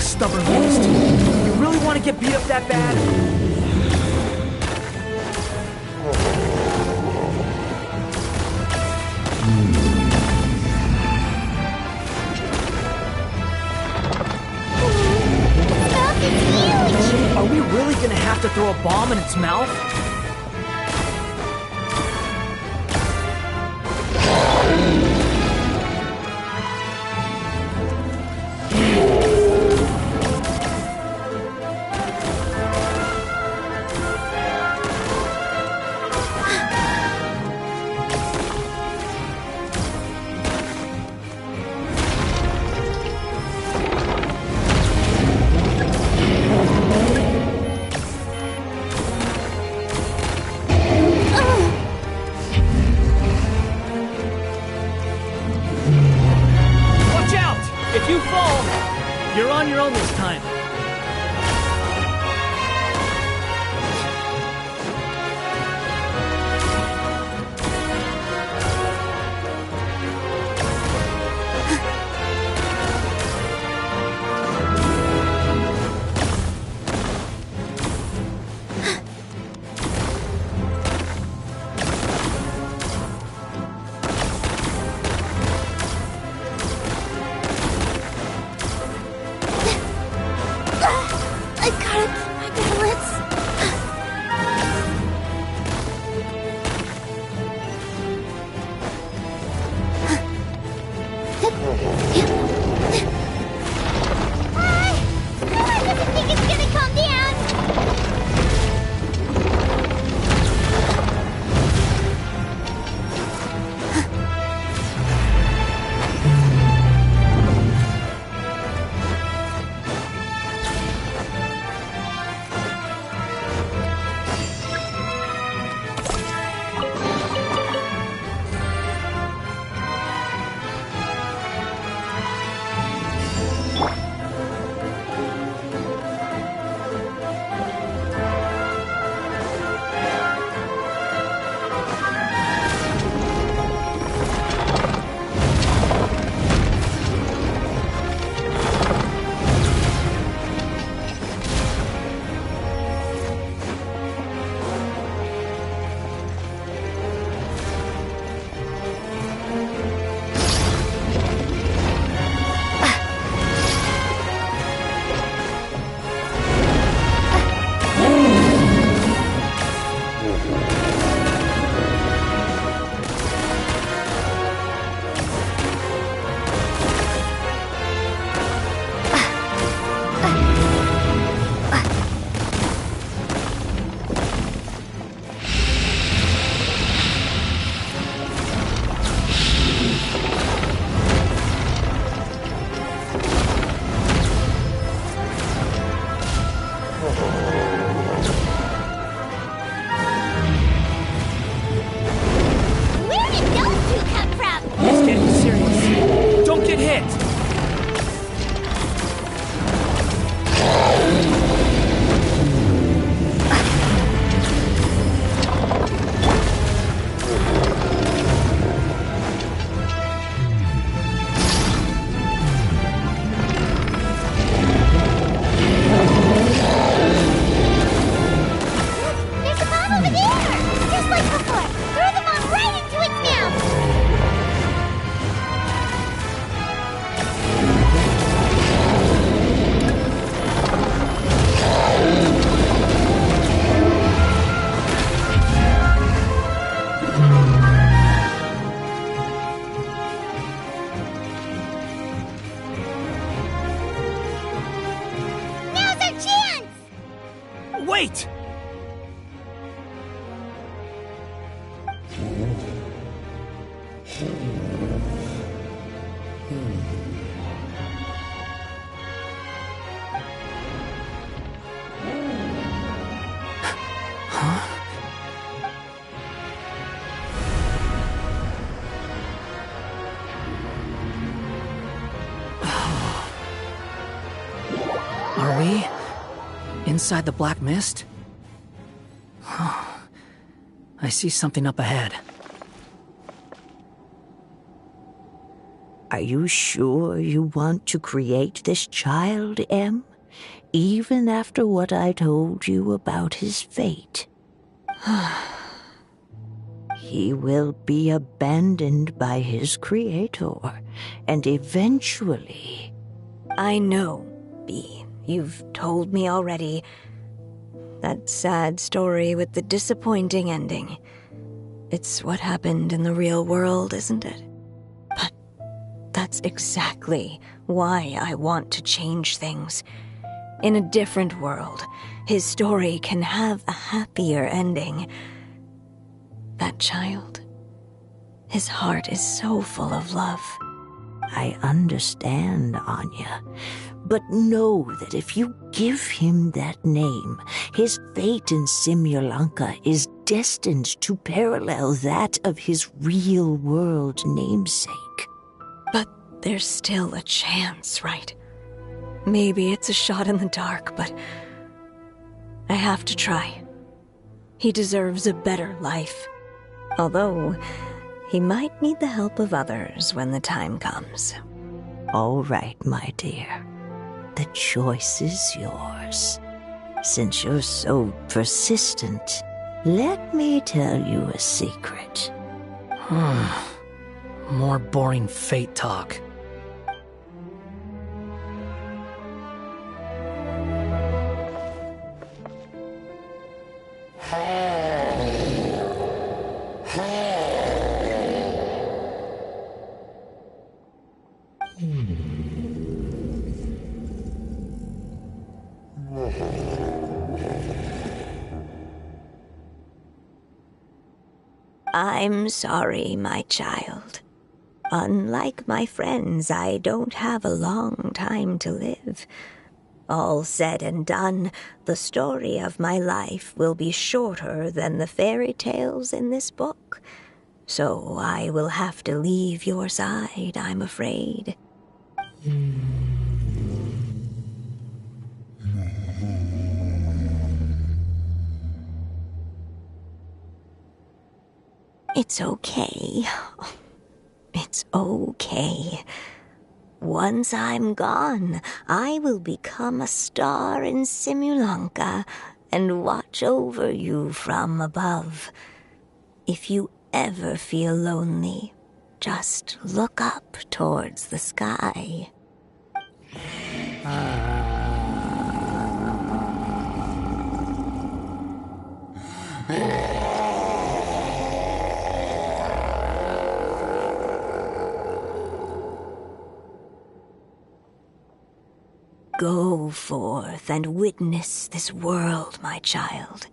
Stubborn beast. You really want to get beat up that bad? Are we really gonna have to throw a bomb in its mouth? If you fall, you're on your own this time. Wait! Are we inside the black mist? I see something up ahead. Are you sure you want to create this child, Em? Even after what I told you about his fate? He will be abandoned by his creator, and eventually... I know, Bee. You've told me already. That sad story with the disappointing ending. It's what happened in the real world, isn't it? But that's exactly why I want to change things. In a different world, his story can have a happier ending. That child, his heart is so full of love. I understand, Anya. But know that if you give him that name, his fate in Simulanka is destined to parallel that of his real-world namesake. But there's still a chance, right? Maybe it's a shot in the dark, but I have to try. He deserves a better life. Although, he might need the help of others when the time comes. All right, my dear. The choice is yours. Since you're so persistent, let me tell you a secret. More boring fate talk. I'm sorry, my child. Unlike my friends, I don't have a long time to live. All said and done, the story of my life will be shorter than the fairy tales in this book. So I will have to leave your side, I'm afraid. It's okay. It's okay. Once I'm gone, I will become a star in Simulanka and watch over you from above. If you ever feel lonely, just look up towards the sky. Go forth and witness this world, my child.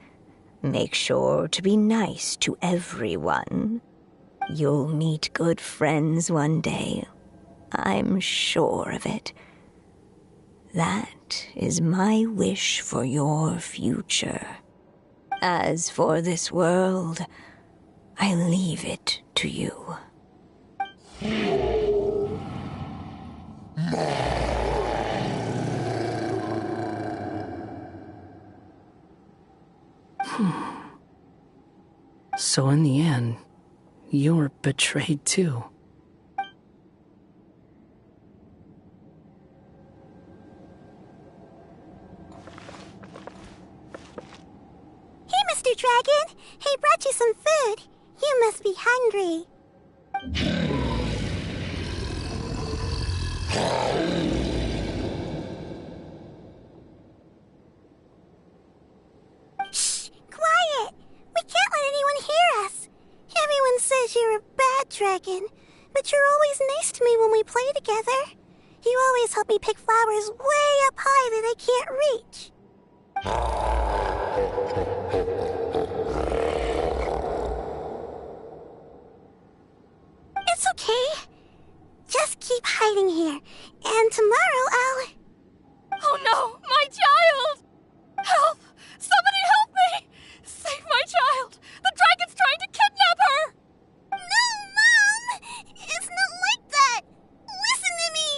Make sure to be nice to everyone. You'll meet good friends one day. I'm sure of it. That is my wish for your future. As for this world, I leave it to you. So in the end, you're betrayed too. Hey, Mr. Dragon! I brought you some food. You must be hungry. Shh! Quiet! We can't let anyone hear us. Everyone says you're a bad dragon, but you're always nice to me when we play together. You always help me pick flowers way up high that I can't reach. It's okay. Just keep hiding here, and tomorrow I'll... Oh no, my child! Help! Somebody help me! Save my child! The dragon's trying to kidnap her! No, Mom! It's not like that! Listen to me!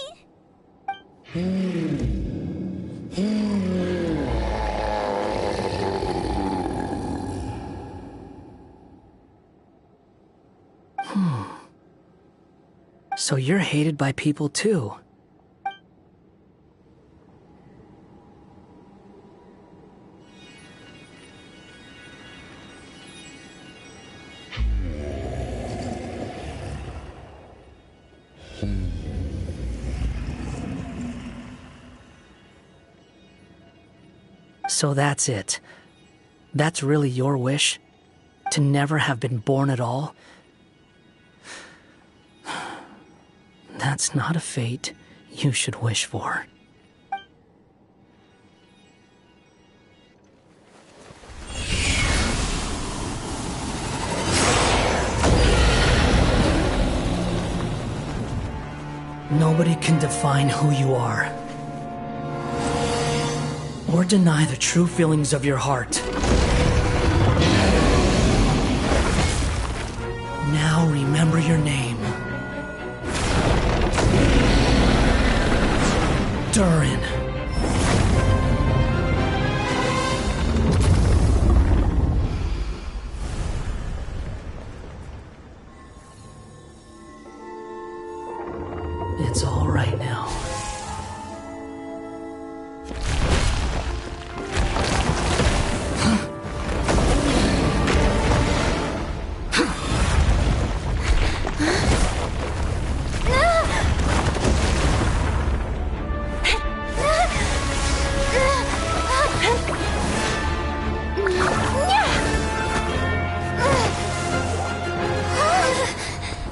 So you're hated by people too. So that's it. That's really your wish? To never have been born at all? That's not a fate you should wish for. Nobody can define who you are, or deny the true feelings of your heart. Now remember your name. Durin. It's all right now.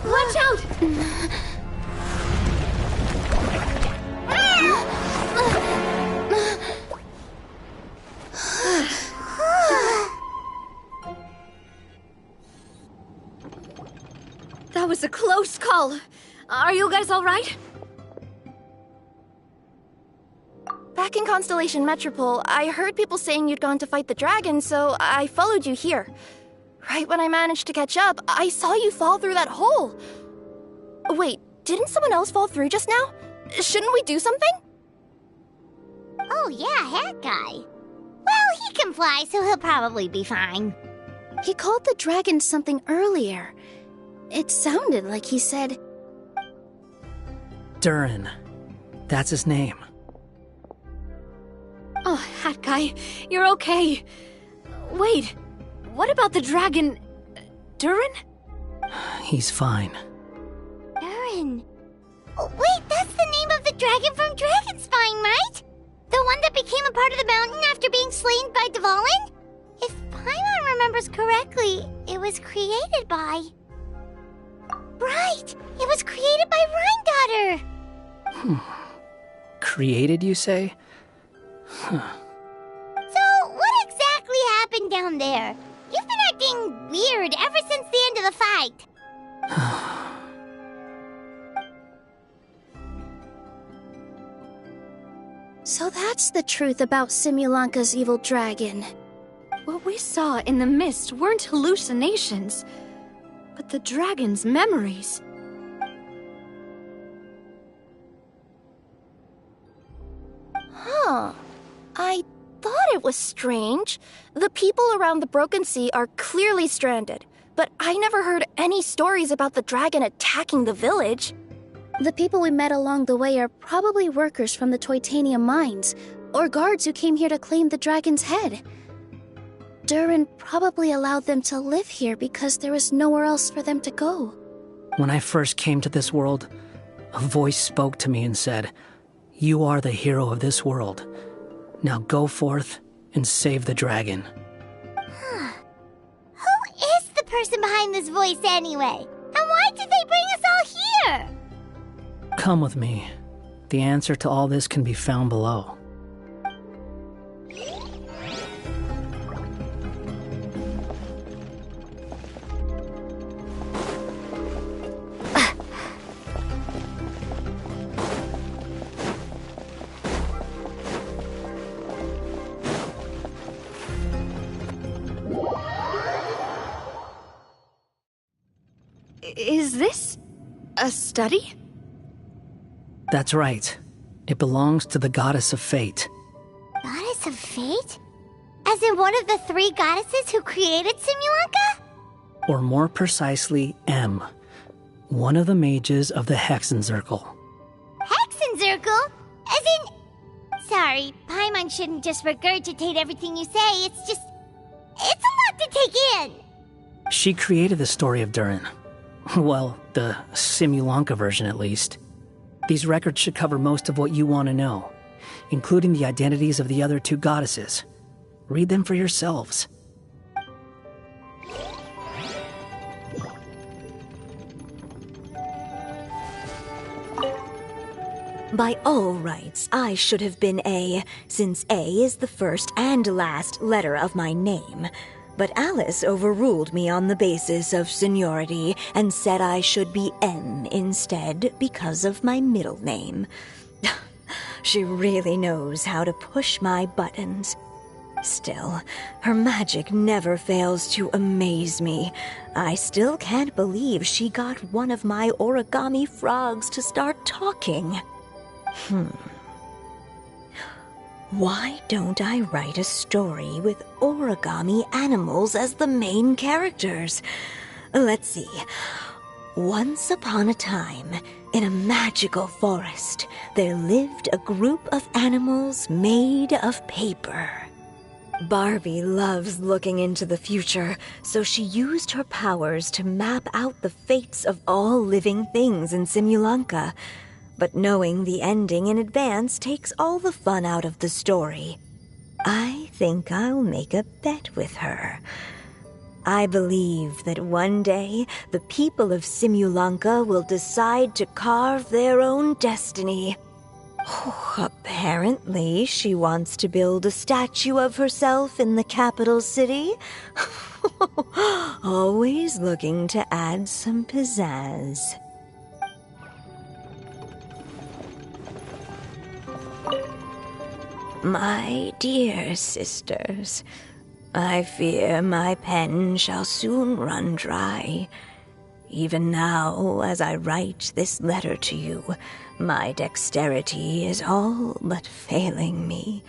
Watch out! That was a close call. Are you guys all right? Back in Constellation Metropole, I heard people saying you'd gone to fight the dragon, so I followed you here. Right when I managed to catch up, I saw you fall through that hole. Wait, didn't someone else fall through just now? Shouldn't we do something? Oh yeah, that guy. Well, he can fly, so he'll probably be fine. He called the dragon something earlier. It sounded like he said... Durin. That's his name. Oh, Hat Guy, you're okay. Wait, what about the dragon... Durin? He's fine. Durin. Oh, wait, that's the name of the dragon from Dragonspine, right? The one that became a part of the mountain after being slain by Dvalin? If Paimon remembers correctly, it was created by... Right! It was created by Rhine Daughter! Created, you say? Huh. So, what exactly happened down there? You've been acting weird ever since the end of the fight. So that's the truth about Simulanka's evil dragon. What we saw in the mist weren't hallucinations, but the dragon's memories. Huh. I thought it was strange. The people around the Broken Sea are clearly stranded, but I never heard any stories about the dragon attacking the village. The people we met along the way are probably workers from the Toitanium mines, or guards who came here to claim the dragon's head. Durin probably allowed them to live here because there was nowhere else for them to go. When I first came to this world, a voice spoke to me and said, "You are the hero of this world. Now go forth and save the dragon." Who is the person behind this voice anyway? And why did they bring us all here? Come with me. The answer to all this can be found below. Is this a study? That's right. It belongs to the Goddess of Fate. Goddess of Fate? As in one of the three goddesses who created Simulanka? Or more precisely, M. One of the mages of the Hexenzirkel. Hexenzirkel? As in... Sorry, Paimon shouldn't just regurgitate everything you say. It's a lot to take in. She created the story of Durin. Well, the Simulanka version at least. These records should cover most of what you want to know, including the identities of the other two goddesses. Read them for yourselves. By all rights, I should have been A, since A is the first and last letter of my name. But Alice overruled me on the basis of seniority and said I should be M instead because of my middle name. She really knows how to push my buttons. Still, her magic never fails to amaze me. I still can't believe she got one of my origami frogs to start talking. Why don't I write a story with origami animals as the main characters? Let's see. Once upon a time, in a magical forest, there lived a group of animals made of paper. Barbie loves looking into the future, so she used her powers to map out the fates of all living things in Simulanka. But knowing the ending in advance takes all the fun out of the story. I think I'll make a bet with her. I believe that one day the people of Simulanka will decide to carve their own destiny. Apparently, she wants to build a statue of herself in the capital city. Always looking to add some pizzazz. My dear sisters, I fear my pen shall soon run dry. Even now, as I write this letter to you, my dexterity is all but failing me.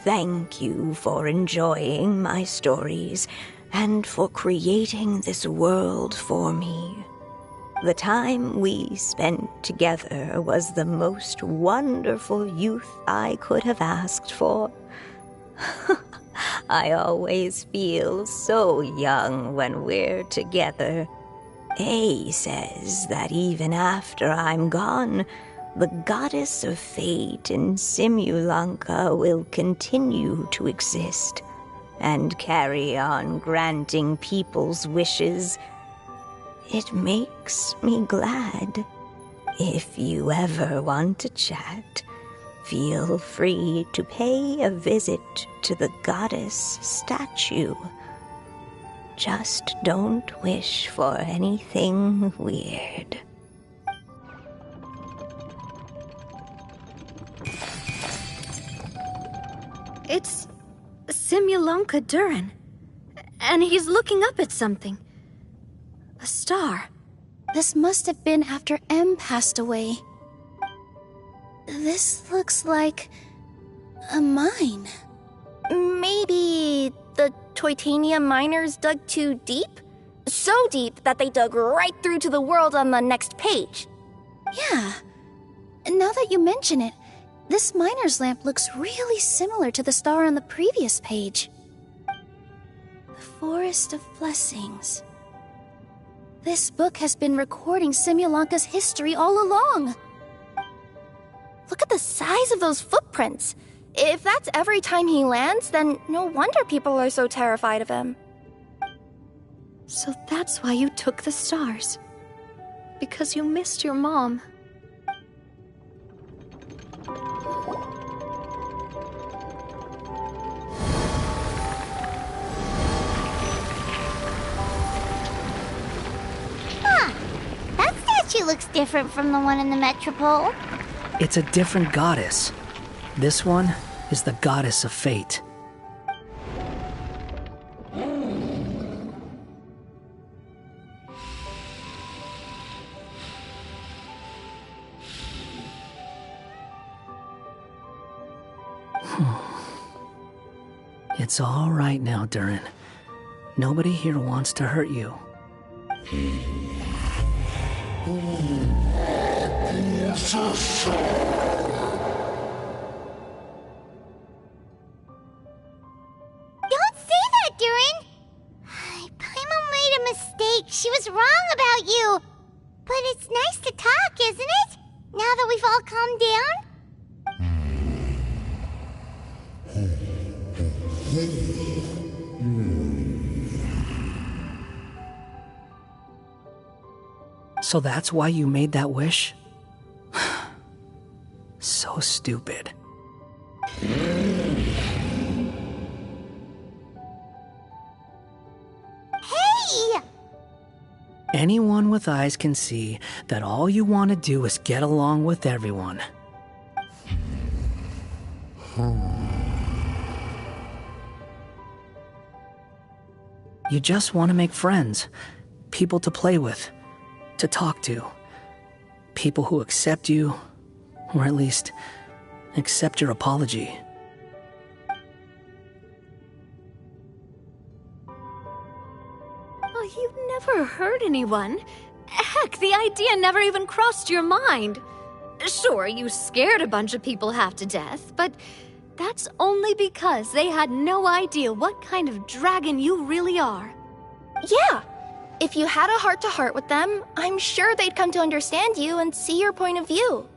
Thank you for enjoying my stories and for creating this world for me. The time we spent together was the most wonderful youth I could have asked for. I always feel so young when we're together. A says that even after I'm gone, the goddess of fate in Simulanka will continue to exist and carry on granting people's wishes. It makes me glad. If you ever want to chat, feel free to pay a visit to the goddess statue. Just don't wish for anything weird. It's Simulanka Durin. And he's looking up at something. A star. This must have been after M passed away. This looks like a mine. Maybe the Toitania miners dug too deep? So deep that they dug right through to the world on the next page. Yeah. Now that you mention it, this miner's lamp looks really similar to the star on the previous page. The Forest of Blessings. This book has been recording Simulanka's history all along. Look at the size of those footprints. If that's every time he lands, then no wonder people are so terrified of him. So that's why you took the stars. Because you missed your mom. She looks different from the one in the Metropole. It's a different goddess. This one is the goddess of fate. It's all right now, Durin. Nobody here wants to hurt you. Don't say that, Durin! Paimon made a mistake. She was wrong about you. But it's nice to talk, isn't it? Now that we've all calmed down? So that's why you made that wish? So stupid. Hey! Anyone with eyes can see that all you want to do is get along with everyone. You just want to make friends, people to play with, to talk to, people who accept you, or at least accept your apology. Oh, you've never hurt anyone. Heck, the idea never even crossed your mind. Sure, you scared a bunch of people half to death, but that's only because they had no idea what kind of dragon you really are. Yeah. If you had a heart-to-heart with them, I'm sure they'd come to understand you and see your point of view.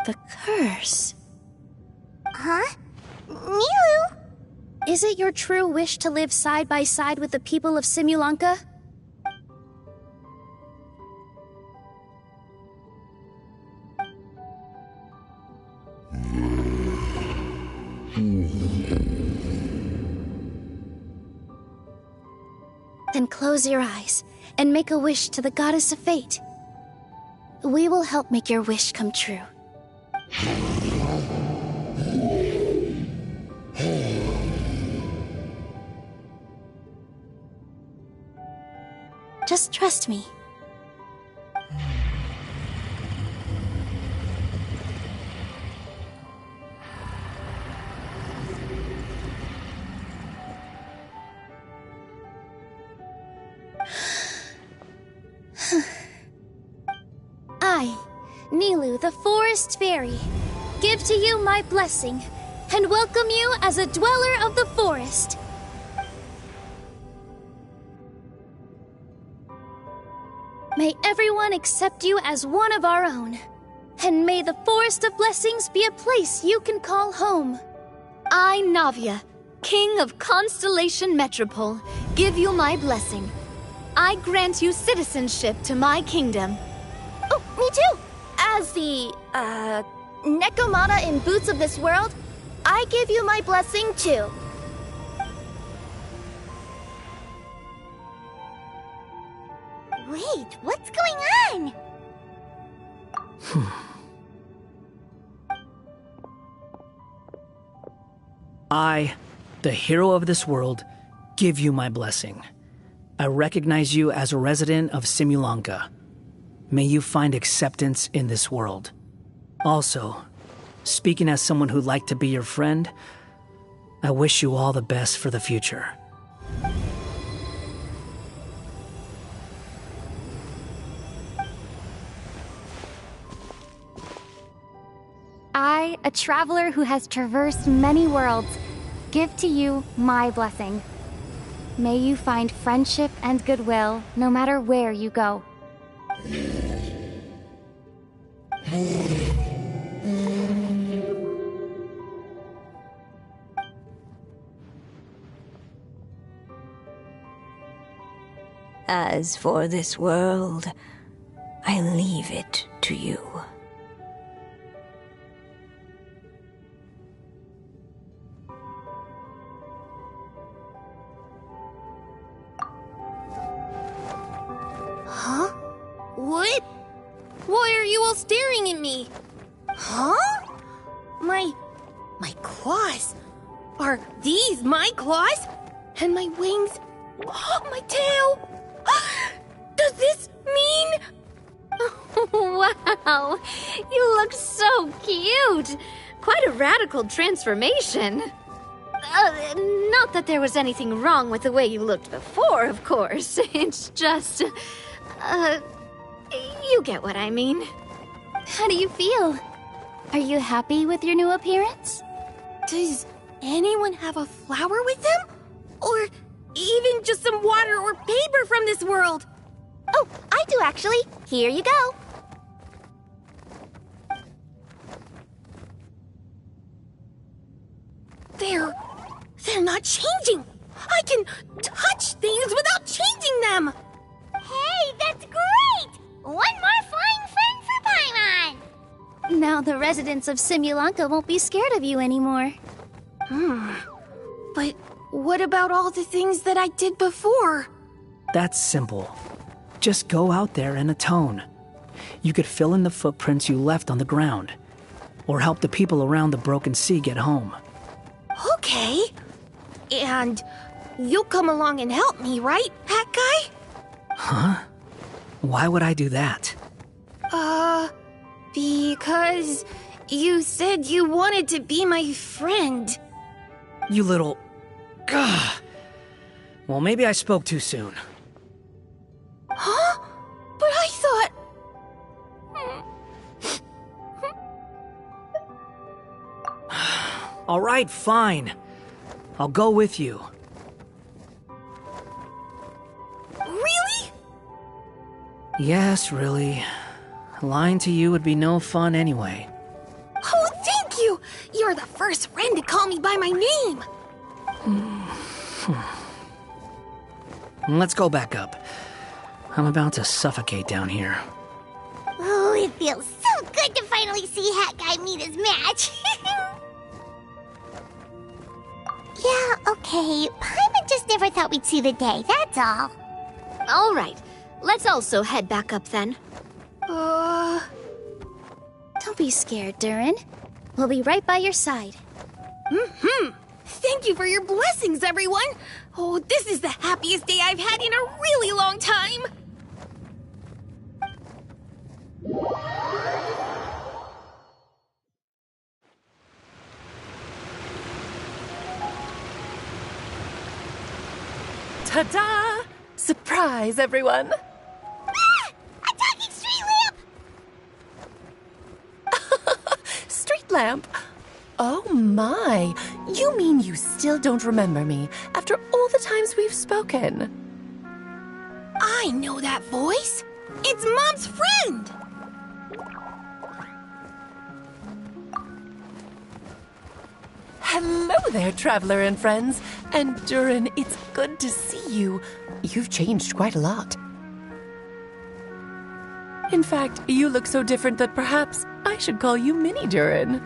The curse. Huh? Nilu? Is it your true wish to live side by side with the people of Simulanka? Then close your eyes and make a wish to the Goddess of Fate. We will help make your wish come true. Just trust me. I, Nilu, the Forest Fairy, give to you my blessing and welcome you as a dweller of the forest. May everyone accept you as one of our own, and may the Forest of Blessings be a place you can call home. I, Navia, King of Constellation Metropole, give you my blessing. I grant you citizenship to my kingdom. Oh, me too! As the, Nekomata in Boots of this world, I give you my blessing too. Wait, what's going on? I, the hero of this world, give you my blessing. I recognize you as a resident of Simulanka. May you find acceptance in this world. Also, speaking as someone who'd like to be your friend, I wish you all the best for the future. I, a traveler who has traversed many worlds, give to you my blessing. May you find friendship and goodwill no matter where you go. As for this world, I leave it to you. Huh? What? Why are you all staring at me? Huh? My claws. Are these my claws? And my wings? Oh, my tail? Does this mean... Wow, you look so cute. Quite a radical transformation. Not that there was anything wrong with the way you looked before, of course. It's just... you get what I mean. How do you feel? Are you happy with your new appearance? Does anyone have a flower with them? Or even just some water or paper from this world? Oh, I do actually. Here you go. They're not changing. I can touch things without changing them. Hey, that's great! One more flying friend for Paimon! Now the residents of Simulanka won't be scared of you anymore. But what about all the things that I did before? That's simple. Just go out there and atone. You could fill in the footprints you left on the ground, or help the people around the broken sea get home. Okay. And you'll come along and help me, right, Hat Guy? Huh? Why would I do that? Because you said you wanted to be my friend. You little... Gah. Well, maybe I spoke too soon. Huh? But I thought... All right, fine. I'll go with you. Really? Yes, really. Lying to you would be no fun anyway. Oh, thank you! You're the first friend to call me by my name! Let's go back up. I'm about to suffocate down here. Oh, it feels so good to finally see Hat Guy meet his match. Yeah, okay. Paimon just never thought we'd see the day, that's all. All right, let's also head back up then. Don't be scared, Durin. We'll be right by your side. Thank you for your blessings, everyone! Oh, this is the happiest day I've had in a really long time! Ta-da! Surprise, everyone! Ah! A talking street lamp! Street lamp? Oh my! You mean you still don't remember me after all the times we've spoken? I know that voice! It's Mom's friend! Hello there, traveler and friends. And Durin, it's good to see you. You've changed quite a lot. In fact, you look so different that perhaps I should call you Mini Durin.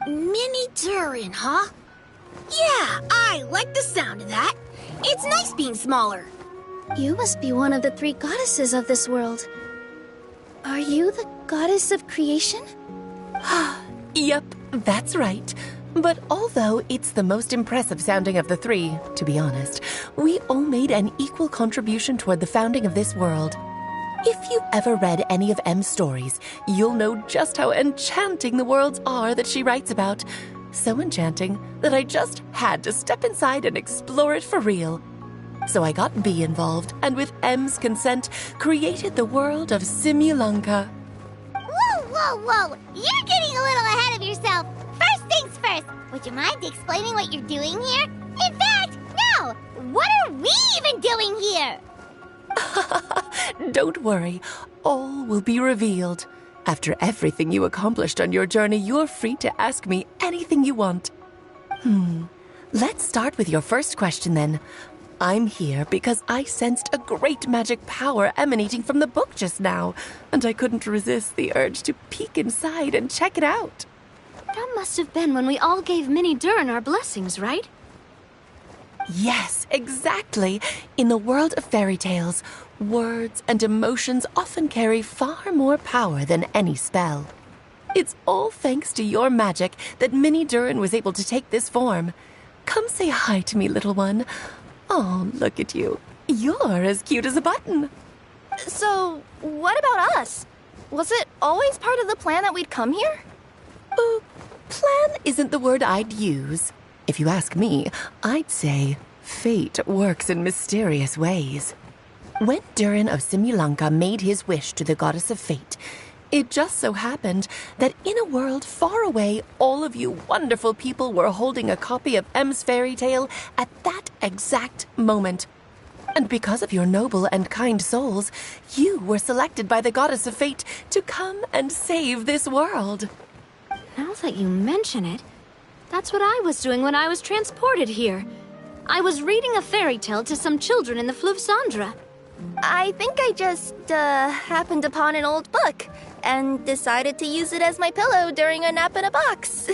Mini Durin, huh? Yeah, I like the sound of that. It's nice being smaller. You must be one of the 3 goddesses of this world. Are you the goddess of creation? Yep, that's right. But although it's the most impressive sounding of the 3, to be honest, we all made an equal contribution toward the founding of this world. If you've ever read any of M's stories, you'll know just how enchanting the worlds are that she writes about. So enchanting that I just had to step inside and explore it for real. So I got B involved, and with M's consent, created the world of Simulanka. Whoa, whoa, whoa! You're getting a little ahead of yourself. First things first, would you mind explaining what you're doing here? In fact, no! What are we even doing here? Don't worry, all will be revealed. After everything you accomplished on your journey, you're free to ask me anything you want. Let's start with your first question then. I'm here because I sensed a great magic power emanating from the book just now, and I couldn't resist the urge to peek inside and check it out. That must have been when we all gave Mini Durin our blessings, right? Yes, exactly. In the world of fairy tales, words and emotions often carry far more power than any spell. It's all thanks to your magic that Mini Durin was able to take this form. Come say hi to me, little one. Oh, look at you. You're as cute as a button. So, what about us? Was it always part of the plan that we'd come here? Plan isn't the word I'd use. If you ask me, I'd say fate works in mysterious ways. When Durin of Simulanka made his wish to the goddess of fate, it just so happened that in a world far away, all of you wonderful people were holding a copy of M's fairy tale at that exact moment. And because of your noble and kind souls, you were selected by the goddess of fate to come and save this world. Now that you mention it, that's what I was doing when I was transported here. I was reading a fairy tale to some children in the Fleuve Cendra. I think I just, happened upon an old book. and decided to use it as my pillow during a nap in a box.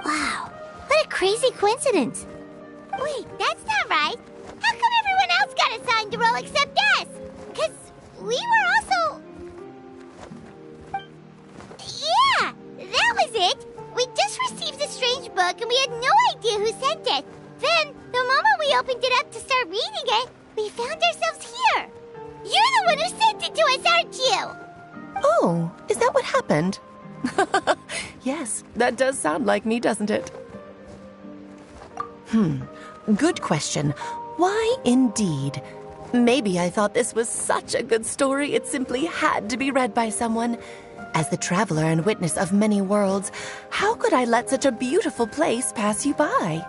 Wow, what a crazy coincidence. Wait, that's not right. How come everyone else got assigned to roll except us? Because we were also... Yeah, that was it. We just received a strange book and we had no idea who sent it. Then, the moment we opened it up to start reading it, we found ourselves here. You're the one who sent it to us, aren't you? Oh, is that what happened? Yes, that does sound like me, doesn't it? Good question. Why indeed? Maybe I thought this was such a good story it simply had to be read by someone. As the traveler and witness of many worlds, how could I let such a beautiful place pass you by?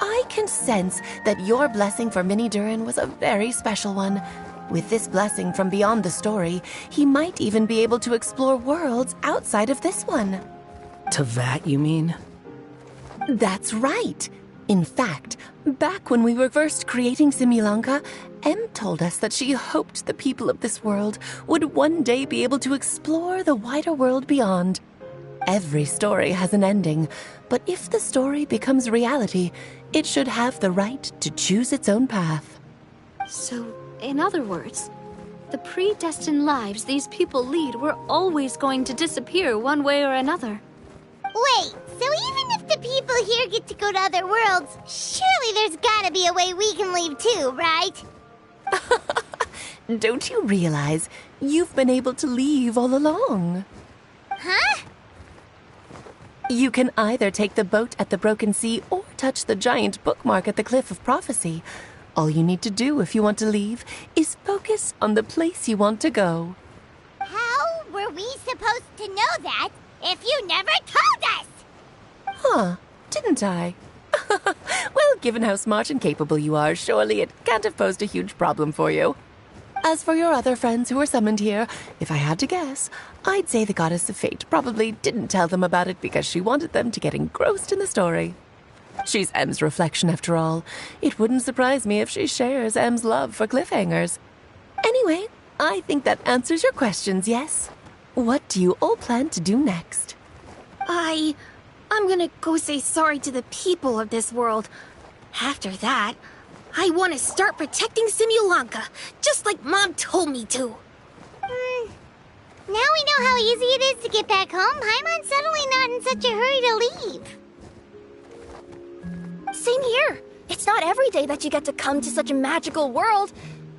I can sense that your blessing for Minnie Durin was a very special one. With this blessing from beyond the story, he might even be able to explore worlds outside of this one. Teyvat, you mean? That's right. In fact, back when we were first creating Simulanka, Em told us that she hoped the people of this world would one day be able to explore the wider world beyond. Every story has an ending, but if the story becomes reality, it should have the right to choose its own path. So, in other words, the predestined lives these people lead were always going to disappear one way or another. Wait, so even if the people here get to go to other worlds, surely there's gotta be a way we can leave too, right? Don't you realize you've been able to leave all along? Huh? You can either take the boat at the Broken Sea or touch the giant bookmark at the Cliff of Prophecy. All you need to do if you want to leave is focus on the place you want to go. How were we supposed to know that if you never told us? Huh, didn't I? Well, given how smart and capable you are, surely it can't have posed a huge problem for you. As for your other friends who were summoned here, if I had to guess, I'd say the Goddess of Fate probably didn't tell them about it because she wanted them to get engrossed in the story. She's Em's reflection, after all. It wouldn't surprise me if she shares Em's love for cliffhangers. Anyway, I think that answers your questions, yes? What do you all plan to do next? I'm gonna go say sorry to the people of this world. After that, I want to start protecting Simulanka, just like Mom told me to. Now we know how easy it is to get back home. Paimon's suddenly not in such a hurry to leave. Same here. It's not every day that you get to come to such a magical world.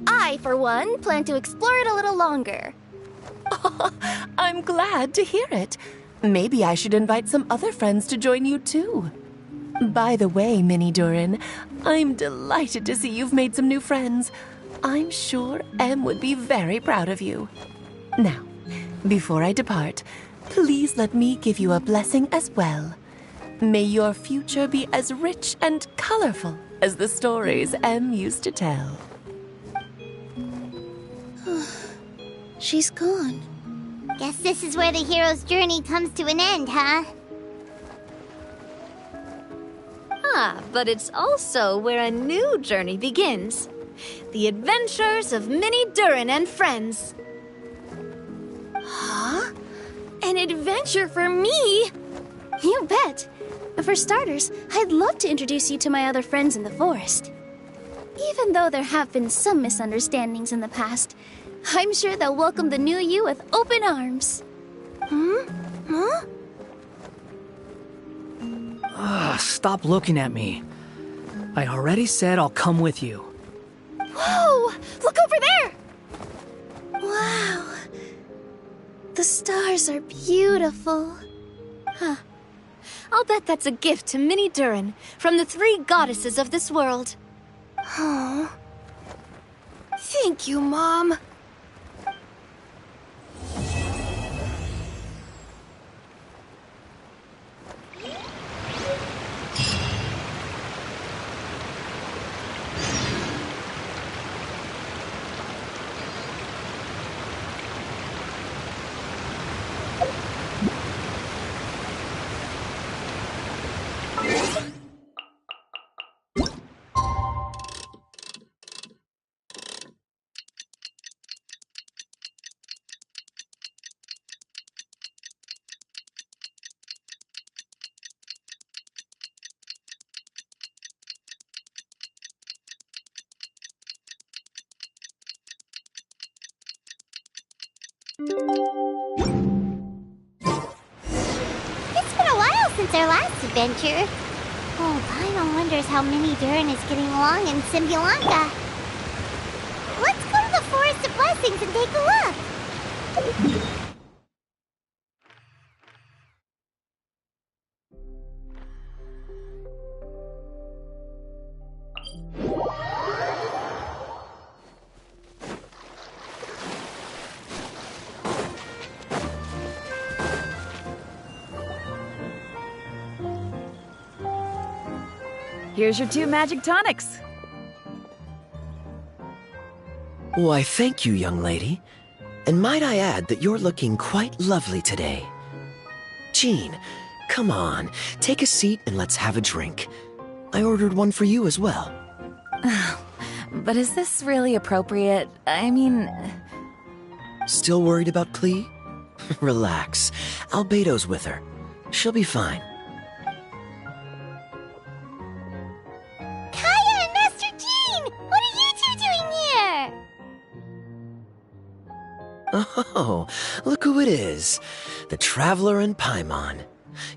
I, for one, plan to explore it a little longer. I'm glad to hear it. Maybe I should invite some other friends to join you too. By the way, Minnie Durin, I'm delighted to see you've made some new friends. I'm sure Em would be very proud of you. Now, before I depart, please let me give you a blessing as well. May your future be as rich and colorful as the stories Em used to tell. She's gone. Guess this is where the hero's journey comes to an end, huh? But it's also where a new journey begins. The adventures of Minnie Durin and friends. Huh? An adventure for me? You bet. For starters, I'd love to introduce you to my other friends in the forest. Even though there have been some misunderstandings in the past, I'm sure they'll welcome the new you with open arms. Huh? Stop looking at me. I already said I'll come with you. Whoa! Look over there! Wow. The stars are beautiful. Huh. I'll bet that's a gift to Minnie Durin from the 3 goddesses of this world. Oh. Thank you, Mom. since our last adventure. Oh, Paimon wonders how Mini Durin is getting along in Simbulanka. Let's go to the Forest of Blessings and take a look. Here's your 2 magic tonics. Why, thank you, young lady. And might I add that you're looking quite lovely today. Jean, come on, take a seat and let's have a drink. I ordered one for you as well. But is this really appropriate? I mean... Still worried about Klee? Relax. Albedo's with her. She'll be fine. Kaya and Master Jean! What are you two doing here? Oh, look who it is. The Traveler and Paimon.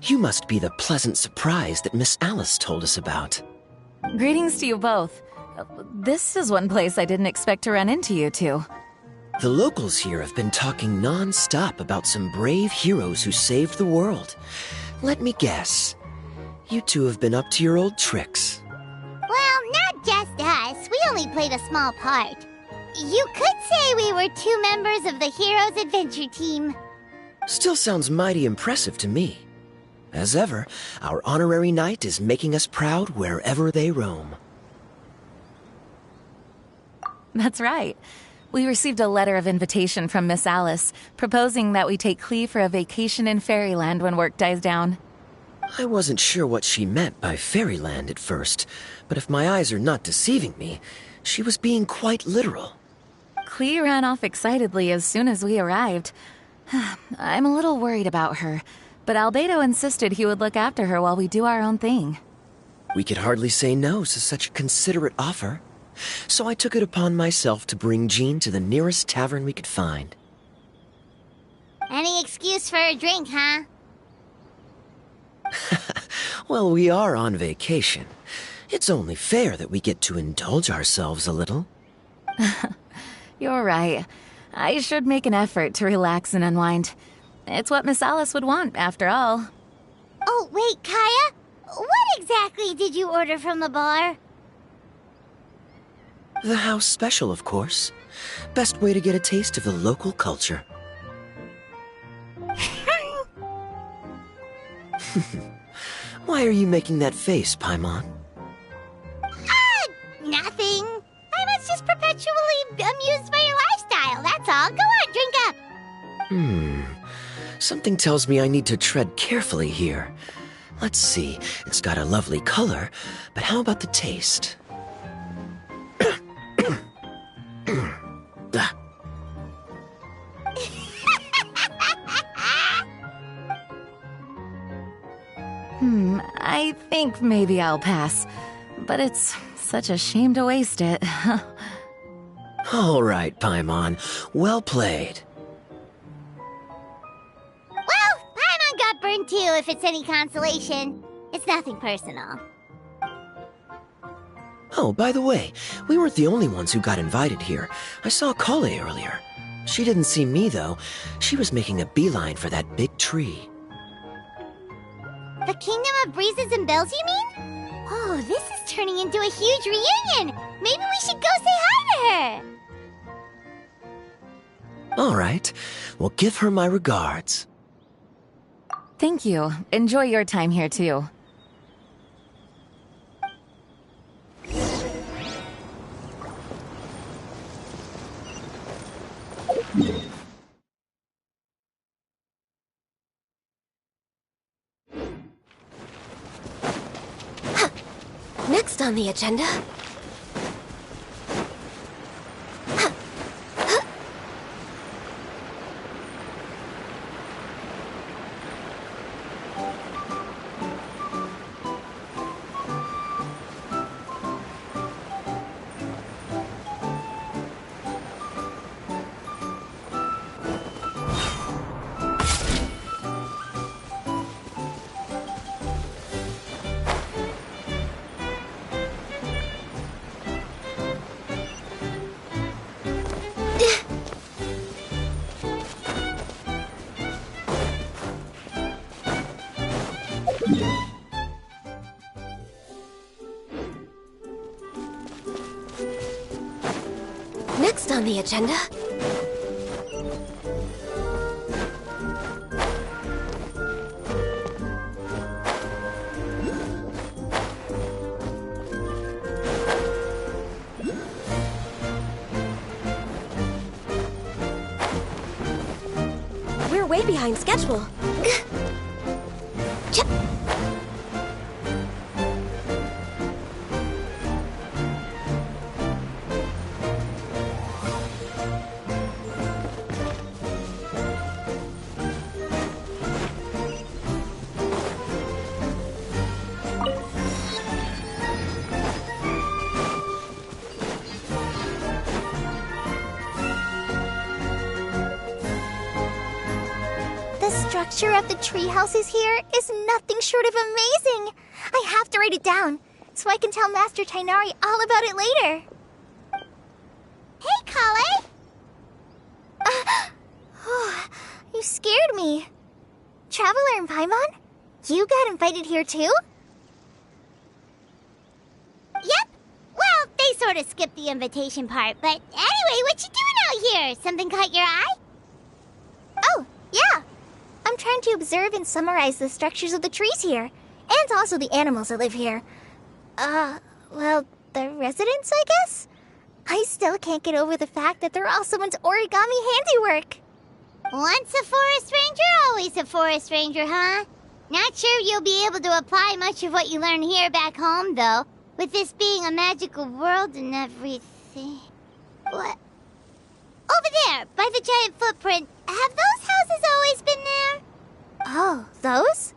You must be the pleasant surprise that Miss Alice told us about. Greetings to you both. This is one place I didn't expect to run into you two. The locals here have been talking non-stop about some brave heroes who saved the world. Let me guess. You two have been up to your old tricks. Well, not just us. We only played a small part. You could say we were 2 members of the Heroes Adventure Team. Still sounds mighty impressive to me. As ever, our honorary knight is making us proud wherever they roam. That's right. We received a letter of invitation from Miss Alice, proposing that we take Klee for a vacation in Fairyland when work dies down. I wasn't sure what she meant by Fairyland at first, but if my eyes are not deceiving me, she was being quite literal. Klee ran off excitedly as soon as we arrived. I'm a little worried about her, but Albedo insisted he would look after her while we do our own thing. We could hardly say no to such a considerate offer, so I took it upon myself to bring Jean to the nearest tavern we could find. Any excuse for a drink, huh? Well, we are on vacation. It's only fair that we get to indulge ourselves a little. You're right. I should make an effort to relax and unwind. It's what Miss Alice would want, after all. Oh, wait, Kaya? What exactly did you order from the bar? The house special, of course. Best way to get a taste of the local culture. Why are you making that face, Paimon? Nothing. I was just perpetually amused by your lifestyle, that's all. Go on, drink up. Something tells me I need to tread carefully here. Let's see, it's got a lovely color, but how about the taste? I think maybe I'll pass. But it's such a shame to waste it. All right, Paimon. Well played. Well, Paimon got burned too, if it's any consolation. It's nothing personal. Oh, by the way, we weren't the only ones who got invited here. I saw Kale earlier. She didn't see me, though. She was making a beeline for that big tree. The Kingdom of Breezes and Bells, you mean? Oh, this is turning into a huge reunion! Maybe we should go say hi to her! All right. Well, give her my regards. Thank you. Enjoy your time here, too. Next on the agenda... Next on the agenda... We're way behind schedule. The structure of the tree houses here is nothing short of amazing. I have to write it down so I can tell Master Tighnari all about it later. Hey, Kale! You scared me. Traveler and Paimon? You got invited here too? Yep. Well, they sort of skipped the invitation part, but anyway, what you doing out here? Something caught your eye? Oh, yeah. I'm trying to observe and summarize the structures of the trees here, and also the animals that live here. Well, the residents, I guess? I still can't get over the fact that they're all someone's origami handiwork. Once a forest ranger, always a forest ranger, huh? Not sure you'll be able to apply much of what you learn here back home, though, with this being a magical world and everything. What? Over there, by the giant footprint, have those houses always been there? Oh, those?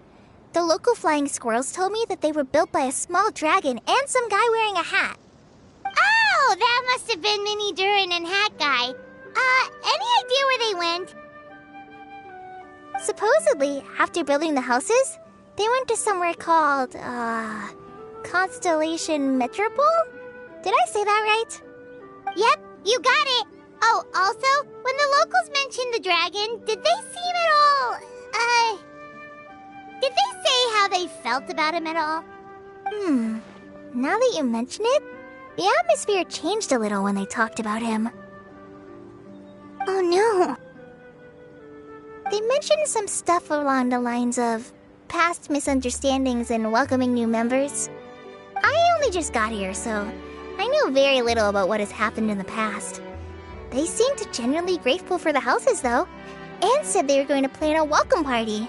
The local flying squirrels told me that they were built by a small dragon and some guy wearing a hat. Oh, that must have been Mini Durin and Hat Guy. Any idea where they went? Supposedly, after building the houses, they went to somewhere called, Constellation Metropole? Did I say that right? Yep, you got it. Oh, also, when the locals mentioned the dragon, did they seem at all, did they say how they felt about him at all? Now that you mention it, the atmosphere changed a little when they talked about him. Oh no. They mentioned some stuff along the lines of past misunderstandings and welcoming new members. I only just got here, so I know very little about what has happened in the past. They seemed genuinely grateful for the houses, though, and said they were going to plan a welcome party.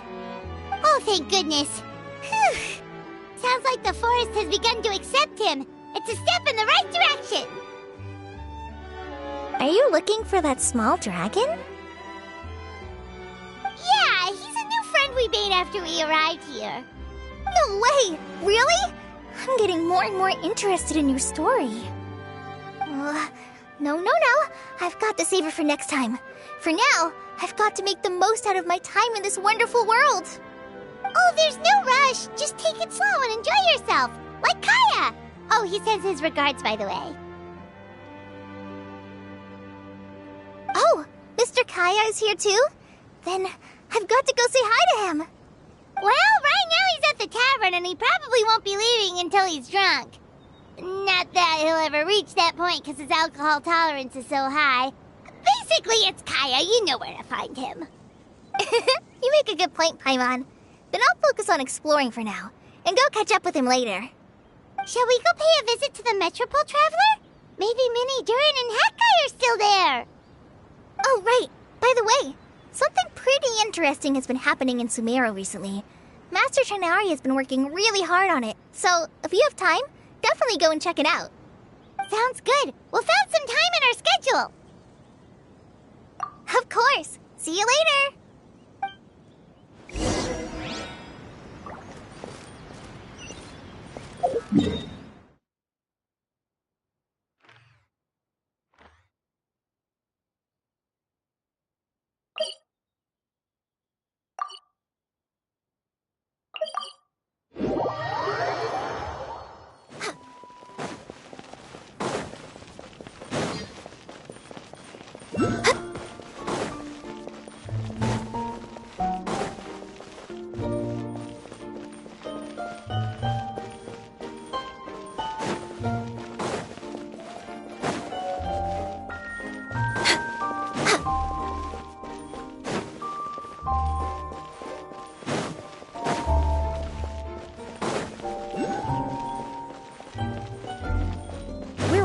Oh, thank goodness. Whew. Sounds like the forest has begun to accept him. It's a step in the right direction. Are you looking for that small dragon? Yeah, he's a new friend we made after we arrived here. No way! Really? I'm getting more and more interested in your story. No. I've got to save it for next time. For now, I've got to make the most out of my time in this wonderful world. Oh, there's no rush. Just take it slow and enjoy yourself. Like Kaya. Oh, he sends his regards, by the way. Oh, Mr. Kaya is here too? Then I've got to go say hi to him. Well, right now he's at the tavern and he probably won't be leaving until he's drunk. Not that he'll ever reach that point because his alcohol tolerance is so high. Basically, it's Kaya. You know where to find him. You make a good point, Paimon. Then I'll focus on exploring for now, and go catch up with him later. Shall we go pay a visit to the Metropole, Traveler? Maybe Mini Durin and Hat Guy are still there. Oh, right. By the way, something pretty interesting has been happening in Sumeru recently. Master Tighnari has been working really hard on it, so if you have time, definitely go and check it out. Sounds good. We'll find some time in our schedule. Of course. See you later.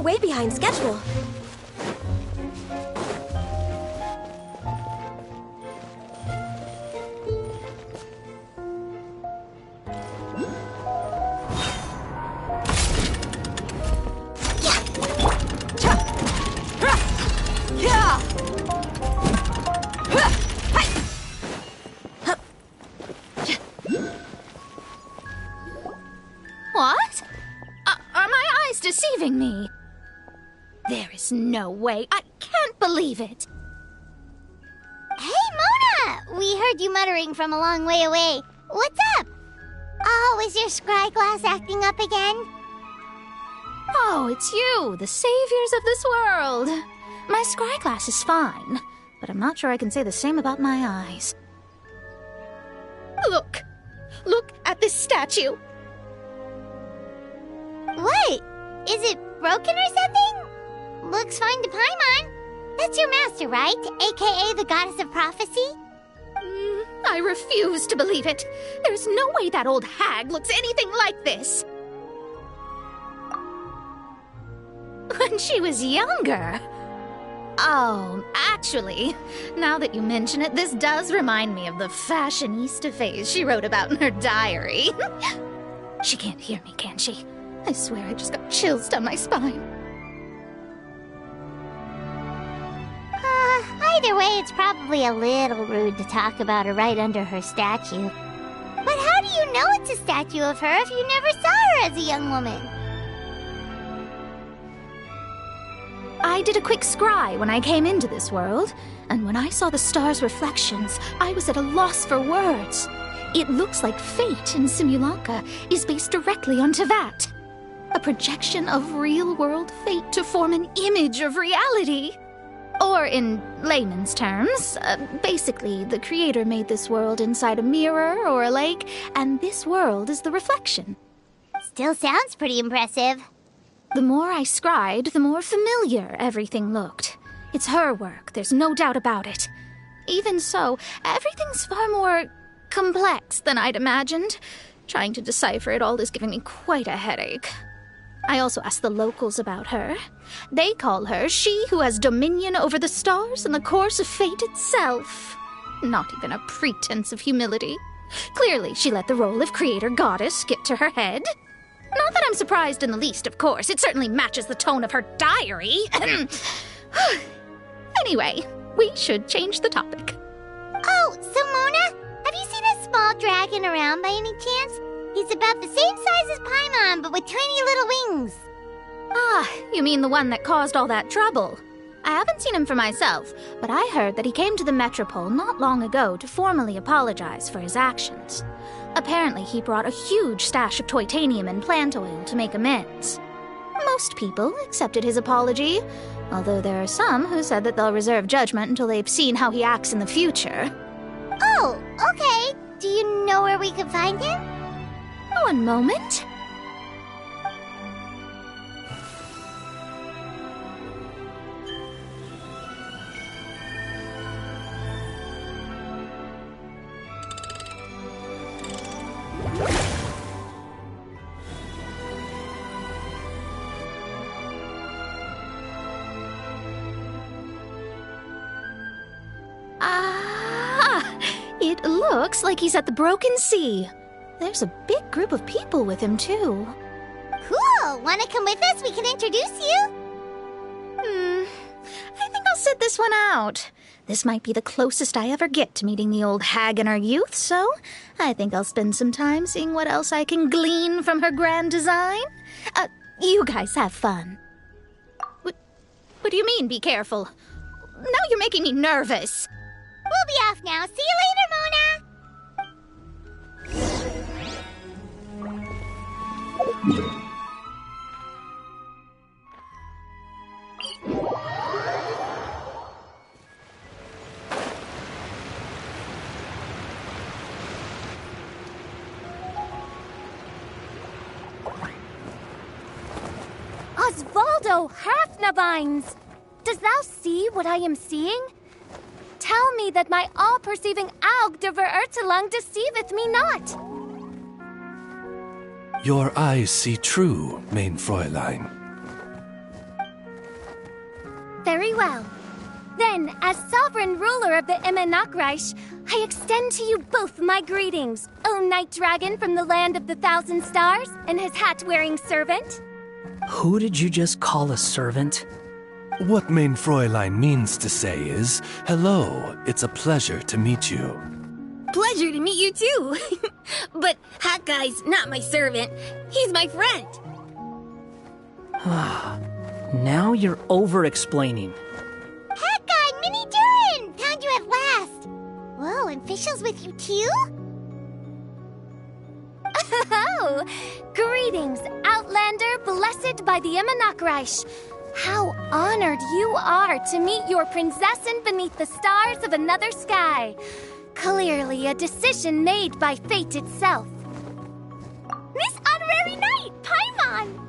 way behind schedule. What? Are my eyes deceiving me? There is no way. I can't believe it. Hey, Mona! We heard you muttering from a long way away. What's up? Oh, is your scry glass acting up again? Oh, it's you, the saviors of this world. My scry glass is fine, but I'm not sure I can say the same about my eyes. Look! Look at this statue! What? Is it broken or something? Looks fine to Paimon. That's your master, right? AKA the goddess of prophecy? I refuse to believe it. There's no way that old hag looks anything like this. When she was younger. Oh, actually, now that you mention it, this does remind me of the fashionista phase she wrote about in her diary. She can't hear me, can she? I swear I just got chills down my spine. Either way, it's probably a little rude to talk about her right under her statue. But how do you know it's a statue of her if you never saw her as a young woman? I did a quick scry when I came into this world, and when I saw the stars' reflections, I was at a loss for words. It looks like fate in Simulanka is based directly on Tevat. A projection of real-world fate to form an image of reality. Or in layman's terms, basically the creator made this world inside a mirror or a lake, and this world is the reflection. Still sounds pretty impressive. The more I scried, the more familiar everything looked. It's her work, there's no doubt about it. Even so, everything's far more complex than I'd imagined. Trying to decipher it all is giving me quite a headache. I also asked the locals about her. They call her she who has dominion over the stars and the course of fate itself. Not even a pretense of humility. Clearly, she let the role of creator goddess get to her head. Not that I'm surprised in the least, of course. It certainly matches the tone of her diary. Anyway, we should change the topic. Oh, so Mona, have you seen a small dragon around by any chance? He's about the same size as Paimon, but with tiny little wings. Ah, you mean the one that caused all that trouble? I haven't seen him for myself, but I heard that he came to the Metropole not long ago to formally apologize for his actions. Apparently, he brought a huge stash of Toitanium and plant oil to make amends. Most people accepted his apology, although there are some who said that they'll reserve judgment until they've seen how he acts in the future. Oh, okay. Do you know where we could find him? One moment. It looks like he's at the Broken Sea. There's a big group of people with him, too. Cool! Wanna come with us? We can introduce you? I think I'll sit this one out. This might be the closest I ever get to meeting the old hag in her youth, so I think I'll spend some time seeing what else I can glean from her grand design. You guys have fun. What do you mean, be careful? Now you're making me nervous. We'll be off now. See you later, Mona! Osvaldo Hafnabines! Does thou see what I am seeing? Tell me that my all-perceiving Aug de Verurtelung deceiveth me not. Your eyes see true, main Fräulein. Very well. Then, as sovereign ruler of the Immanakreich, I extend to you both my greetings, O Night Dragon from the land of the Thousand Stars and his hat-wearing servant. Who did you just call a servant? What mein Fräulein means to say is, hello, it's a pleasure to meet you. Pleasure to meet you too. But Hat Guy's not my servant. He's my friend. Now you're over-explaining. Hat Guy, Mini Durin! Found you at last. Whoa, and Fischl's with you too? Oh, greetings, Outlander blessed by the Immanakreich. How honored you are to meet your princessin beneath the stars of another sky. Clearly a decision made by fate itself. Miss Honorary Knight, Paimon!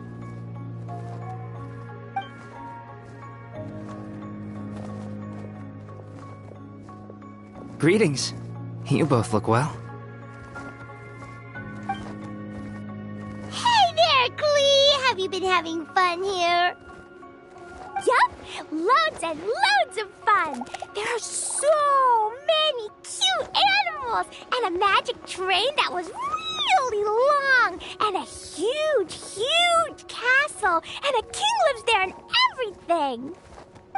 Greetings. You both look well. Hey there, Klee! Have you been having fun here? Yup, loads and loads of fun. There are so many cute animals and a magic train that was really long and a huge, huge castle and a king lives there and everything.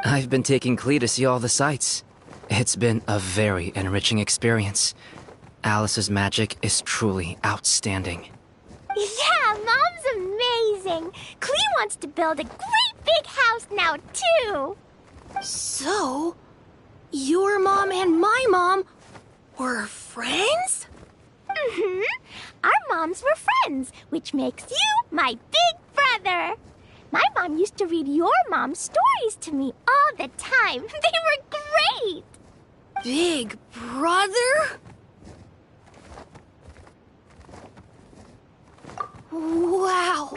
I've been taking Klee to see all the sights. It's been a very enriching experience. Alice's magic is truly outstanding. Yeah, Mom's amazing. Klee wants to build a great big house now, too. So, your mom and my mom were friends? Mm-hmm. Our moms were friends, which makes you my big brother. My mom used to read your mom's stories to me all the time. They were great. Big brother? Wow.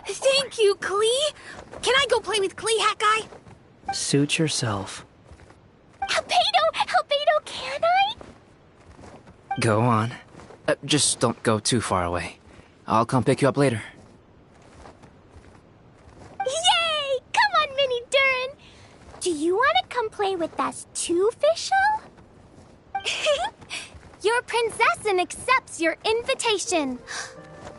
Thank you, Klee. Can I go play with Klee, Hat Guy? Suit yourself. Albedo, can I? Go on. Just don't go too far away. I'll come pick you up later. Yay! Come on, Mini Durin. Do you want to come play with us too, Fischl? Your princessin accepts your invitation.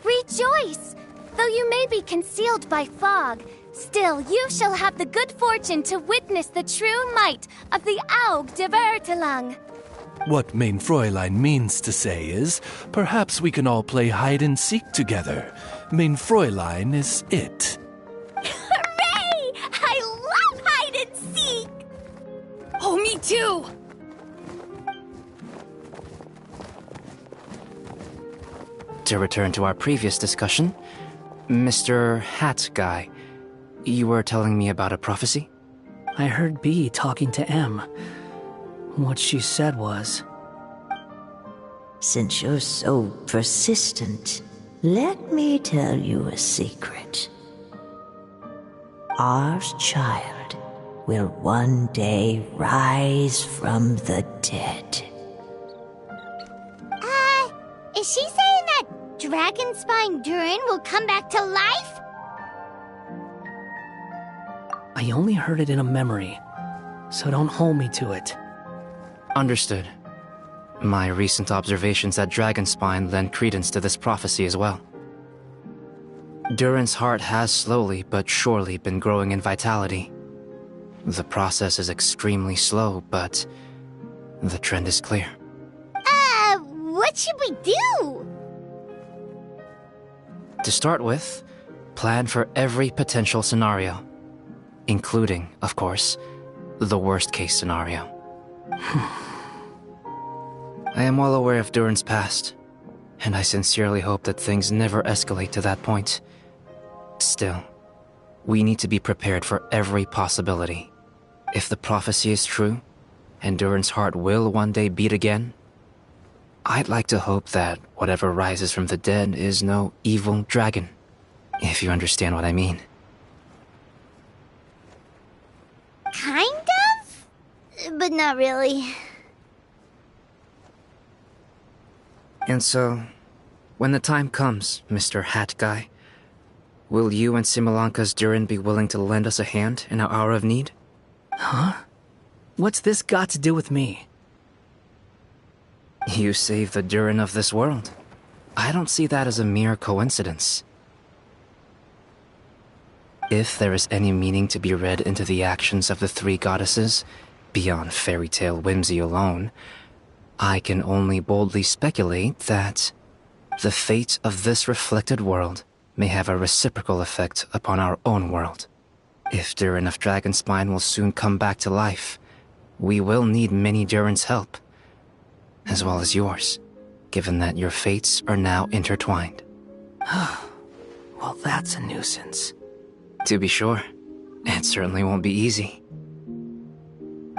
Rejoice! Though you may be concealed by fog, still you shall have the good fortune to witness the true might of the Aug de Vertelang. What mein Fräulein means to say is, perhaps we can all play hide-and-seek together. Mein Fräulein is it. Hooray! I love hide-and-seek! Oh, me too! To return to our previous discussion, Mr. Hat Guy, you were telling me about a prophecy? I heard B talking to M. What she said was... Since you're so persistent, let me tell you a secret. Our child will one day rise from the dead. Is she saying that Dragonspine Durin will come back to life? I only heard it in a memory, so don't hold me to it. Understood. My recent observations at Dragonspine lend credence to this prophecy as well. Durin's heart has slowly but surely been growing in vitality. The process is extremely slow, but the trend is clear. What should we do? To start with, plan for every potential scenario, including, of course, the worst-case scenario. I am well aware of Durin's past, and I sincerely hope that things never escalate to that point. Still, we need to be prepared for every possibility. If the prophecy is true, and Durin's heart will one day beat again, I'd like to hope that whatever rises from the dead is no evil dragon, if you understand what I mean. Kind of? But not really. And so, when the time comes, Mr. Hat Guy, will you and Similanka's Durin be willing to lend us a hand in our hour of need? Huh? What's this got to do with me? You saved the Durin of this world. I don't see that as a mere coincidence. If there is any meaning to be read into the actions of the three goddesses, beyond fairy tale whimsy alone, I can only boldly speculate that the fate of this reflected world may have a reciprocal effect upon our own world. If Durin of Dragonspine will soon come back to life, we will need many Durin's help, as well as yours, given that your fates are now intertwined. Well, that's a nuisance. To be sure, it certainly won't be easy.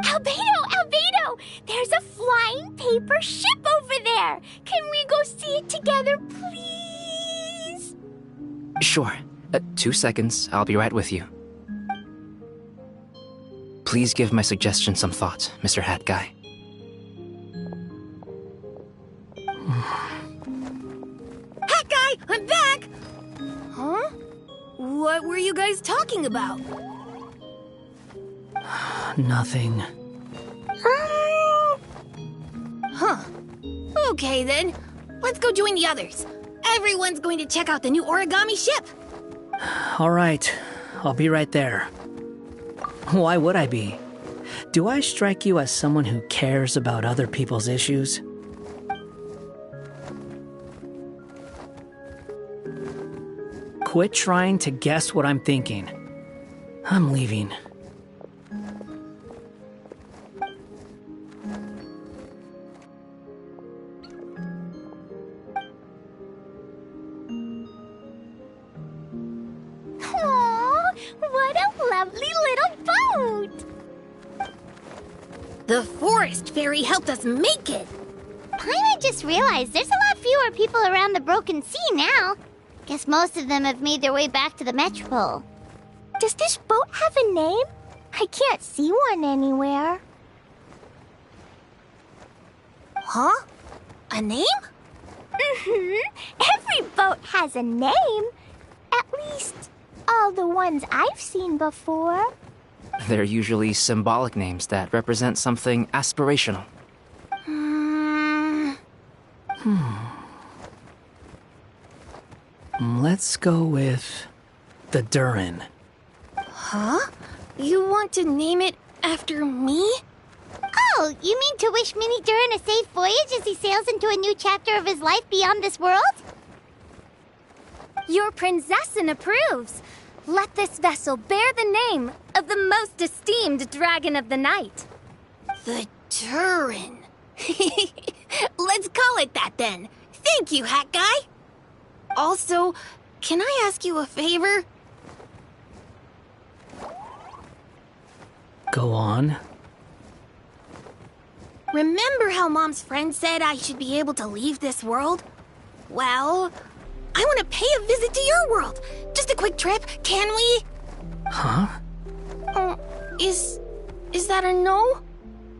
Albedo! There's a flying paper ship over there! Can we go see it together, please? Sure. 2 seconds, I'll be right with you. Please give my suggestion some thought, Mr. Hat Guy. Hat Guy, I'm back! Huh? What were you guys talking about? Nothing. Huh. Okay then. Let's go join the others. Everyone's going to check out the new origami ship. All right, I'll be right there. Why would I be? Do I strike you as someone who cares about other people's issues? Quit trying to guess what I'm thinking. I'm leaving. Aww, what a lovely little boat! The forest fairy helped us make it. Paimon just realized there's a lot fewer people around the Broken Sea now. Guess most of them have made their way back to the Metropole. Does this boat have a name? I can't see one anywhere. Huh? A name? Every boat has a name. At least, all the ones I've seen before. They're usually symbolic names that represent something aspirational. Let's go with the Durin. Huh? You want to name it after me? Oh, you mean to wish Mini Durin a safe voyage as he sails into a new chapter of his life beyond this world? Your princessin approves. Let this vessel bear the name of the most esteemed dragon of the night. The Durin. Let's call it that then. Thank you, Hat Guy. Also, can I ask you a favor? Go on. Remember how Mom's friend said I should be able to leave this world? Well, I want to pay a visit to your world. Just a quick trip, can we? Huh? Is that a no?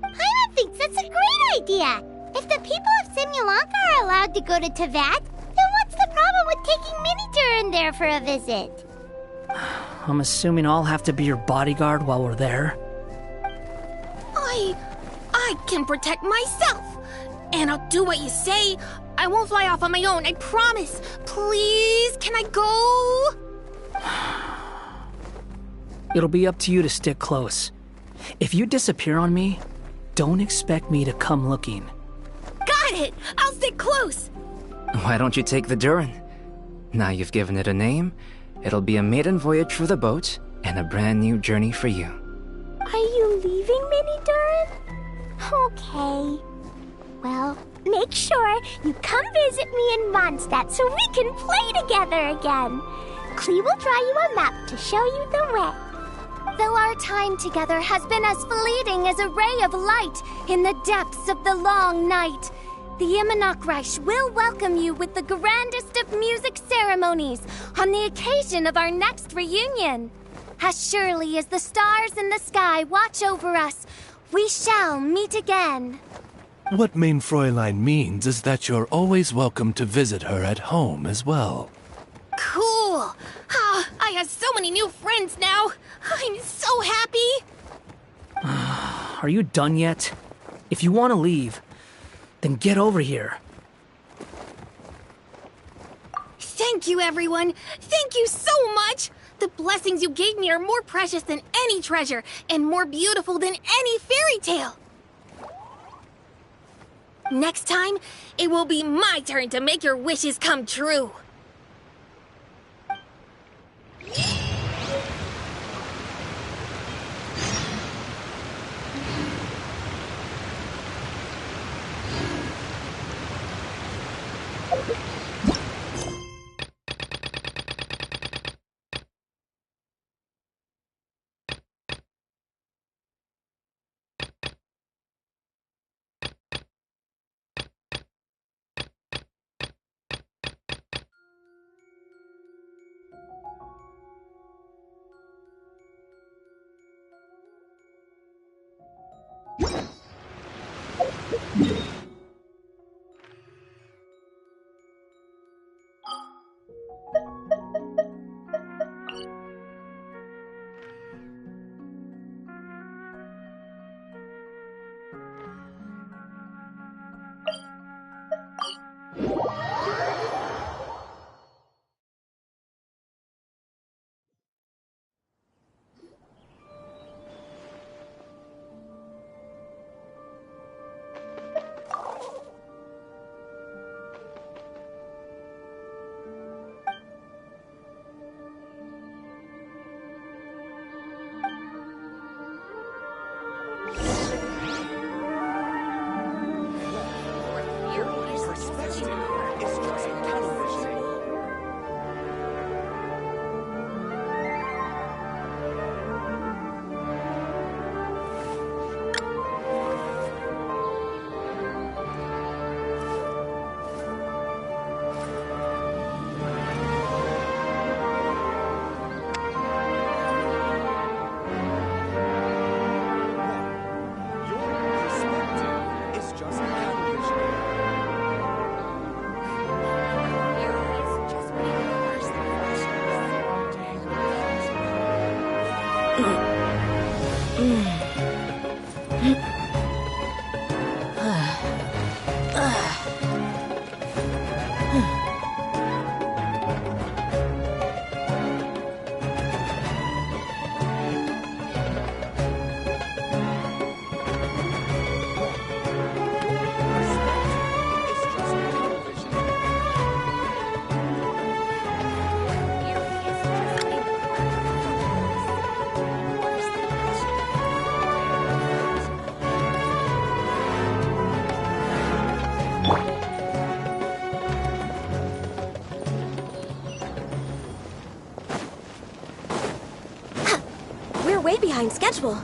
Paimon thinks that's a great idea. If the people of Simulanka are allowed to go to Teyvat, then what's the problem with taking Mini Durin there for a visit? I'm assuming I'll have to be your bodyguard while we're there. I can protect myself. And I'll do what you say. I won't fly off on my own, I promise. Please, can I go? It'll be up to you to stick close. If you disappear on me, don't expect me to come looking. Got it! I'll stick close. Why don't you take the Durin? Now you've given it a name, it'll be a maiden voyage for the boat and a brand new journey for you. Are you leaving, Mini Durin? Okay. Well, make sure you come visit me in Mondstadt so we can play together again. Klee will draw you a map to show you the way. Though our time together has been as fleeting as a ray of light in the depths of the long night, the Immonokreich will welcome you with the grandest of music ceremonies on the occasion of our next reunion. As surely as the stars in the sky watch over us, we shall meet again. What Main Fräulein means is that you're always welcome to visit her at home as well. Cool. I have so many new friends now. I'm so happy. are you done yet? If you want to leave, then get over here. Thank you, everyone! Thank you so much! The blessings you gave me are more precious than any treasure, and more beautiful than any fairy tale! Next time, it will be my turn to make your wishes come true! We're way behind schedule.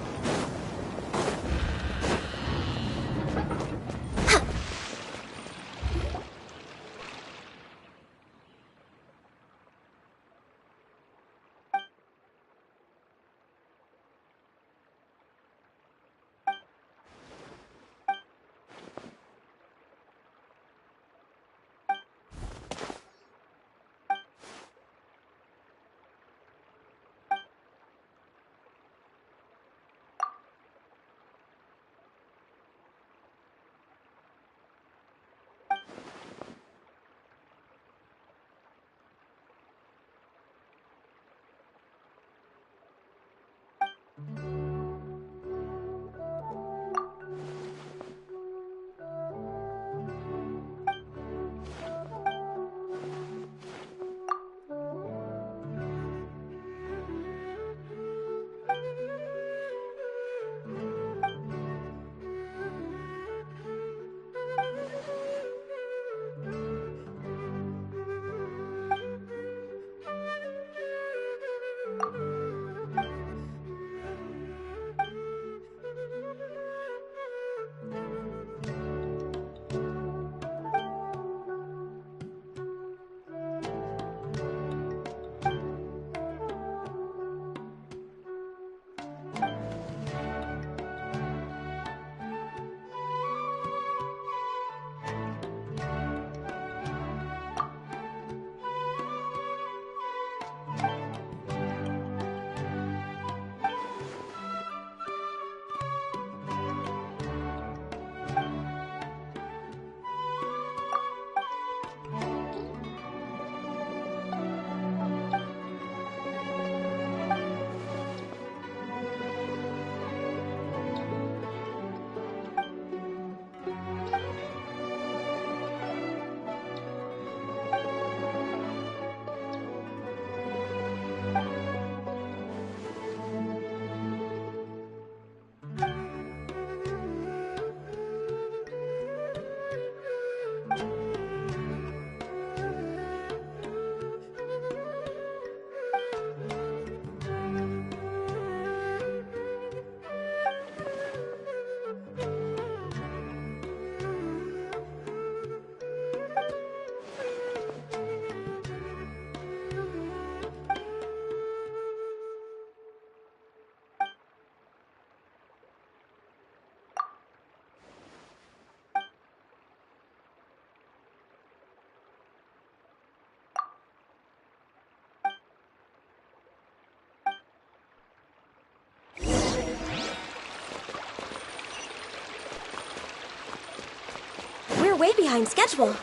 We're way behind schedule.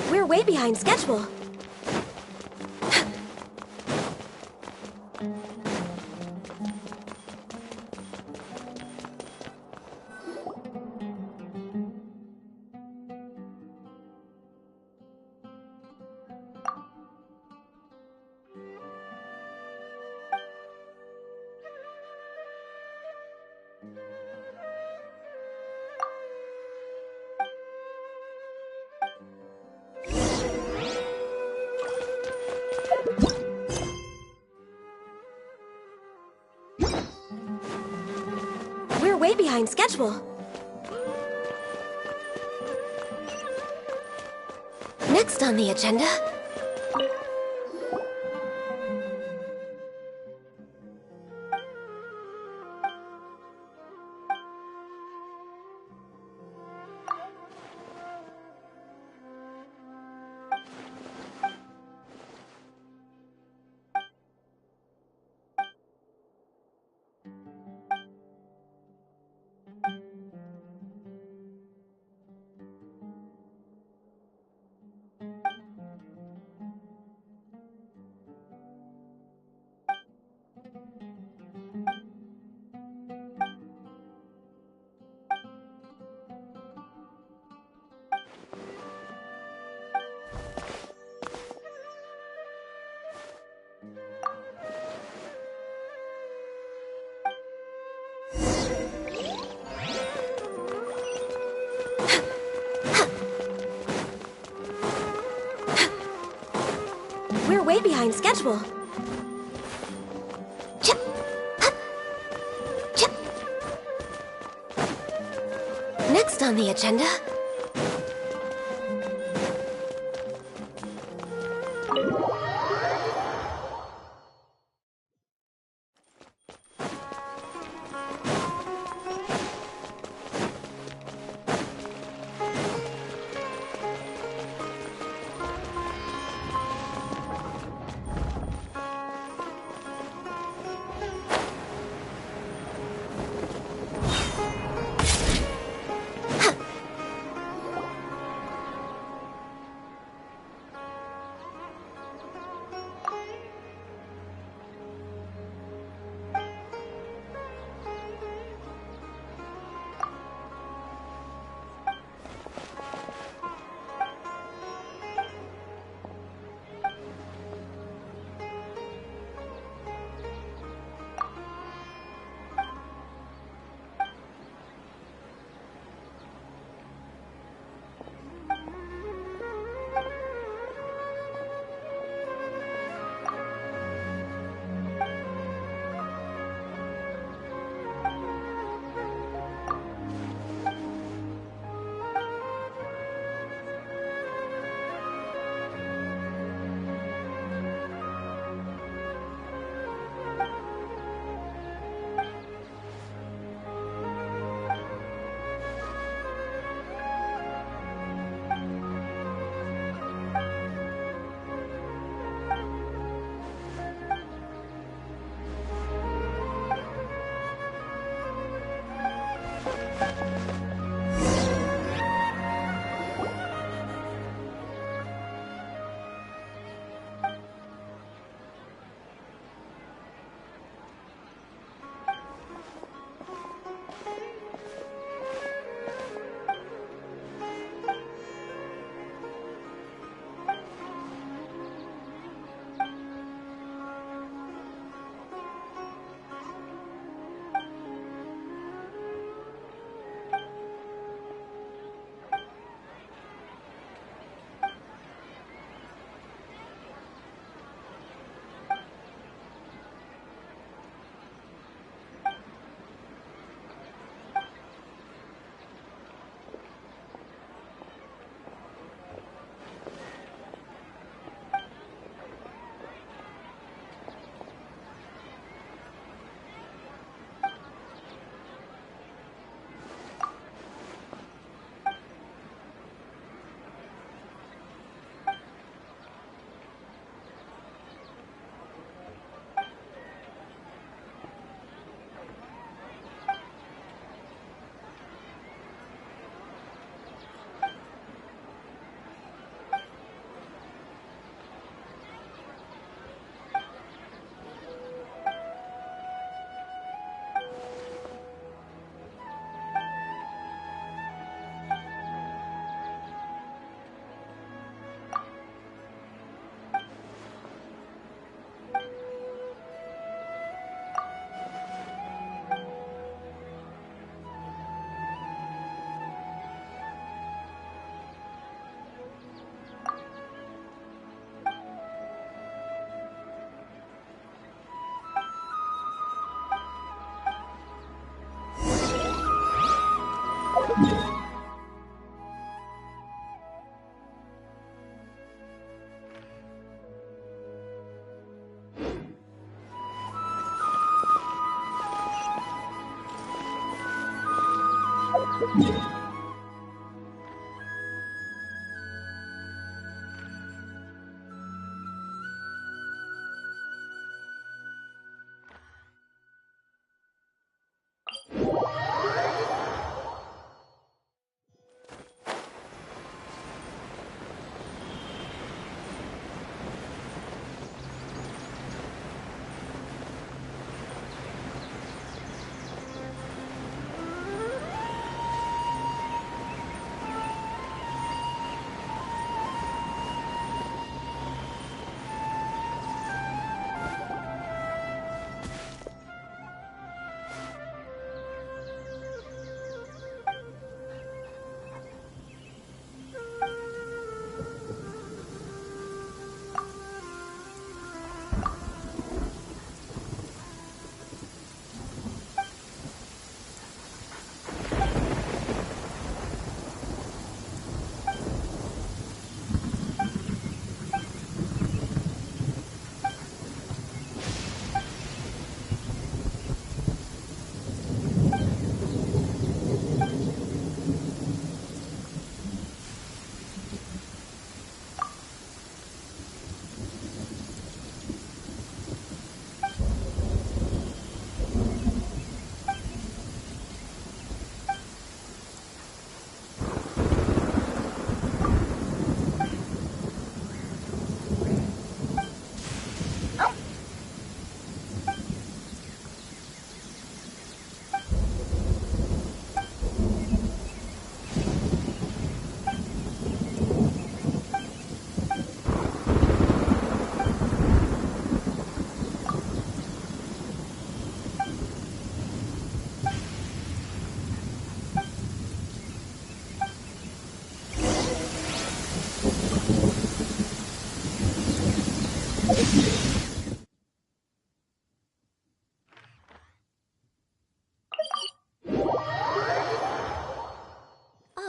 We're way behind schedule. We're way behind schedule. Next on the agenda... We're way behind schedule. Next on the agenda...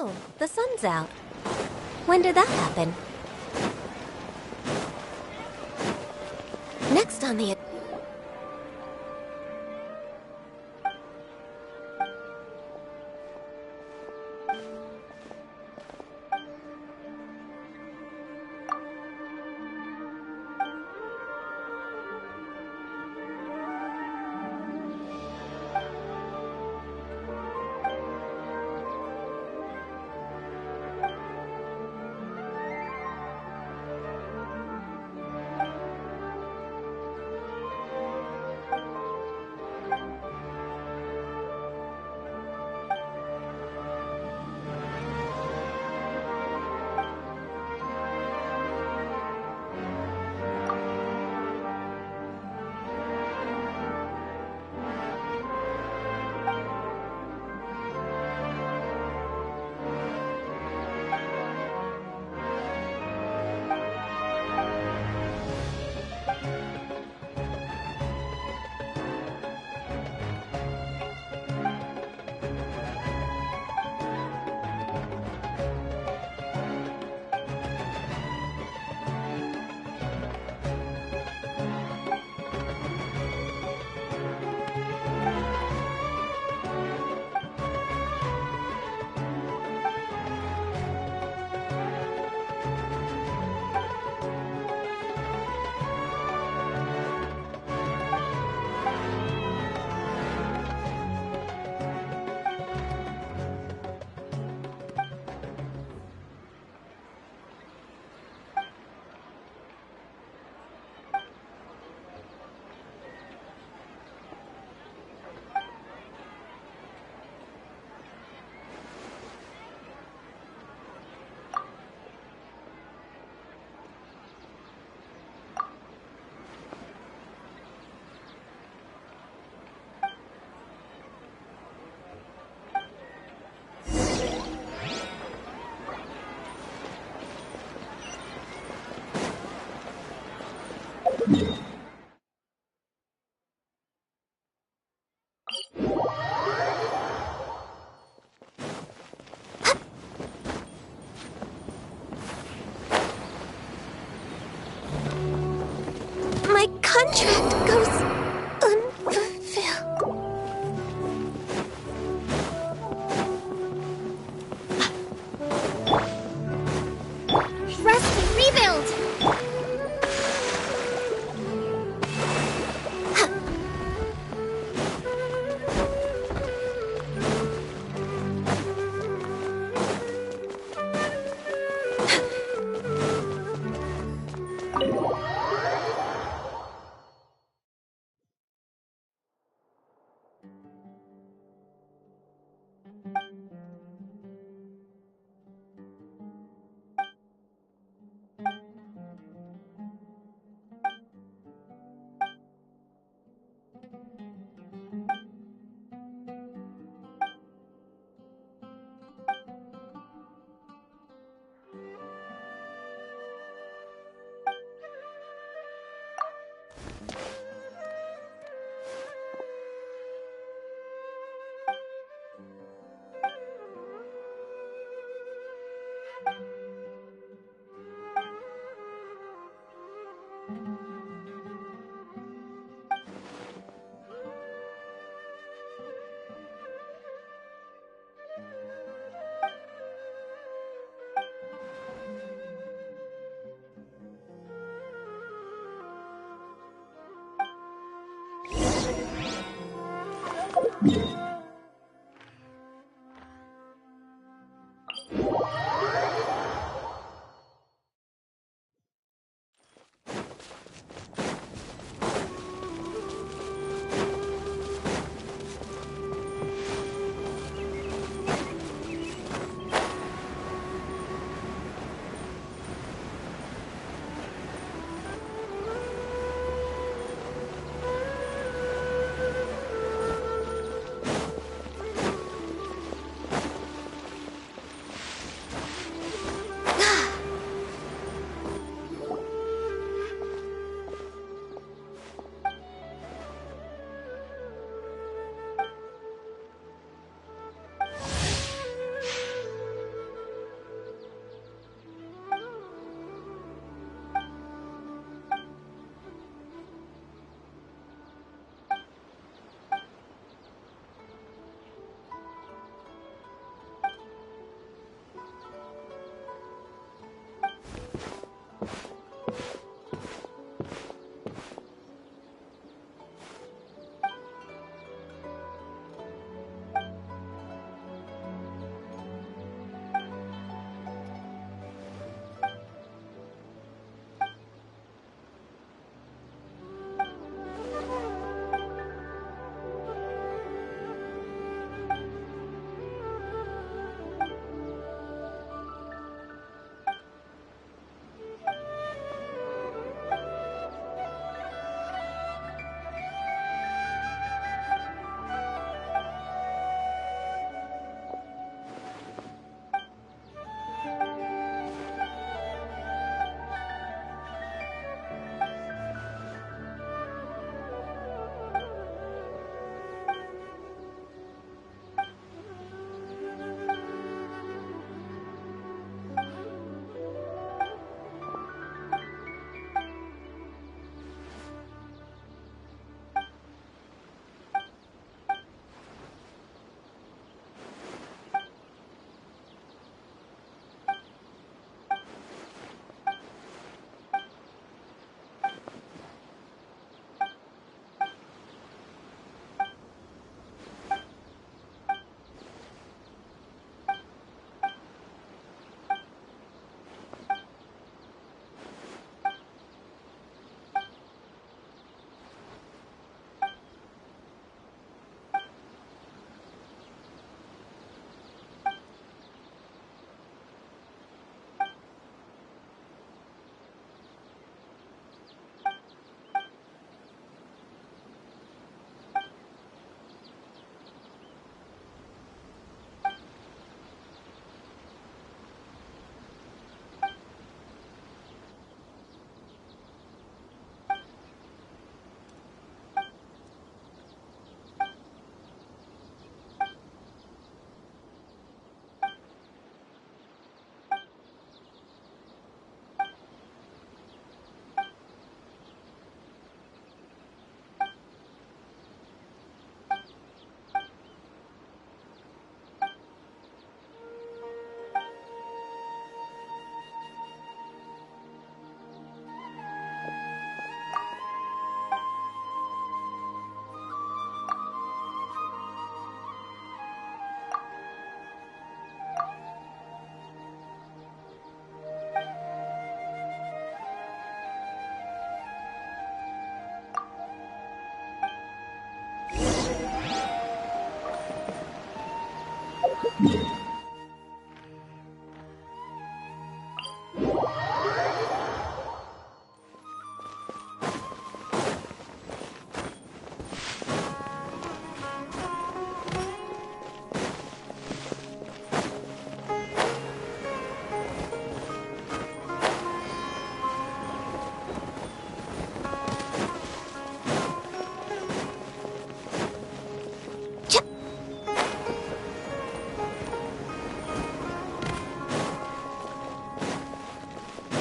Oh, the sun's out. When did that happen? Next on the...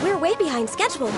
We're way behind schedule.